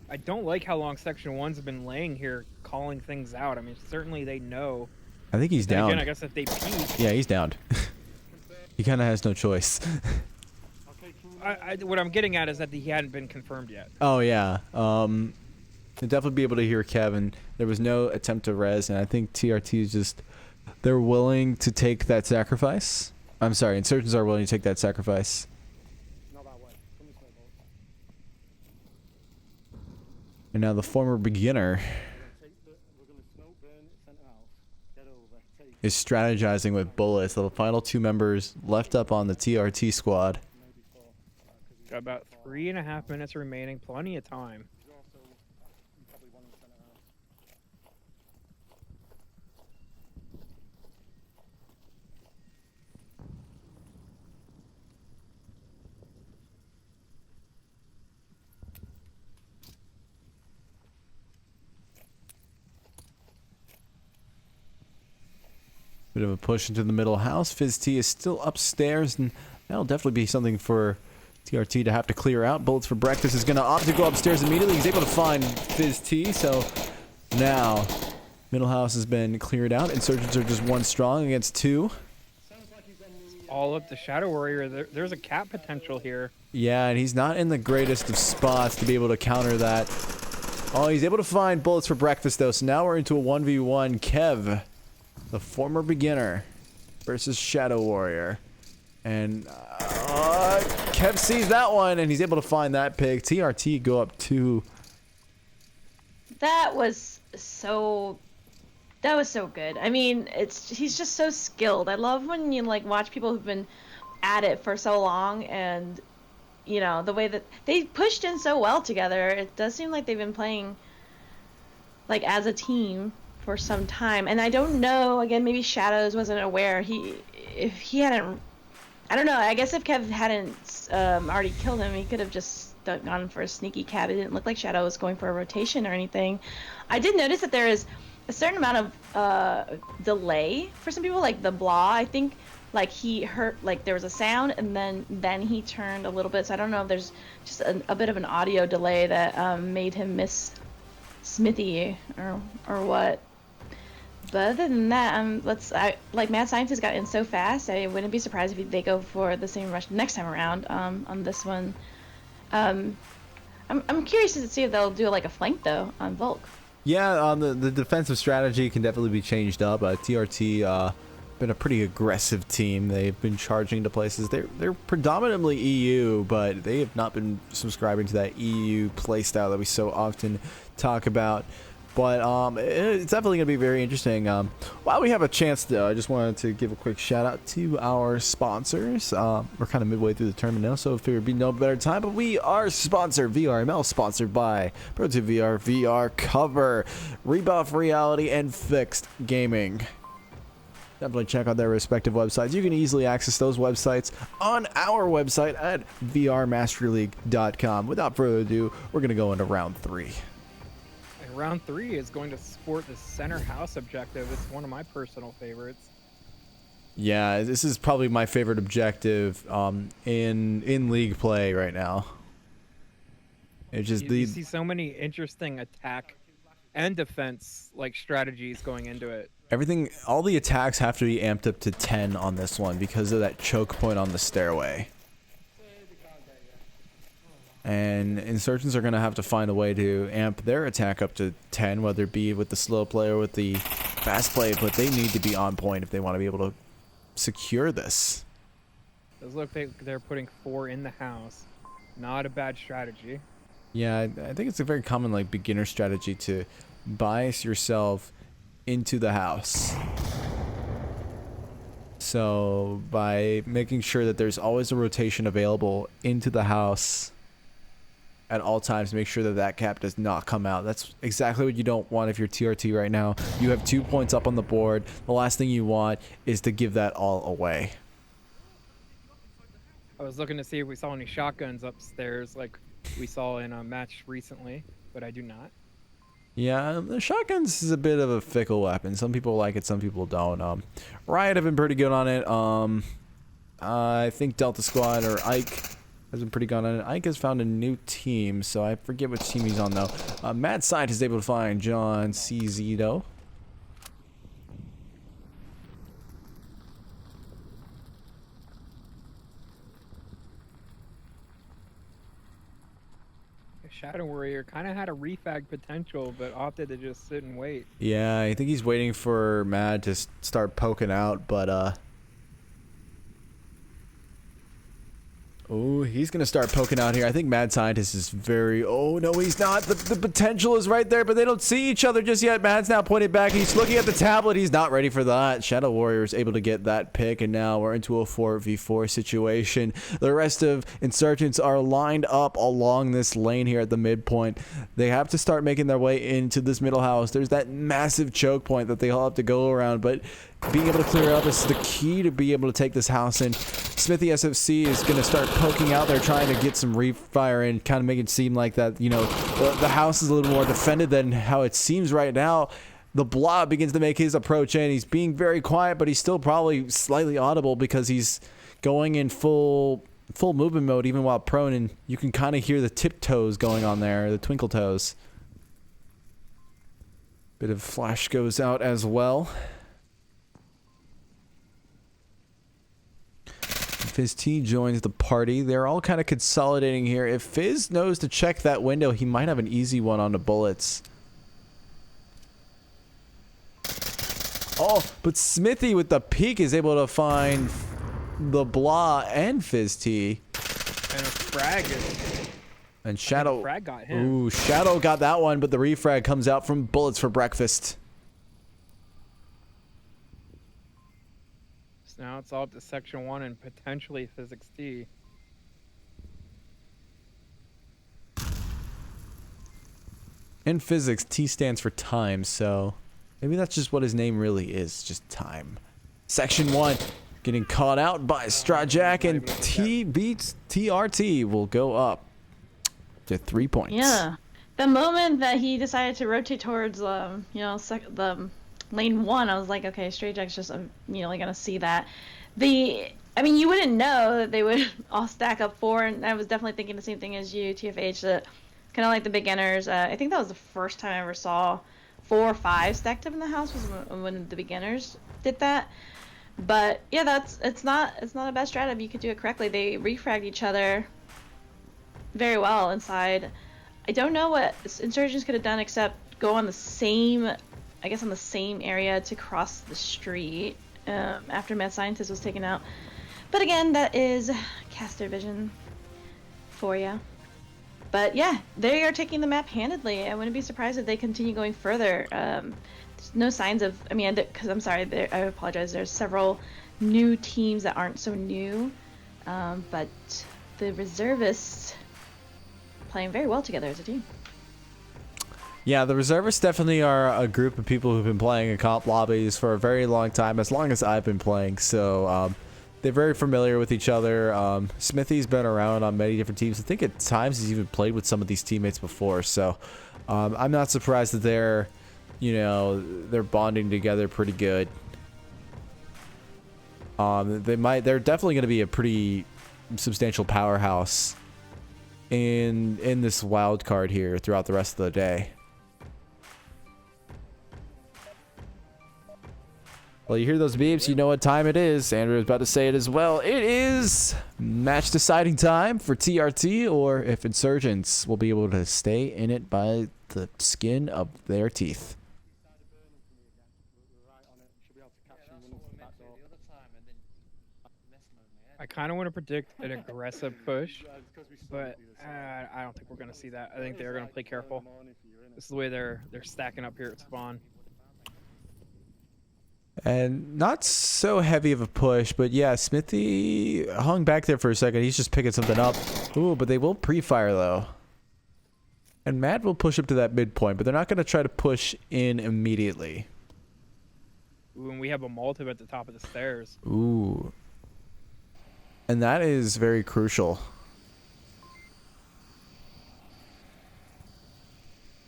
I don't like how long Section 1's have been laying here calling things out. I mean, certainly they know. I think he's Then down. again, I guess if they peek. Yeah, he's downed. He kind of has no choice. What I'm getting at is that he hadn't been confirmed yet. Oh, yeah. You'll definitely be able to hear Kevin. There was no attempt to res, and I think TRT is just... They're willing to take that sacrifice. I'm sorry, Insurgents are willing to take that sacrifice. And now the former beginner is strategizing with bullets. The final 2 members left up on the TRT squad. Got about 3.5 minutes remaining. Plenty of time. Bit of a push into the middle house. Fizz T is still upstairs, and that'll definitely be something for TRT to have to clear out. Bullets for Breakfast is going to opt to go upstairs immediately. He's able to find Fizz T, so now Middle house has been cleared out. Insurgents are just 1 strong against 2. All up to Shadow Warrior. There's a cap potential here. Yeah, and he's not in the greatest of spots to be able to counter that. Oh, he's able to find bullets for breakfast, though. So now we're into a 1v1. Kev, the former beginner, versus Shadow Warrior. And Kev sees that one, and he's able to find that pick. TRT go up 2. That was so good. I mean, he's just so skilled. I love when you like watch people who've been at it for so long, and you know the way that they pushed in so well together. It does seem like they've been playing like as a team for some time. And I don't know. Again, maybe Shadows wasn't aware. If he hadn't, I don't know. I guess if Kev hadn't already killed him, he could have just gone for a sneaky cab. It didn't look like Shadow was going for a rotation or anything. I did notice that there is a certain amount of delay for some people, like the blah. I think like he heard, like there was a sound and then he turned a little bit. So I don't know if there's just a bit of an audio delay that made him miss Smithy or what. But other than that, like Mad Scientist got in so fast. I wouldn't be surprised if they go for the same rush next time around on this one. I'm curious to see if they'll do like a flank though on Volk. Yeah, the defensive strategy can definitely be changed up. TRT been a pretty aggressive team. They've been charging to places. They're predominantly EU, but they have not been subscribing to that EU playstyle that we so often talk about. But it's definitely going to be very interesting. While we have a chance, though, I just wanted to give a quick shout out to our sponsors. We're kind of midway through the tournament now, so if there would be no better time, but we are sponsored, VRML, sponsored by Pro2VR, VR Cover, Rebuff Reality, and Fixed Gaming. Definitely check out their respective websites. You can easily access those websites on our website at vrmasterleague.com. Without further ado, we're going to go into round 3. Round 3 is going to sport the center house objective. It's one of my personal favorites. Yeah, this is probably my favorite objective in league play right now. It's just you see so many interesting attack and defense like strategies going into it. Everything, all the attacks have to be amped up to 10 on this one because of that choke point on the stairway. And Insurgents are going to have to find a way to amp their attack up to 10, whether it be with the slow play or with the fast play, but they need to be on point if they want to be able to secure this. Does look like they're putting 4 in the house. Not a bad strategy. Yeah, I think it's a very common like beginner strategy to bias yourself into the house. So by making sure that there's always a rotation available into the house at all times, make sure that that cap does not come out. That's exactly what you don't want if you're TRT right now. You have 2 points up on the board. The last thing you want is to give that all away. I was looking to see if we saw any shotguns upstairs like we saw in a match recently, but I do not. Yeah, the shotguns is a bit of a fickle weapon. Some people like it, some people don't. Riot have been pretty good on it. I think Delta Squad or Ike has been pretty good on it. Ike has found a new team, so I forget which team he's on though. Mad Scientist is able to find John CZ though. Shadow Warrior kind of had a refag potential, but opted to just sit and wait. Yeah, I think he's waiting for Mad to start poking out, but oh, he's gonna start poking out here. I think Mad Scientist is very... Oh, no, he's not. The potential is right there, but they don't see each other just yet. Mad's now pointed back. He's looking at the tablet. He's not ready for that. Shadow Warrior is able to get that pick, and now we're into a 4v4 situation. The rest of Insurgents are lined up along this lane here at the midpoint. They have to start making their way into this middle house. There's that massive choke point that they all have to go around, but being able to clear it up is the key to be able to take this house in. Smithy SFC is going to start poking out there, trying to get some refire and kind of make it seem like that, you know, the house is a little more defended than how it seems right now. The Blob begins to make his approach in. He's being very quiet, but he's still probably slightly audible because he's going in full movement mode even while prone, and you can kind of hear the tiptoes going on there, the twinkle toes. Bit of flash goes out as well. Fizz T joins the party. They're all kind of consolidating here. If Fizz knows to check that window, he might have an easy one on the bullets. Oh, but Smithy with the peek is able to find the Blah and Fizz T. And a frag is... And Shadow... Frag got him. Ooh, Shadow got that one, but the refrag comes out from bullets for breakfast. So now it's all up to Section 1 and potentially Physics T. In physics, T stands for time, so maybe that's just what his name really is, just time. Section 1 getting caught out by Strawjack, and T beats TRT will go up to 3 points. Yeah. The moment that he decided to rotate towards, you know, the lane 1, I was like, okay, Strawjack's just, you know, gonna see that. I mean, you wouldn't know that they would all stack up 4, and I was definitely thinking the same thing as you, TFH, that kind of like the beginners. I think that was the first time I ever saw 4 or 5 stacked up in the house was when the beginners did that. But yeah, it's not a bad strat if you could do it correctly. They refragged each other very well inside. I don't know what Insurgents could have done except go on the same, I guess on the same area to cross the street after Mad Scientist was taken out. But again, that is caster vision for you. But yeah, they are taking the map handedly. I wouldn't be surprised if they continue going further. There's no signs of, I mean, because I'm sorry, I apologize. There's several new teams that aren't so new, but the reservists playing very well together as a team. Yeah, the reservists definitely are a group of people who've been playing in comp lobbies for a very long time, as long as I've been playing. So they're very familiar with each other. Smithy's been around on many different teams. I think at times he's even played with some of these teammates before. So I'm not surprised that they're, you know, they're bonding together pretty good. They're definitely going to be a pretty substantial powerhouse in this wild card here throughout the rest of the day. Well, you hear those beeps, you know what time it is. Andrew was about to say it as well. It is match deciding time for TRT, or if Insurgents will be able to stay in it by the skin of their teeth. I kind of want to predict an aggressive push, but I don't think we're going to see that. I think they're going to play careful. This is the way they're stacking up here at spawn. And not so heavy of a push, but yeah, Smithy hung back there for a second. He's just picking something up. Ooh, but they will pre-fire though. And Matt will push up to that midpoint, but they're not going to try to push in immediately. Ooh, and we have a Molotov at the top of the stairs. Ooh. And that is very crucial.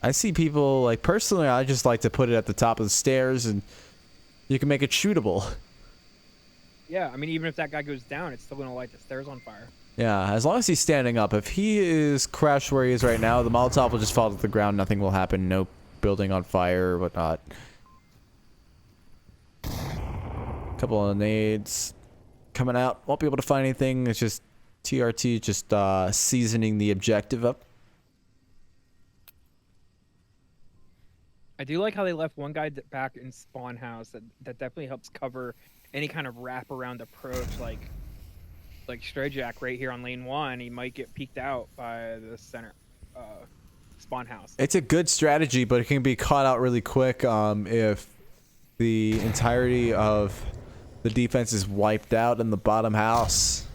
I see people, like, personally, I just like to put it at the top of the stairs and you can make it shootable. Yeah, I mean, even if that guy goes down, it's still going to light the stairs on fire. Yeah, as long as he's standing up. If he is crashed where he is right now, the Molotov will just fall to the ground. Nothing will happen. No building on fire or whatnot. Couple of nades coming out. Won't be able to find anything. It's just TRT just seasoning the objective up. I do like how they left one guy back in spawn house. That definitely helps cover any kind of wraparound approach, like Strawjack right here on lane 1. He might get peeked out by the center spawn house. It's a good strategy, but it can be caught out really quick if the entirety of the defense is wiped out in the bottom house.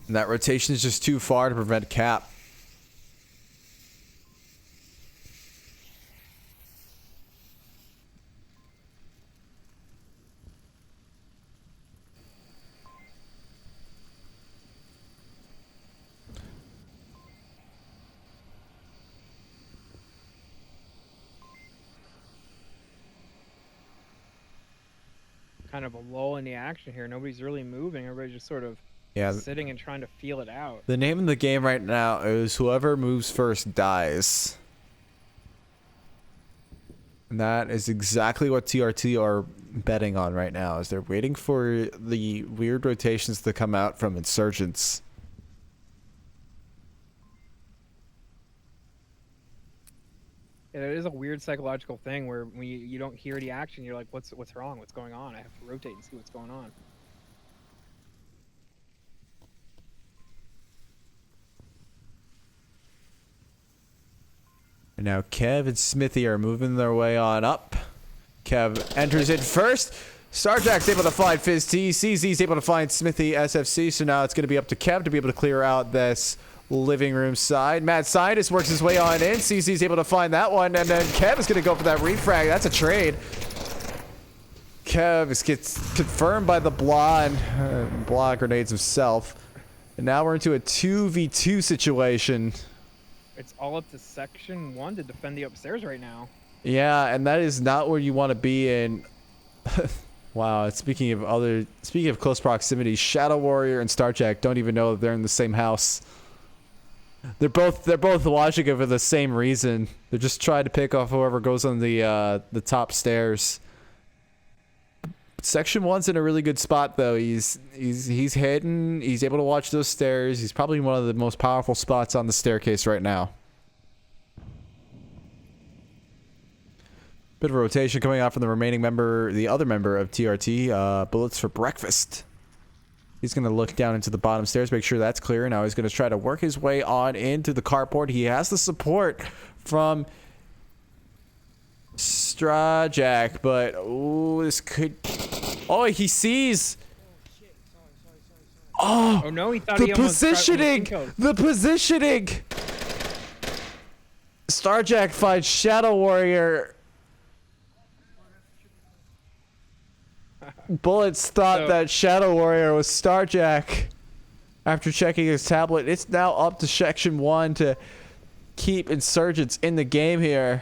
And that rotation is just too far to prevent cap. Kind of a lull in the action here. Nobody's really moving. Everybody's just sort of sitting and trying to feel it out. The name of the game right now is whoever moves first dies. And that is exactly what TRT are betting on right now, is they're waiting for the weird rotations to come out from insurgents. Yeah, it is a weird psychological thing where when you don't hear any action, you're like, what's wrong? What's going on? I have to rotate and see what's going on. And now Kev and Smithy are moving their way on up. Kev enters in first. Starjack's able to find Fizz T. CZ's able to find Smithy SFC. So now it's going to be up to Kev to be able to clear out this living room side. Mad Scientist works his way on in. CZ's able to find that one. And then Kev is going to go for that refrag. That's a trade. Kev gets confirmed by the Blah and Blah grenades himself. And now we're into a 2v2 situation. It's all up to Section 1 to defend the upstairs right now. Yeah, and that is not where you want to be in. Wow, speaking of close proximity, Shadow Warrior and Starjack don't even know that they're in the same house. They're both watching it for the same reason. They're just trying to pick off whoever goes on the top stairs. Section 1's in a really good spot though. He's hidden. He's able to watch those stairs. He's probably one of the most powerful spots on the staircase right now. Bit of a rotation coming out from the other member of TRT, Bullets for Breakfast. He's going to look down into the bottom stairs, make sure that's clear. Now he's going to try to work his way on into the carport. He has the support from Starjack, but oh, this could... Oh, he sees... Oh no, he thought the he almost positioning! The positioning! Starjack finds Shadow Warrior. Bullets thought that Shadow Warrior was Starjack. After checking his tablet, it's now up to Section 1 to keep insurgents in the game here.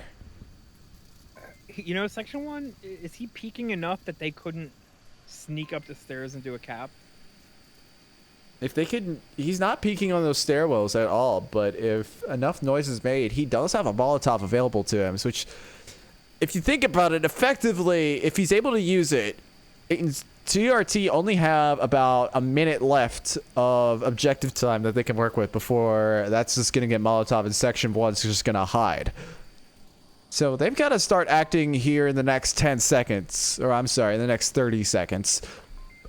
You know, Section 1, is he peeking enough that they couldn't sneak up the stairs and do a cap? If they could, he's not peeking on those stairwells at all, but if enough noise is made, he does have a Molotov available to him, which, if you think about it, effectively, if he's able to use it, TRT only have about a minute left of objective time that they can work with before that's just going to get Molotov and Section 1's just going to hide. So they've got to start acting here in the next 10 seconds, or I'm sorry, in the next 30 seconds,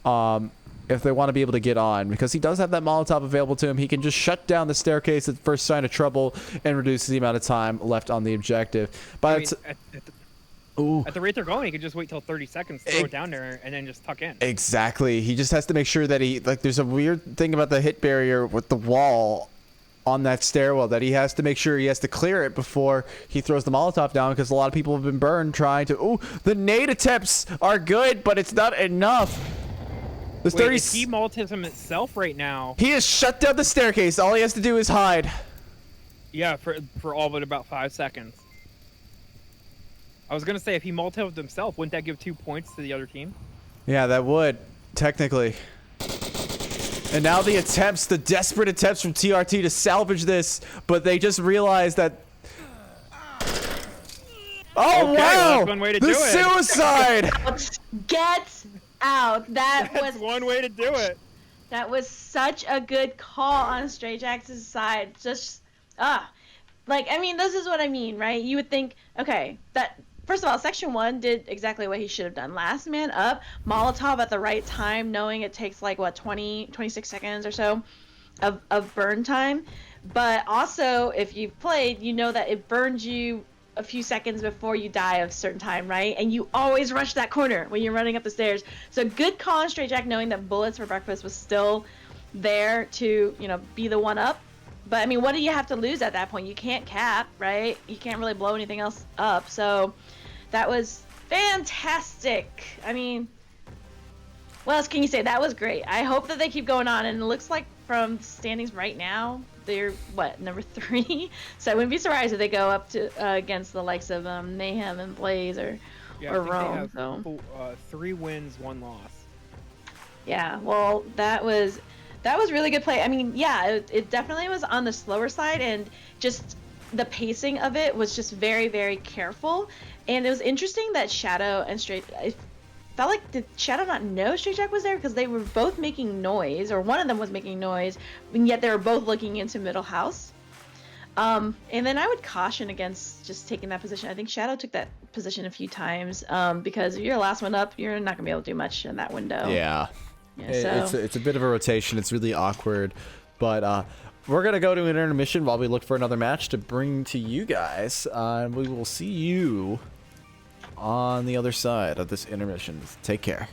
if they want to be able to get on, because he does have that Molotov available to him. He can just shut down the staircase at the first sign of trouble and reduce the amount of time left on the objective. But at the rate they're going, he could just wait till 30 seconds, throw it down there, and then just tuck in. Exactly. He just has to make sure that there's a weird thing about the hit barrier with the wall on that stairwell that he has to make sure he has to clear it before he throws the Molotov down, because a lot of people have been burned trying to... Ooh, the nade attempts are good, but it's not enough. Wait, if he Molotovs himself right now... He has shut down the staircase. All he has to do is hide. Yeah, for all but about 5 seconds. I was going to say, if he Molotovs himself, wouldn't that give 2 points to the other team? Yeah, that would, technically. And now the desperate attempts from TRT to salvage this, but they just realized that... Oh, okay, wow! Well, that's one way to do it. Suicide! Get out. That's one way to do it. That was such a good call on Stray Jax's side. Just, like, I mean, this is what I mean, right? You would think, okay, that... First of all, Section 1 did exactly what he should have done. Last man up, Molotov at the right time, knowing it takes like, what, 26 seconds or so of burn time. But also, if you've played, you know that it burns you a few seconds before you die of a certain time, right? And you always rush that corner when you're running up the stairs. So good call on Stray Jack, knowing that Bullets for Breakfast was still there to, you know, be the one up. But, I mean, what do you have to lose at that point? You can't cap, right? You can't really blow anything else up. So that was fantastic. I mean, what else can you say? That was great. I hope that they keep going on. And it looks like from standings right now, they're, what, number 3? So I wouldn't be surprised if they go up to against the likes of Mayhem and Blaze or Rome. So 3 wins, 1 loss. Yeah, well, that was really good play. I mean, yeah, it definitely was on the slower side, and just the pacing of it was just very, very careful. And it was interesting that Shadow and Straight, I felt like, did Shadow not know Straight Jack was there? Because they were both making noise, or one of them was making noise, and yet they were both looking into middle house. And then I would caution against just taking that position. I think Shadow took that position a few times, because if you're the last one up, you're not gonna be able to do much in that window. Yeah. So It's a bit of a rotation. It's really awkward, but we're gonna go to an intermission while we look for another match to bring to you guys. And we will see you on the other side of this intermission. Take care.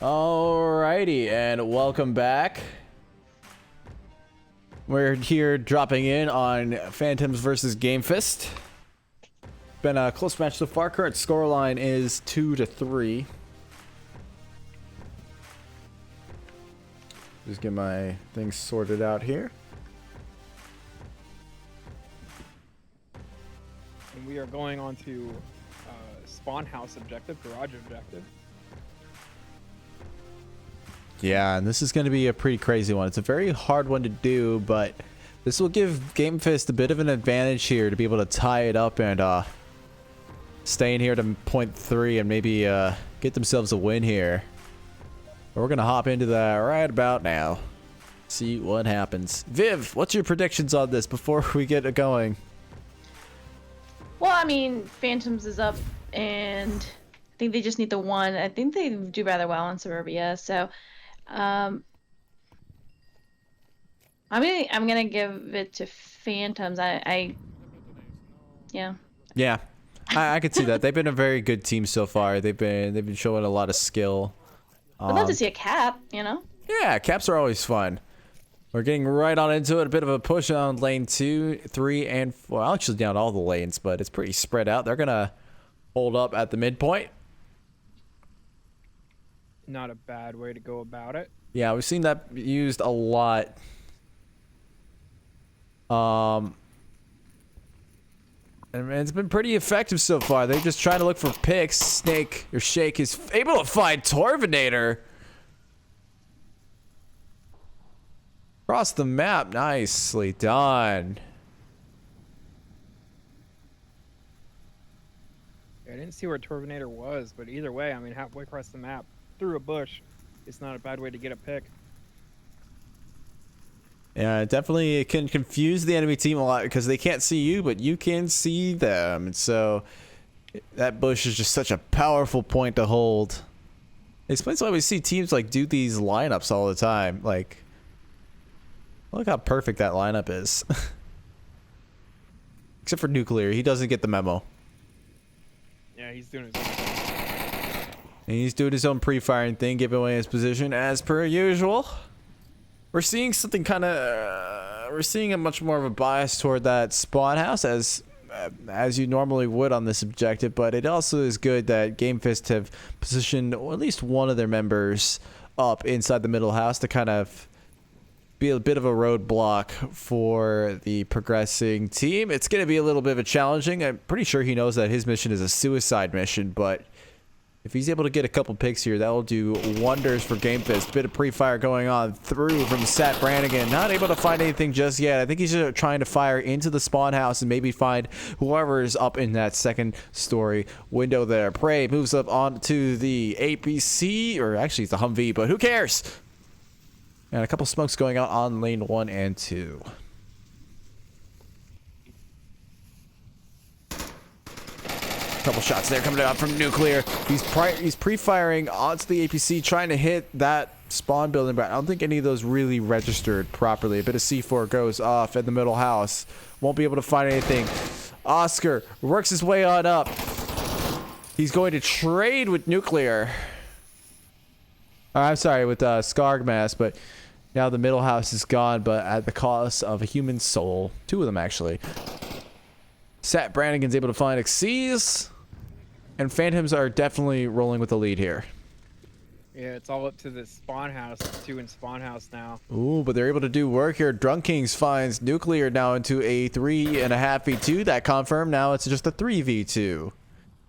Alrighty, and welcome back. We're here dropping in on Phantoms versus Game Fist. Been a close match so far. Current scoreline is 2-3. Just get my things sorted out here. And we are going on to spawn house objective, garage objective. Yeah, and this is going to be a pretty crazy one. It's a very hard one to do, but this will give Game Fist a bit of an advantage here to be able to tie it up and stay in here to point 3 and maybe get themselves a win here. We're going to hop into that right about now. See what happens. Viv, what's your predictions on this before we get it going? Well, I mean, Phantoms is up, and I think they just need the one. I think they do rather well in Suburbia, so I'm gonna give it to Phantoms. Yeah. Yeah, I could see that. They've been a very good team so far. They've been showing a lot of skill. I'd love to see a cap, you know? Yeah, caps are always fun. We're getting right on into it. A bit of a push on lane 2, 3, and 4. Well, actually down all the lanes, but it's pretty spread out. They're gonna hold up at the midpoint. Not a bad way to go about it. Yeah, we've seen that used a lot. And it's been pretty effective so far. They're just trying to look for picks. Snake or Shake is able to find Torvenator across the map. Nicely done. I didn't see where Torvenator was, but either way, I mean, halfway across the map, through a bush, it's not a bad way to get a pick. Yeah, definitely it can confuse the enemy team a lot because they can't see you, but you can see them. And so that bush is just such a powerful point to hold. It explains why we see teams like do these lineups all the time. Like, look how perfect that lineup is. Except for Nuclear, he doesn't get the memo. Yeah, he's doing his own thing. And he's doing his own pre-firing thing, giving away his position as per usual. We're seeing something kind of, we're seeing a much more of a bias toward that spawn house as you normally would on this objective, but it also is good that Game Fist have positioned at least one of their members up inside the middle house to kind of be a bit of a roadblock for the progressing team. It's going to be a little bit of a challenging. I'm pretty sure he knows that his mission is a suicide mission, but if he's able to get a couple picks here, that will do wonders for Game Fist. Bit of pre-fire going on through from Sat Brannigan. Not able to find anything just yet. I think he's just trying to fire into the spawn house and maybe find whoever is up in that second story window there. Prey moves up onto the APC, or actually it's the Humvee, but who cares? And a couple smokes going out on lane 1 and 2. Couple shots there coming out from Nuclear. He's pre-firing onto the APC, trying to hit that spawn building, but I don't think any of those really registered properly. A bit of C4 goes off at the middle house. Won't be able to find anything. Oscar works his way on up. He's going to trade with Nuclear. I'm sorry, with Skargmass, but now the middle house is gone, but at the cost of a human soul. 2 of them, actually. Sat Brannigan's able to find X's, and Phantoms are definitely rolling with the lead here. Yeah, it's all up to the spawn house. 2 in spawn house now. Ooh, but they're able to do work here. Drunk Kings finds Nuclear now into a 3.5 v2. That confirmed. Now it's just a 3v2.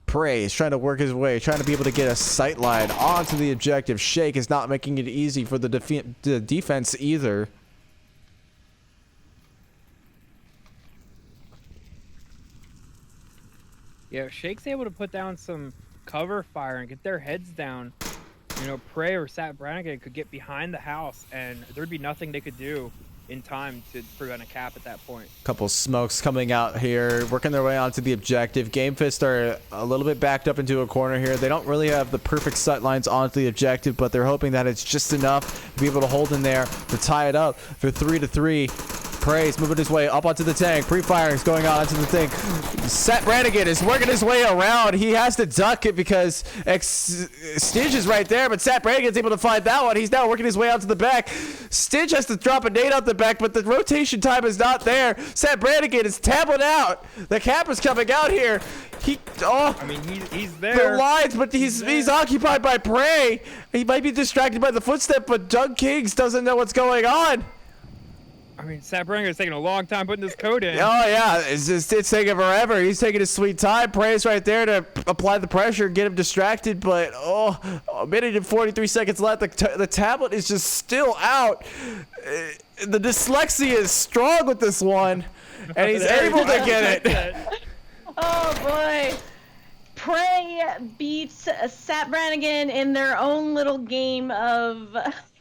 Prey is trying to work his way, trying to be able to get a sight line onto the objective. Shake is not making it easy for the defense either. Yeah, if Shake's able to put down some cover fire and get their heads down, you know, Prey or Sat Brannigan could get behind the house and there'd be nothing they could do in time to prevent a cap at that point. Couple smokes coming out here, working their way onto the objective. Game Fist are a little bit backed up into a corner here. They don't really have the perfect sight lines onto the objective, but they're hoping that it's just enough to be able to hold in there to tie it up for 3-3. Prey's moving his way up onto the tank. Pre-firing is going on onto the thing. Sat Brannigan is working his way around. He has to duck it because Stidge is right there, but Sat Brannigan's able to find that one. He's now working his way out to the back. Stidge has to drop a nade out the back, but the rotation time is not there. Sat Brannigan is tabbing out. The cap is coming out here. I mean, he's The there. lines, but he's occupied by Prey. He might be distracted by the footstep, but Doug Kings doesn't know what's going on. I mean, Sat Brannigan's taking a long time putting this code in. Oh yeah, it's taking forever. He's taking his sweet time. Prey's right there to apply the pressure, get him distracted, but a minute and 43 seconds left. The tablet is just still out. The dyslexia is strong with this one, and he's able to get it. Oh boy. Prey beats Sat Brannigan in their own little game of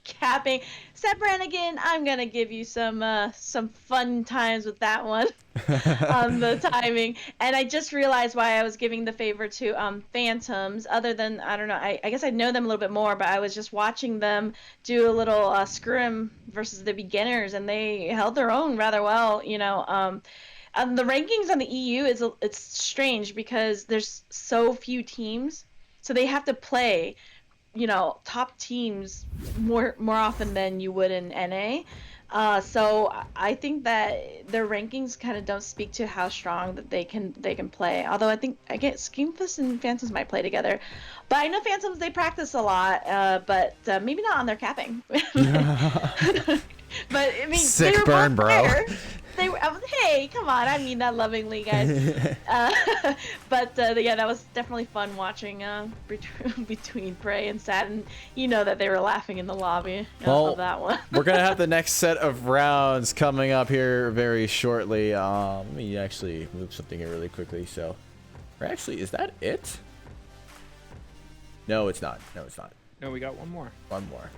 capping. Sat Brannigan, I'm gonna give you some fun times with that one on the timing. And I just realized why I was giving the favor to Phantoms. Other than, I don't know, I guess I know them a little bit more, but I was just watching them do a little scrim versus the beginners, and they held their own rather well. You know, the rankings on the EU it's strange because there's so few teams, so they have to play, you know, top teams more often than you would in NA. So I think that their rankings kind of don't speak to how strong that they can play. Although I get Schemefist and Phantoms might play together, but I know Phantoms, they practice a lot, but maybe not on their capping. But I mean, Sick they were burn, both bro. there. They were, hey, come on, I mean that lovingly, guys. But yeah, that was definitely fun watching between Prey and Sat, and you know that they were laughing in the lobby of that one. We're gonna have the next set of rounds coming up here very shortly. Let me actually move something here really quickly. So, or actually, is that it? No, it's not. No, it's not. No, we got one more. One more.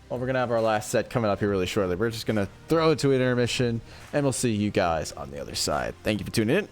Well, we're going to have our last set coming up here really shortly. We're just going to throw it to an intermission, and we'll see you guys on the other side. Thank you for tuning in.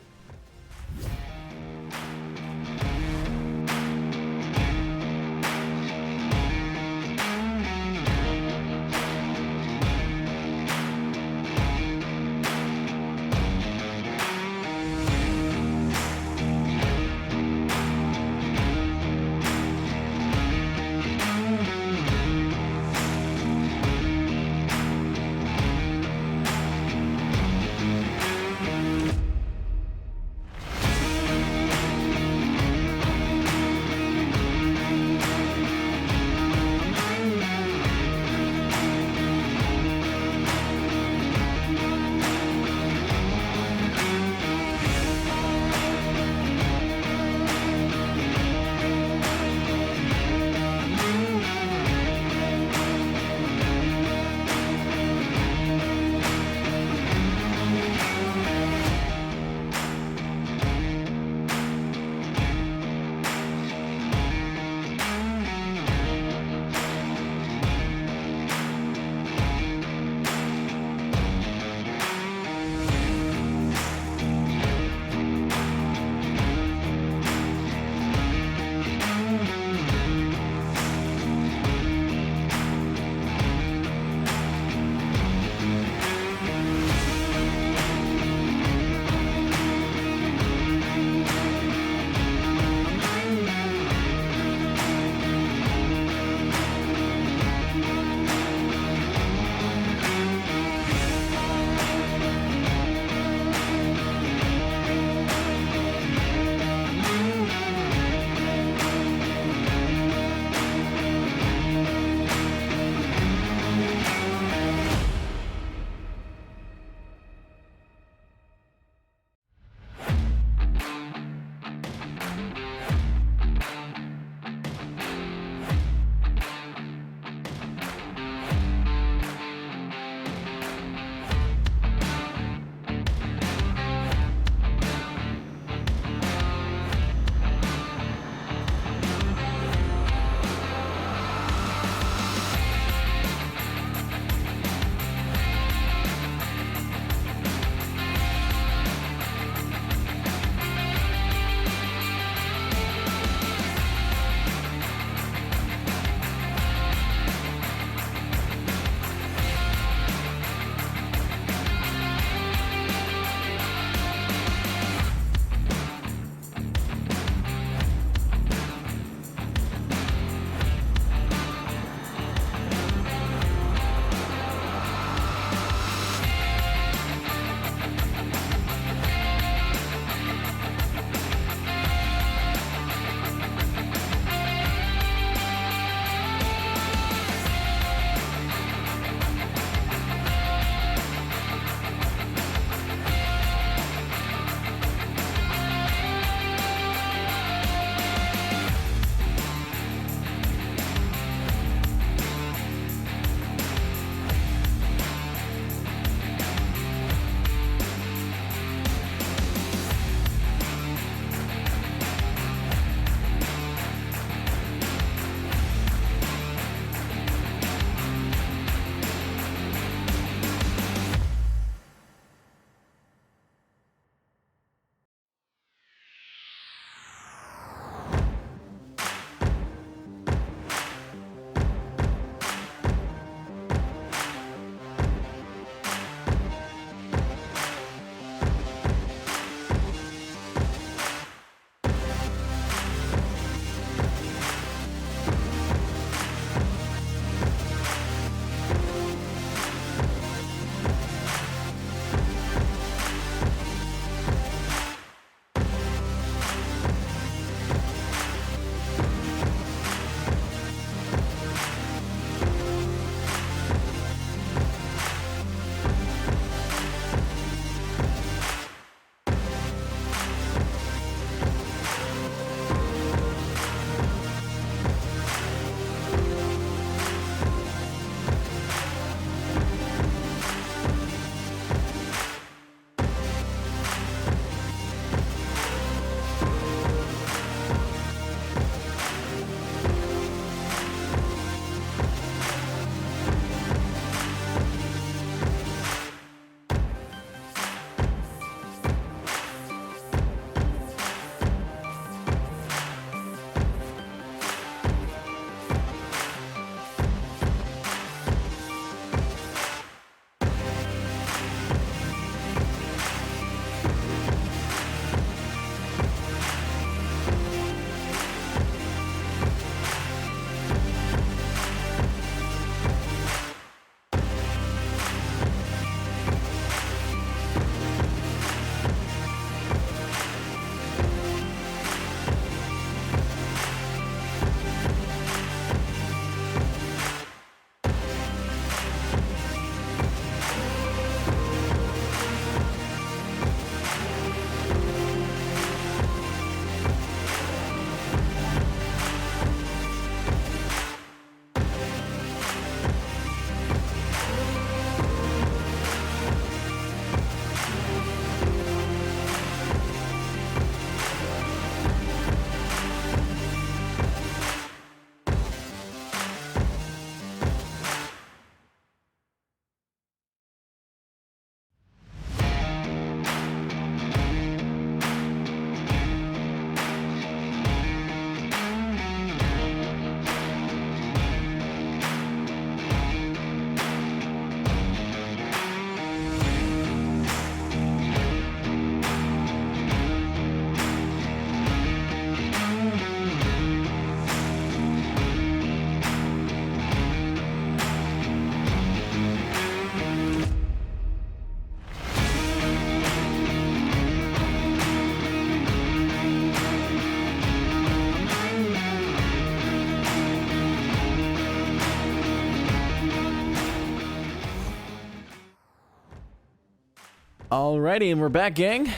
Alrighty, and we're back, gang.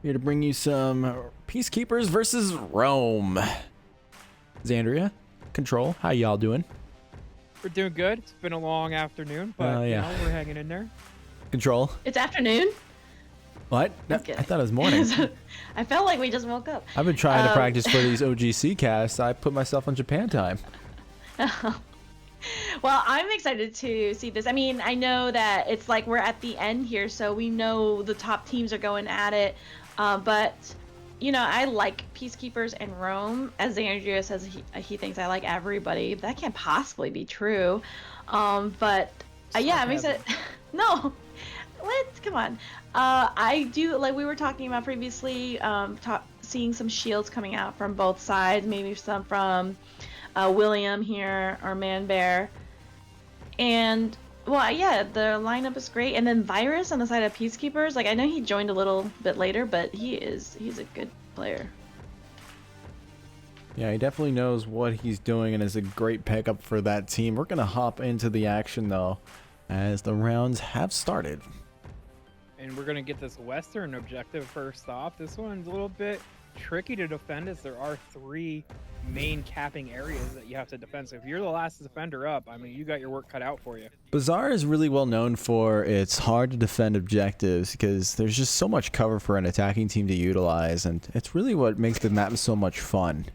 Here to bring you some Peacekeepers versus Rome. Xandria, Control, how y'all doing? We're doing good. It's been a long afternoon, but yeah. you know, we're hanging in there. Control. It's afternoon. What? No, Okay. I thought it was morning. I felt like we just woke up. I've been trying to practice for these OGC casts. I put myself on Japan time. Well, I'm excited to see this. I mean, I know that it's like we're at the end here, so we know the top teams are going at it. But, you know, I like Peacekeepers and Rome. As Xandria says, he thinks I like everybody. That can't possibly be true. But, yeah, I'm excited. No. What? Come on. I do, like we were talking about previously, seeing some shields coming out from both sides. Maybe some from William here or Man Bear. And well, yeah, the lineup is great. And then Virus on the side of Peacekeepers, like I know he joined a little bit later, but he's a good player. Yeah, he definitely knows what he's doing and is a great pickup for that team. We're gonna hop into the action though, as the rounds have started. And we're gonna get this western objective first off. This one's a little bit tricky to defend, as there are 3 main capping areas that you have to defend. So if you're the last defender up, I mean, you got your work cut out for you. Bazaar is really well known for its hard to defend objectives because there's just so much cover for an attacking team to utilize, and it's really what makes the map so much fun.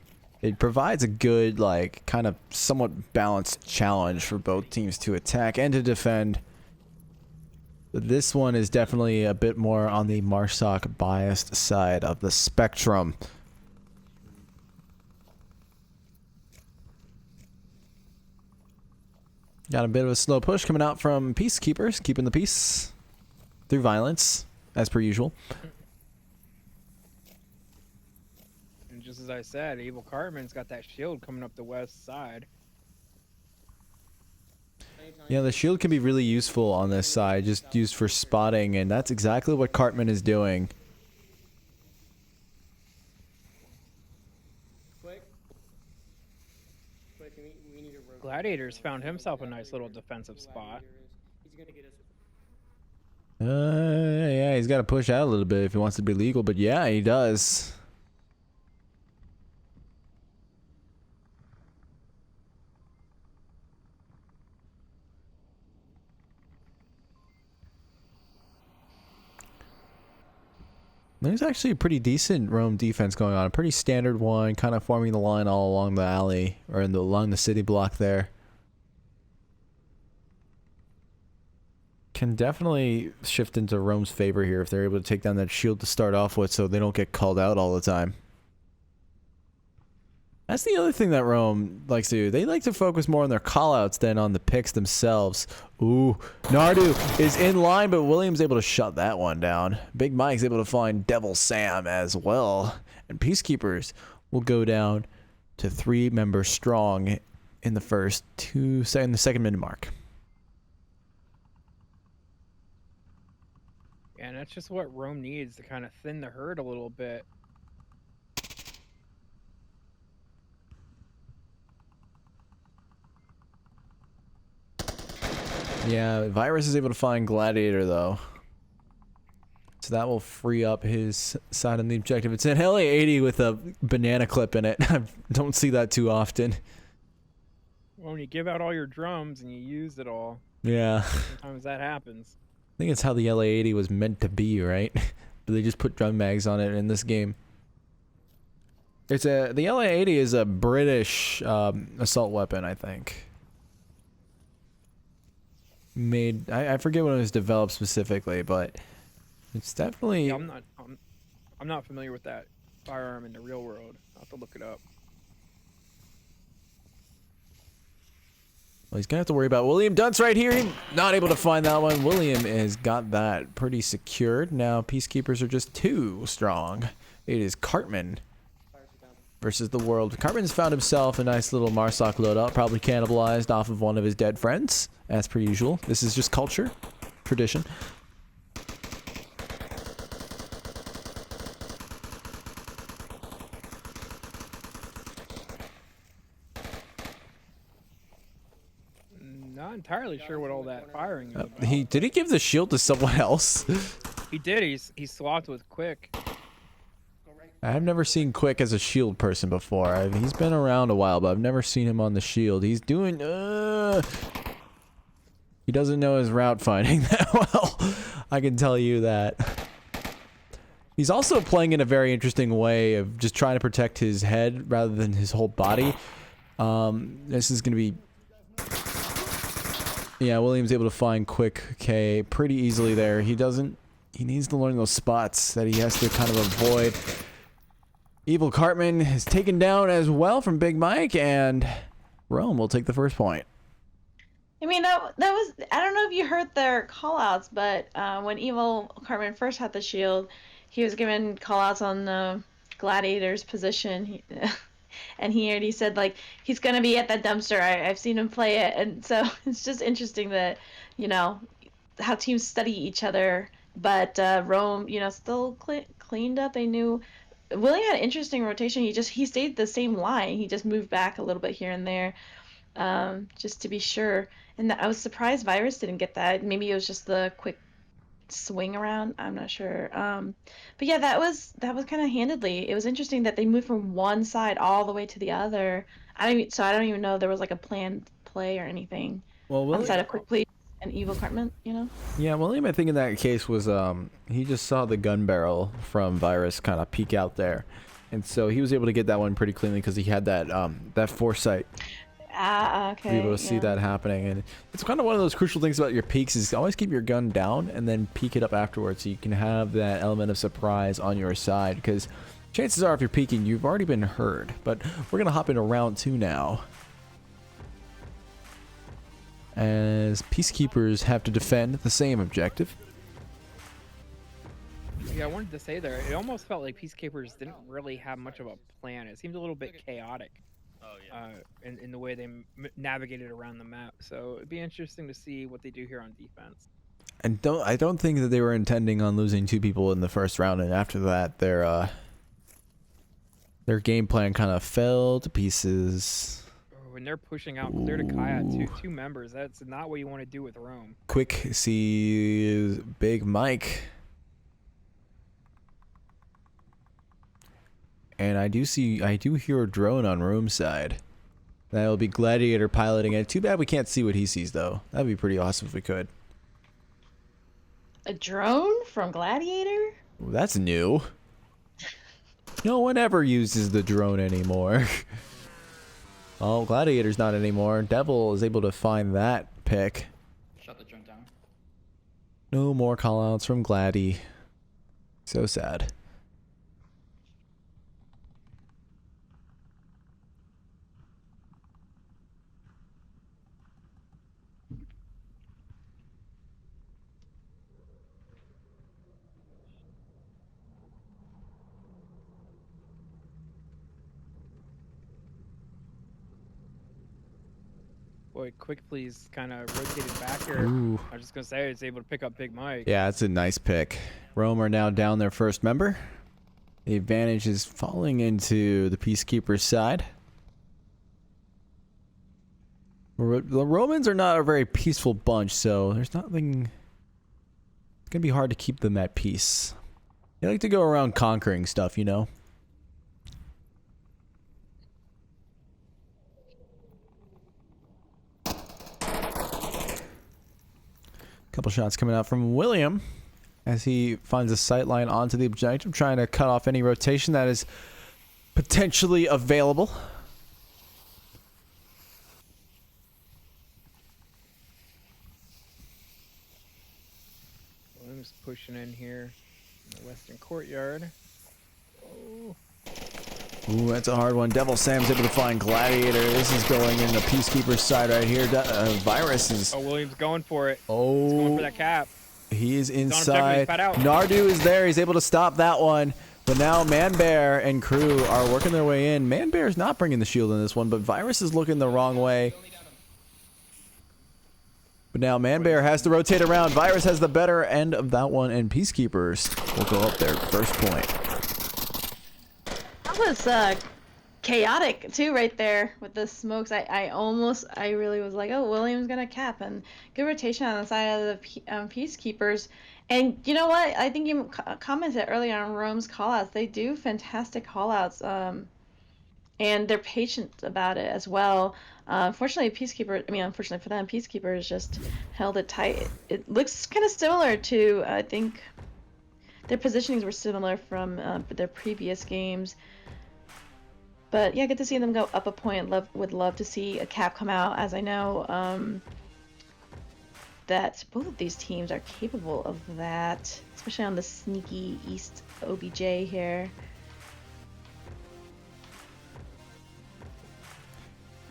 It provides a good, like, kind of somewhat balanced challenge for both teams to attack and to defend. But this one is definitely a bit more on the Marsoc biased side of the spectrum. Got a bit of a slow push coming out from Peacekeepers, keeping the peace through violence, as per usual. And just as I said, Evil Cartman's got that shield coming up the west side. Yeah, the shield can be really useful on this side, just used for spotting, and that's exactly what Cartman is doing. Gladiator's found himself a nice little defensive spot. Yeah, he's got to push out a little bit if he wants to be legal, but yeah, he does. There's actually a pretty decent Rome defense going on. A pretty standard one, kind of forming the line all along the alley, or along the city block there. Can definitely shift into Rome's favor here if they're able to take down that shield to start off with so they don't get called out all the time. That's the other thing that Rome likes to do. They like to focus more on their callouts than on the picks themselves. Ooh, Nardu is in line, but William's able to shut that one down. Big Mike's able to find Devil Sam as well. And Peacekeepers will go down to 3 members strong in the second minute mark. And that's just what Rome needs to kind of thin the herd a little bit. Yeah, Virus is able to find Gladiator, though. So that will free up his side on the objective. It's an LA-80 with a banana clip in it. I don't see that too often. Well, when you give out all your drums and you use it all, yeah. sometimes that happens. I think it's how the LA-80 was meant to be, right? But they just put drum mags on it in this game. The LA-80 is a British assault weapon, I think. I forget when it was developed specifically, but it's definitely. Yeah, I'm not familiar with that firearm in the real world. I'll have to look it up. Well, he's gonna have to worry about William Dunce right here. He's not able to find that one. William has got that pretty secured. Now Peacekeepers are just 2 strong. It is Cartman versus the world. Cartman's found himself a nice little Marsoc loadout, probably cannibalized off of one of his dead friends, as per usual. This is just culture, tradition. Not entirely sure what all that firing is about. Did he give the shield to someone else? He did. He swapped with Quick. I've never seen Quick as a shield person before. He's been around a while, but I've never seen him on the shield. He's doing... He doesn't know his route finding that well. I can tell you that. He's also playing in a very interesting way of just trying to protect his head rather than his whole body. This is going to be... Yeah, William's able to find Quick K pretty easily there. He needs to learn those spots that he has to kind of avoid. Evil Cartman is taken down as well from Big Mike, and Rome will take the first point. I mean, that was, I don't know if you heard their call-outs, but when Evil Cartman first had the shield, he was given call-outs on the Gladiator's position. And he already said, like, he's going to be at that dumpster. I've seen him play it. And so it's just interesting that, you know, how teams study each other. But Rome, you know, still cleaned up. They knew... William had an interesting rotation. He stayed the same line. He just moved back a little bit here and there, just to be sure. And I was surprised Virus didn't get that. Maybe it was just the quick swing around. I'm not sure. But yeah, that was kind of handedly. It was interesting that they moved from one side all the way to the other. I don't even know there was like a planned play or anything. Well, outside of quick play and Evil Cartman, you know? Yeah, William, I think in that case was he just saw the gun barrel from Virus kind of peek out there, and so he was able to get that one pretty cleanly because he had that that foresight. Okay. To be able to see that happening, and it's kind of one of those crucial things about your peeks is always keep your gun down and then peek it up afterwards, so you can have that element of surprise on your side. Because chances are, if you're peeking, you've already been heard. But we're gonna hop into round 2 now, as Peacekeepers have to defend the same objective. Yeah, I wanted to say there, it almost felt like Peacekeepers didn't really have much of a plan. It seemed a little bit chaotic. In the way they navigated around the map. So it'd be interesting to see what they do here on defense. And I don't think that they were intending on losing 2 people in the first round, and after that their game plan kind of fell to pieces. When they're pushing out clear to Kaya, two members, that's not what you want to do with Rome. Quick sees Big Mike. And I do hear a drone on Rome's side. That'll be Gladiator piloting it. Too bad we can't see what he sees, though. That'd be pretty awesome if we could. A drone from Gladiator? Ooh, that's new. No one ever uses the drone anymore. Oh, Gladiator's not anymore. Devil is able to find that pick. Shut the drone down. No more callouts from Gladdy. So sad. Boy, Quick please kind of rotated back here. Ooh. I was just going to say it's able to pick up Big Mike. Yeah, that's a nice pick. Rome are now down their first member. The advantage is falling into the Peacekeepers' side. The Romans are not a very peaceful bunch, so there's nothing... It's going to be hard to keep them at peace. They like to go around conquering stuff, you know? Couple shots coming out from William as he finds a sight line onto the objective, trying to cut off any rotation that is potentially available. William's pushing in here in the western courtyard. Oh. Ooh, that's a hard one. Devil Sam's able to find Gladiator. This is going in the Peacekeeper's side right here. Virus is... Oh, William's going for it. Oh. He's going for that cap. He is He's inside. on objective, Nardu is there. He's able to stop that one. But now Manbear and crew are working their way in. Manbear's not bringing the shield in this one, but Virus is looking the wrong way. But now Manbear has to rotate around. Virus has the better end of that one, and Peacekeepers will go up their first point. That was chaotic too, right there with the smokes. I really was like, oh, William's gonna cap, and good rotation on the side of the Peacekeepers, And you know what? I think you commented earlier on Rome's callouts. They do fantastic callouts, and they're patient about it as well. Unfortunately, unfortunately for them, Peacekeepers just held it tight. It looks kind of similar to, I think, their positionings were similar from their previous games. But yeah, good to see them go up a point. Would love to see a cap come out, as I know that both of these teams are capable of that, especially on the sneaky East OBJ here.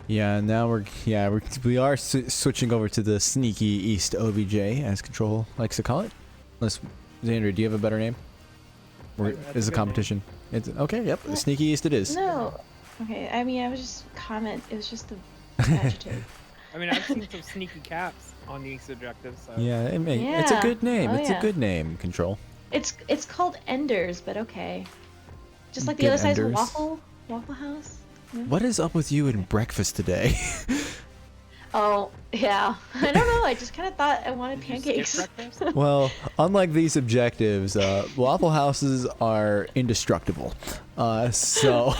Yeah, now we are switching over to the sneaky East OBJ, as Control likes to call it. Unless, Xandria, do you have a better name? Or is the competition? It's okay. Yep, the sneaky East it is. No, okay. I mean, I was just comment. It was just the adjective. I mean, I've seen some sneaky caps on the East objective. So. Yeah, it's a good name. Oh, It's a good name, Control. It's called Enders, but okay. Just like the Good other side's Enders. Waffle House. Yeah. What is up with you and breakfast today? Oh yeah, I don't know. I just kind of thought I wanted Did you pancakes. skip breakfast? Well, unlike these objectives, Waffle Houses are indestructible. So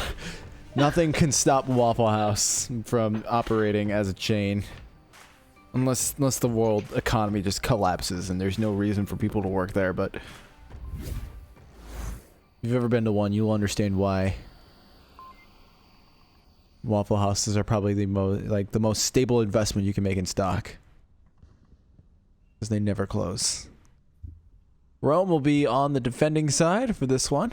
nothing can stop Waffle House from operating as a chain. Unless the world economy just collapses and there's no reason for people to work there, but if you've ever been to one, you'll understand why. Waffle Houses are probably the most stable investment you can make in stock. Because they never close. Rome will be on the defending side for this one.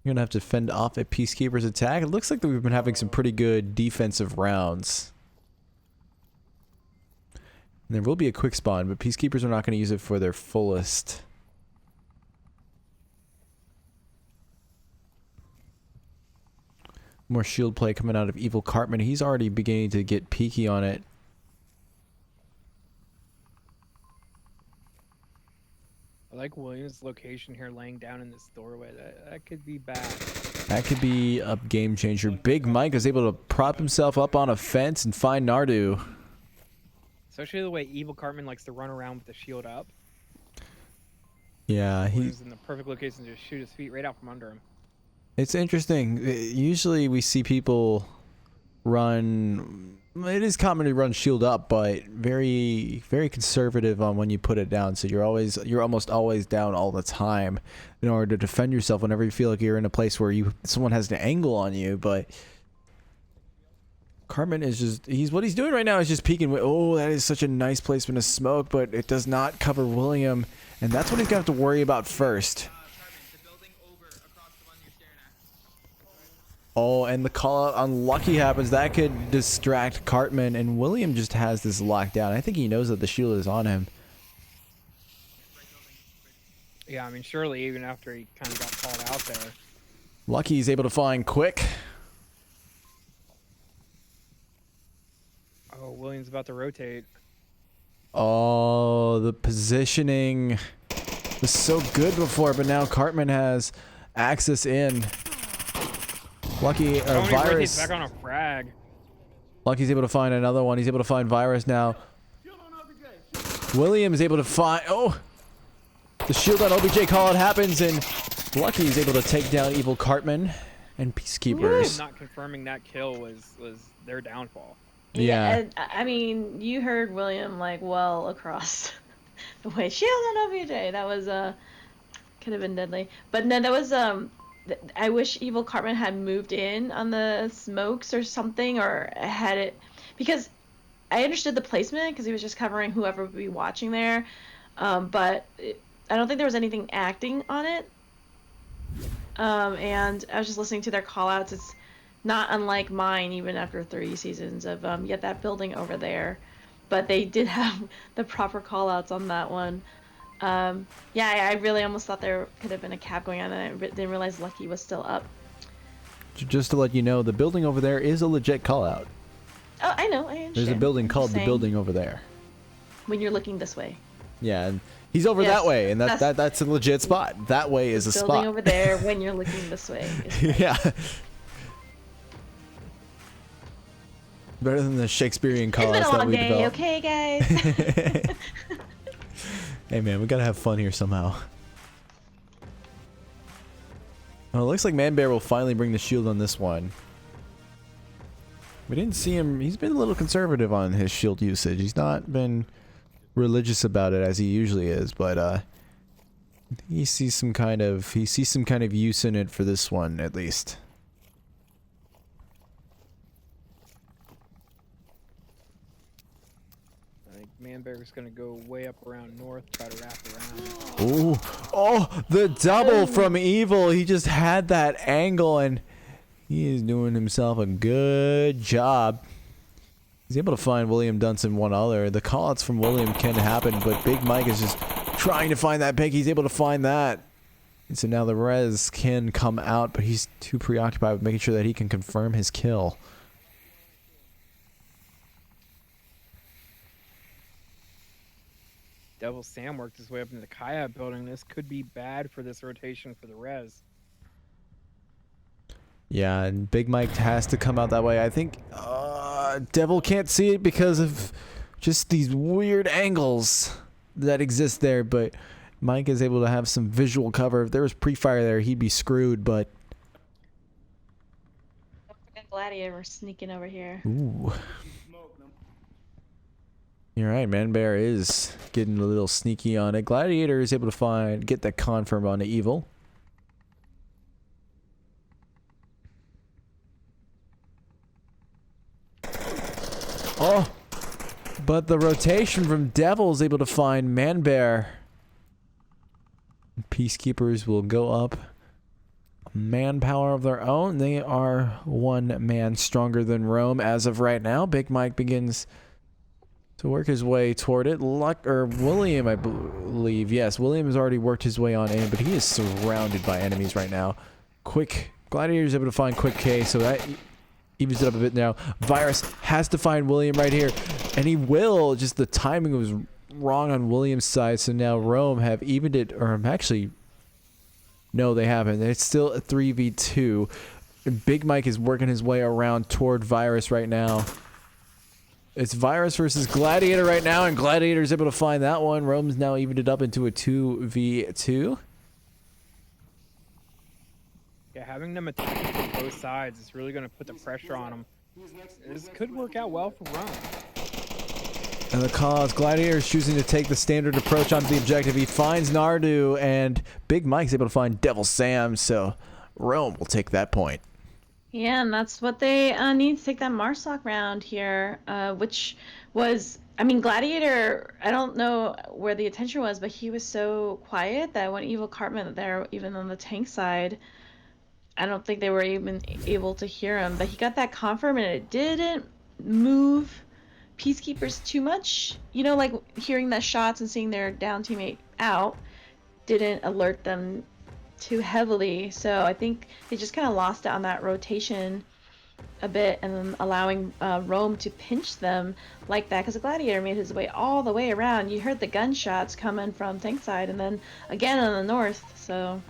You're gonna have to fend off a Peacekeeper's attack. It looks like that we've been having some pretty good defensive rounds. And there will be a quick spawn, but Peacekeepers are not going to use it for their fullest. More shield play coming out of Evil Cartman. He's already beginning to get peaky on it. I like Williams' location here, laying down in this doorway. That could be bad. That could be a game changer. Big Mike is able to prop himself up on a fence and find Nardu. Especially the way Evil Cartman likes to run around with the shield up. Yeah, He's in the perfect location to just shoot his feet right out from under him. It's interesting. Usually we see people run... It is common to run shield up, but very, very conservative on when you put it down. So you're almost always down all the time in order to defend yourself whenever you feel like you're in a place where someone has an angle on you. But Cartman is what he's doing right now is just peeking. Oh, that is such a nice placement of smoke, but it does not cover William, and that's what he's got to worry about first. Oh, and the call out on Lucky happens. That could distract Cartman, and William just has this locked down. I think he knows that the shield is on him. Yeah, I mean, surely even after he kind of got called out there. Lucky's able to find Quick. Oh, Williams about to rotate. Oh, the positioning was so good before, but now Cartman has access in. Lucky, Virus. Back on a frag. Lucky's able to find another one. He's able to find Virus now. William is able to find... Oh! The shield on OBJ call out happens, and Lucky is able to take down Evil Cartman and Peacekeepers. Not confirming that kill was their downfall. Yeah. And, I mean, you heard William like well across the way. Shield on OBJ. That was could have been deadly. But no, that was I wish Evil Cartman had moved in on the smokes or something, or had it, because I understood the placement because he was just covering whoever would be watching there, but I don't think there was anything acting on it. And I was just listening to their callouts. It's not unlike mine, even after 3 seasons of yet that building over there, but they did have the proper callouts on that one. Yeah, I really almost thought there could have been a cap going on, and I didn't realize Lucky was still up. Just to let you know, the building over there is a legit call out. Oh, I know. I understand. There's a building called the saying, building over there. when you're looking this way. Yeah, and he's over Yes, that way, and that's a legit spot. That way is a Building spot. over there when you're looking this way. is right. Yeah. Better than the Shakespearean It's call been a outs that long we day, developed. okay, guys? Hey man, we gotta have fun here somehow. Well, it looks like Man Bear will finally bring the shield on this one. We didn't see him. He's been a little conservative on his shield usage. He's not been religious about it as he usually is, but he sees some kind of use in it for this one at least. I think Manbear's gonna go way up around north, try to wrap around. Ooh. Oh, the double from Evil. He just had that angle and he is doing himself a good job. He's able to find William Dunson one other. The callouts from William can happen, but Big Mike is just trying to find that pick. He's able to find that. And so now the res can come out, but he's too preoccupied with making sure that he can confirm his kill. Devil Sam worked his way up into the Kaya building. This could be bad for this rotation for the res. Yeah, and Big Mike has to come out that way. I think Devil can't see it because of just these weird angles that exist there, but Mike is able to have some visual cover. If there was pre-fire there, he'd be screwed, but... Gladiator sneaking over here. Ooh. You're right, Man Bear is getting a little sneaky on it. Gladiator is able to get that confirm on the Evil. Oh, but the rotation from Devil is able to find Man Bear. Peacekeepers will go up. Manpower of their own. They are one man stronger than Rome as of right now. Big Mike begins to work his way toward it. William, I believe. Yes, William has already worked his way on in, but he is surrounded by enemies right now. Gladiator is able to find Quick K, so that evens it up a bit now. Virus has to find William right here, and he will. Just the timing was wrong on William's side, so now Rome have evened it, or actually, no, they haven't. It's still a 3v2. Big Mike is working his way around toward Virus right now. It's Virus versus Gladiator right now, and Gladiator is able to find that one. Rome's now evened it up into a 2v2. Yeah, having them attack from both sides is really going to put the pressure on them. This could work out well for Rome. And the cause, Gladiator is choosing to take the standard approach onto the objective. He finds Nardu, and Big Mike's able to find Devil Sam, so Rome will take that point. Yeah, and that's what they need to take that Marsoc round here, which was, I mean, Gladiator, I don't know where the attention was, but he was so quiet that when Evil Cartman there, even on the tank side, I don't think they were even able to hear him. But he got that confirm, and it didn't move Peacekeepers too much. You know, like hearing the shots and seeing their down teammate out didn't alert them too heavily, so I think they just kind of lost it on that rotation a bit, and then allowing Rome to pinch them like that, because the Gladiator made his way all the way around. You heard the gunshots coming from tank side, and then again on the north, so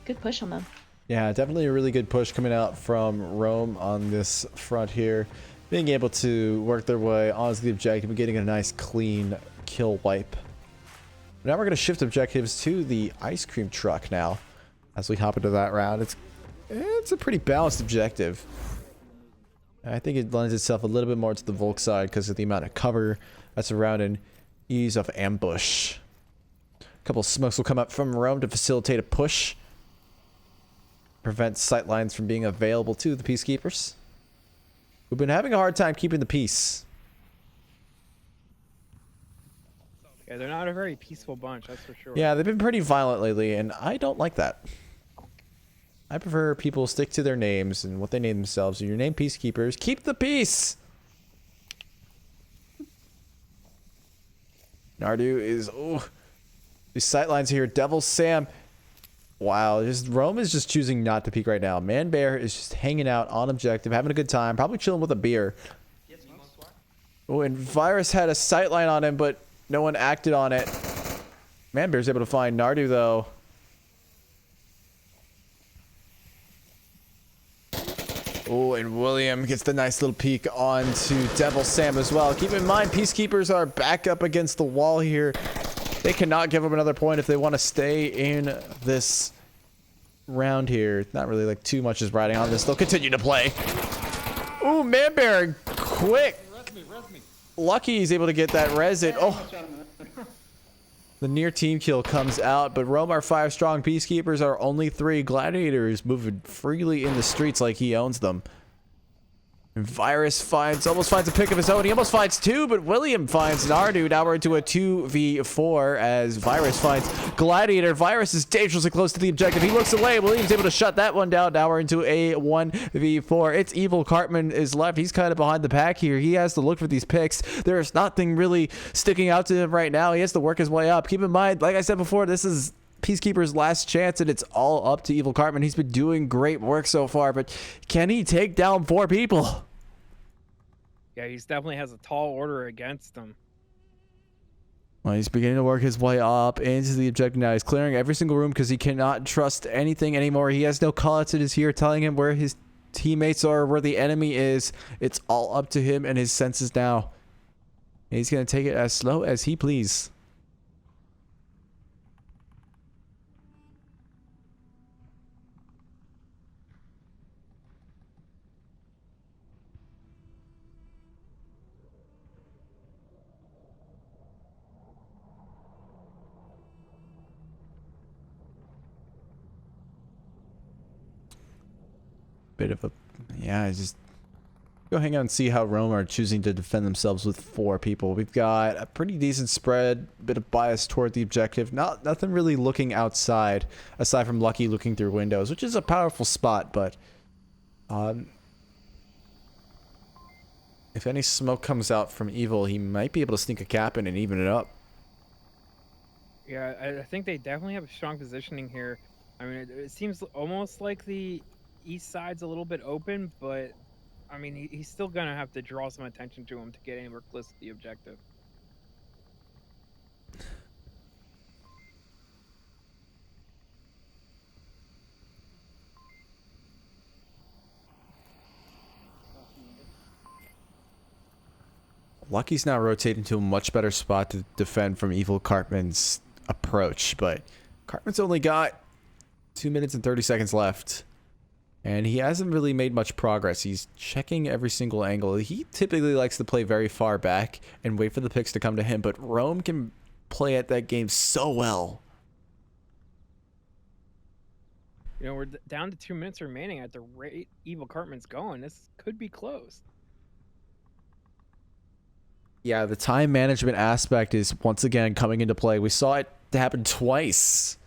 good push on them. Yeah, definitely a really good push coming out from Rome on this front here, being able to work their way onto the objective and getting a nice clean kill wipe. Now we're going to shift objectives to the ice cream truck now. As we hop into that round, it's a pretty balanced objective. I think it lends itself a little bit more to the Volk side because of the amount of cover that's around and ease of ambush. A couple of smokes will come up from Rome to facilitate a push. Prevent sightlines from being available to the Peacekeepers. We've been having a hard time keeping the peace. Yeah, they're not a very peaceful bunch, that's for sure. Yeah, they've been pretty violent lately, and I don't like that. I prefer people stick to their names and what they name themselves. Your name Peacekeepers. Keep the peace! Nardu is... Oh, these sightlines here. Devil Sam. Wow, Rome is just choosing not to peek right now. Man Bear is just hanging out on objective, having a good time, probably chilling with a beer. Oh, and Virus had a sightline on him, but no one acted on it. Man Bear's able to find Nardu, though. Oh, and William gets the nice little peek onto Devil Sam as well. Keep in mind, Peacekeepers are back up against the wall here. They cannot give up another point if they want to stay in this round here. Not really like too much is riding on this. They'll continue to play. Ooh, Man Bear, quick. Lucky he's able to get that res it. Oh. The near team kill comes out, but Rome are 5 strong. Peacekeepers are only 3. Gladiators moving freely in the streets like he owns them. And Virus almost finds a pick of his own. He almost finds 2, but William finds Nardu. Now we're into a 2v4 as Virus finds Gladiator. Virus is dangerously close to the objective. He looks away. William's able to shut that one down. Now we're into a 1v4. It's Evil Cartman is left. He's kind of behind the pack here. He has to look for these picks. There's nothing really sticking out to him right now. He has to work his way up. Keep in mind, like I said before, this is Peacekeeper's last chance, and it's all up to Evil Cartman. He's been doing great work so far, but can he take down 4 people? Yeah, he's definitely has a tall order against him. Well, he's beginning to work his way up into the objective now. He's clearing every single room because he cannot trust anything anymore. He has no call-outs in his ear telling him where his teammates are, where the enemy is. It's all up to him and his senses now. And he's going to take it as slow as he please. Bit of a, yeah, just go hang out and see how Rome are choosing to defend themselves with 4 people. We've got a pretty decent spread, bit of bias toward the objective. Nothing really looking outside, aside from Lucky looking through windows, which is a powerful spot, but if any smoke comes out from Evil, he might be able to sneak a cap in and even it up. Yeah, I think they definitely have a strong positioning here. I mean, it seems almost like the east side's a little bit open, but I mean, he's still gonna have to draw some attention to him to get anywhere close to the objective. Lucky's now rotating to a much better spot to defend from Evil Cartman's approach, but Cartman's only got 2 minutes and 30 seconds left. And he hasn't really made much progress. He's checking every single angle. He typically likes to play very far back and wait for the picks to come to him, but Rome can play at that game so well. You know, we're down to 2 minutes remaining. At the rate Evil Cartman's going, this could be close. Yeah, the time management aspect is once again coming into play. We saw it happen twice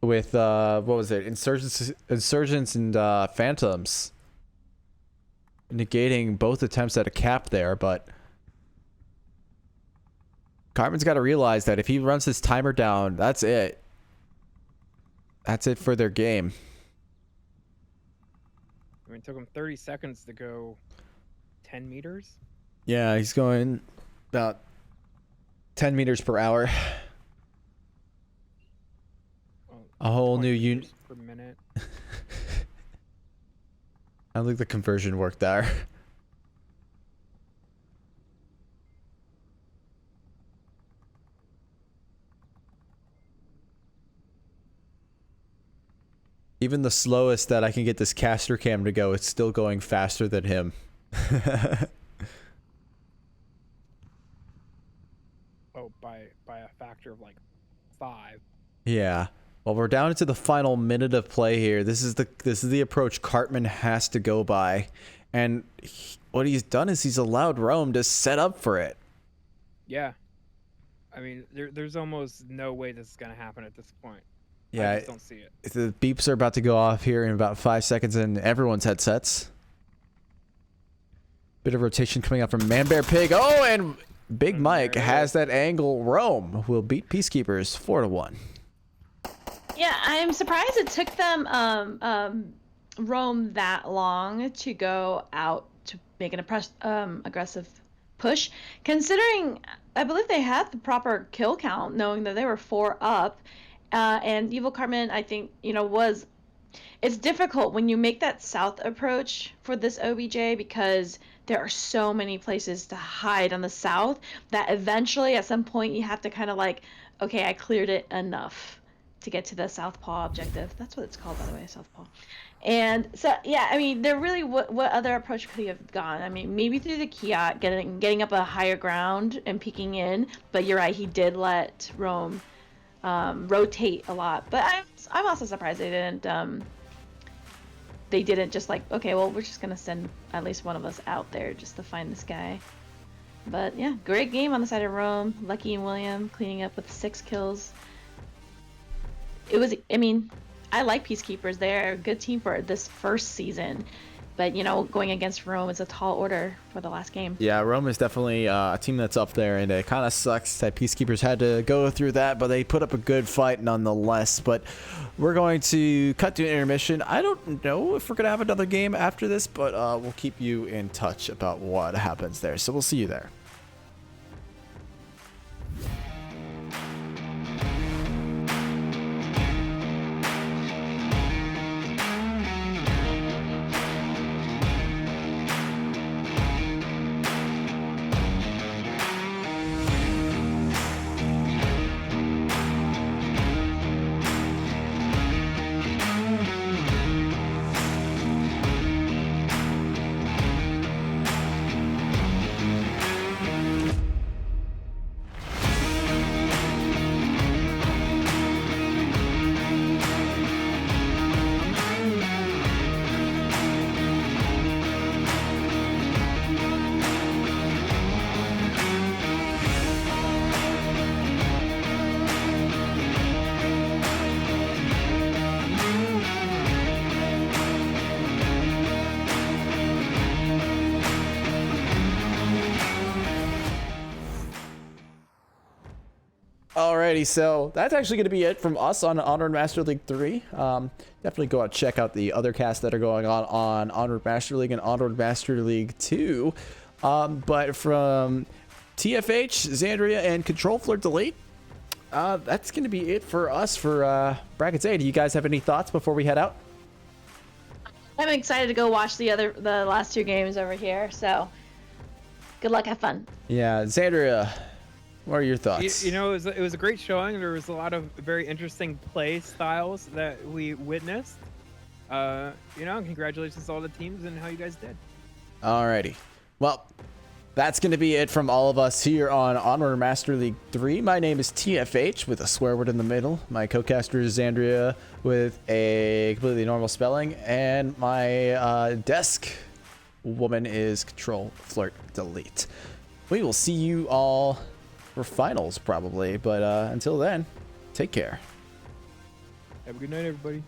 with what was it, insurgents and phantoms, negating both attempts at a cap there. But Cartman's got to realize that if he runs his timer down, that's it for their game. I mean, it took him 30 seconds to go 10 meters. Yeah, he's going about 10 meters per hour. A whole new unit per minute. I don't think the conversion worked there. Even the slowest that I can get this caster cam to go, it's still going faster than him. Oh, by a factor of like 5. Yeah. Well, we're down to the final minute of play here. This is the approach Cartman has to go by, and what he's done is he's allowed Rome to set up for it. Yeah, I mean, there's almost no way this is gonna happen at this point. Yeah, I just don't see it. The beeps are about to go off here in about 5 seconds in everyone's headsets. Bit of rotation coming out from Man Bear Pig. Oh, and Big Mike has that angle. Rome will beat Peacekeepers 4-1. Yeah, I'm surprised it took them Rome that long to go out to make an aggressive push, considering I believe they had the proper kill count, knowing that they were 4 up, and Evil Cartman, I think, was it's difficult when you make that south approach for this OBJ because there are so many places to hide on the south that eventually at some point you have to kind of like, okay, I cleared it enough to get to the southpaw objective. That's what it's called, by the way, southpaw. And so, yeah, I mean, there really, what other approach could he have gone? I mean, maybe through the kiosk, getting up a higher ground and peeking in. But you're right, he did let Rome rotate a lot. But I'm also surprised they didn't just like, okay, well, we're just gonna send at least one of us out there just to find this guy. But yeah, great game on the side of Rome. Lucky and William cleaning up with 6 kills. It was, I mean, I like Peacekeepers. They're a good team for this first season. But, you know, going against Rome is a tall order for the last game. Yeah, Rome is definitely a team that's up there, and it kind of sucks that Peacekeepers had to go through that, but they put up a good fight nonetheless. But we're going to cut to an intermission. I don't know if we're going to have another game after this, but we'll keep you in touch about what happens there. So we'll see you there. Alrighty, so that's actually going to be it from us on Onward Master League 3. Definitely go out and check out the other casts that are going on Onward Master League and Onward Master League 2. But from TFH, Xandria, and ctrl-flirt-del, that's going to be it for us for Brackets A. Do you guys have any thoughts before we head out? I'm excited to go watch the last 2 games over here. So good luck, have fun. Yeah, Xandria, what are your thoughts? You know, it was a great showing. There was a lot of very interesting play styles that we witnessed. You know, congratulations to all the teams and how you guys did. Alrighty. Well, that's going to be it from all of us here on Onward Master League 3. My name is TFH with a swear word in the middle. My co-caster is Xandria with a completely normal spelling. And my desk woman is ctrl-flirt-del. We will see you all for finals probably, but until then, take care. Have a good night, everybody.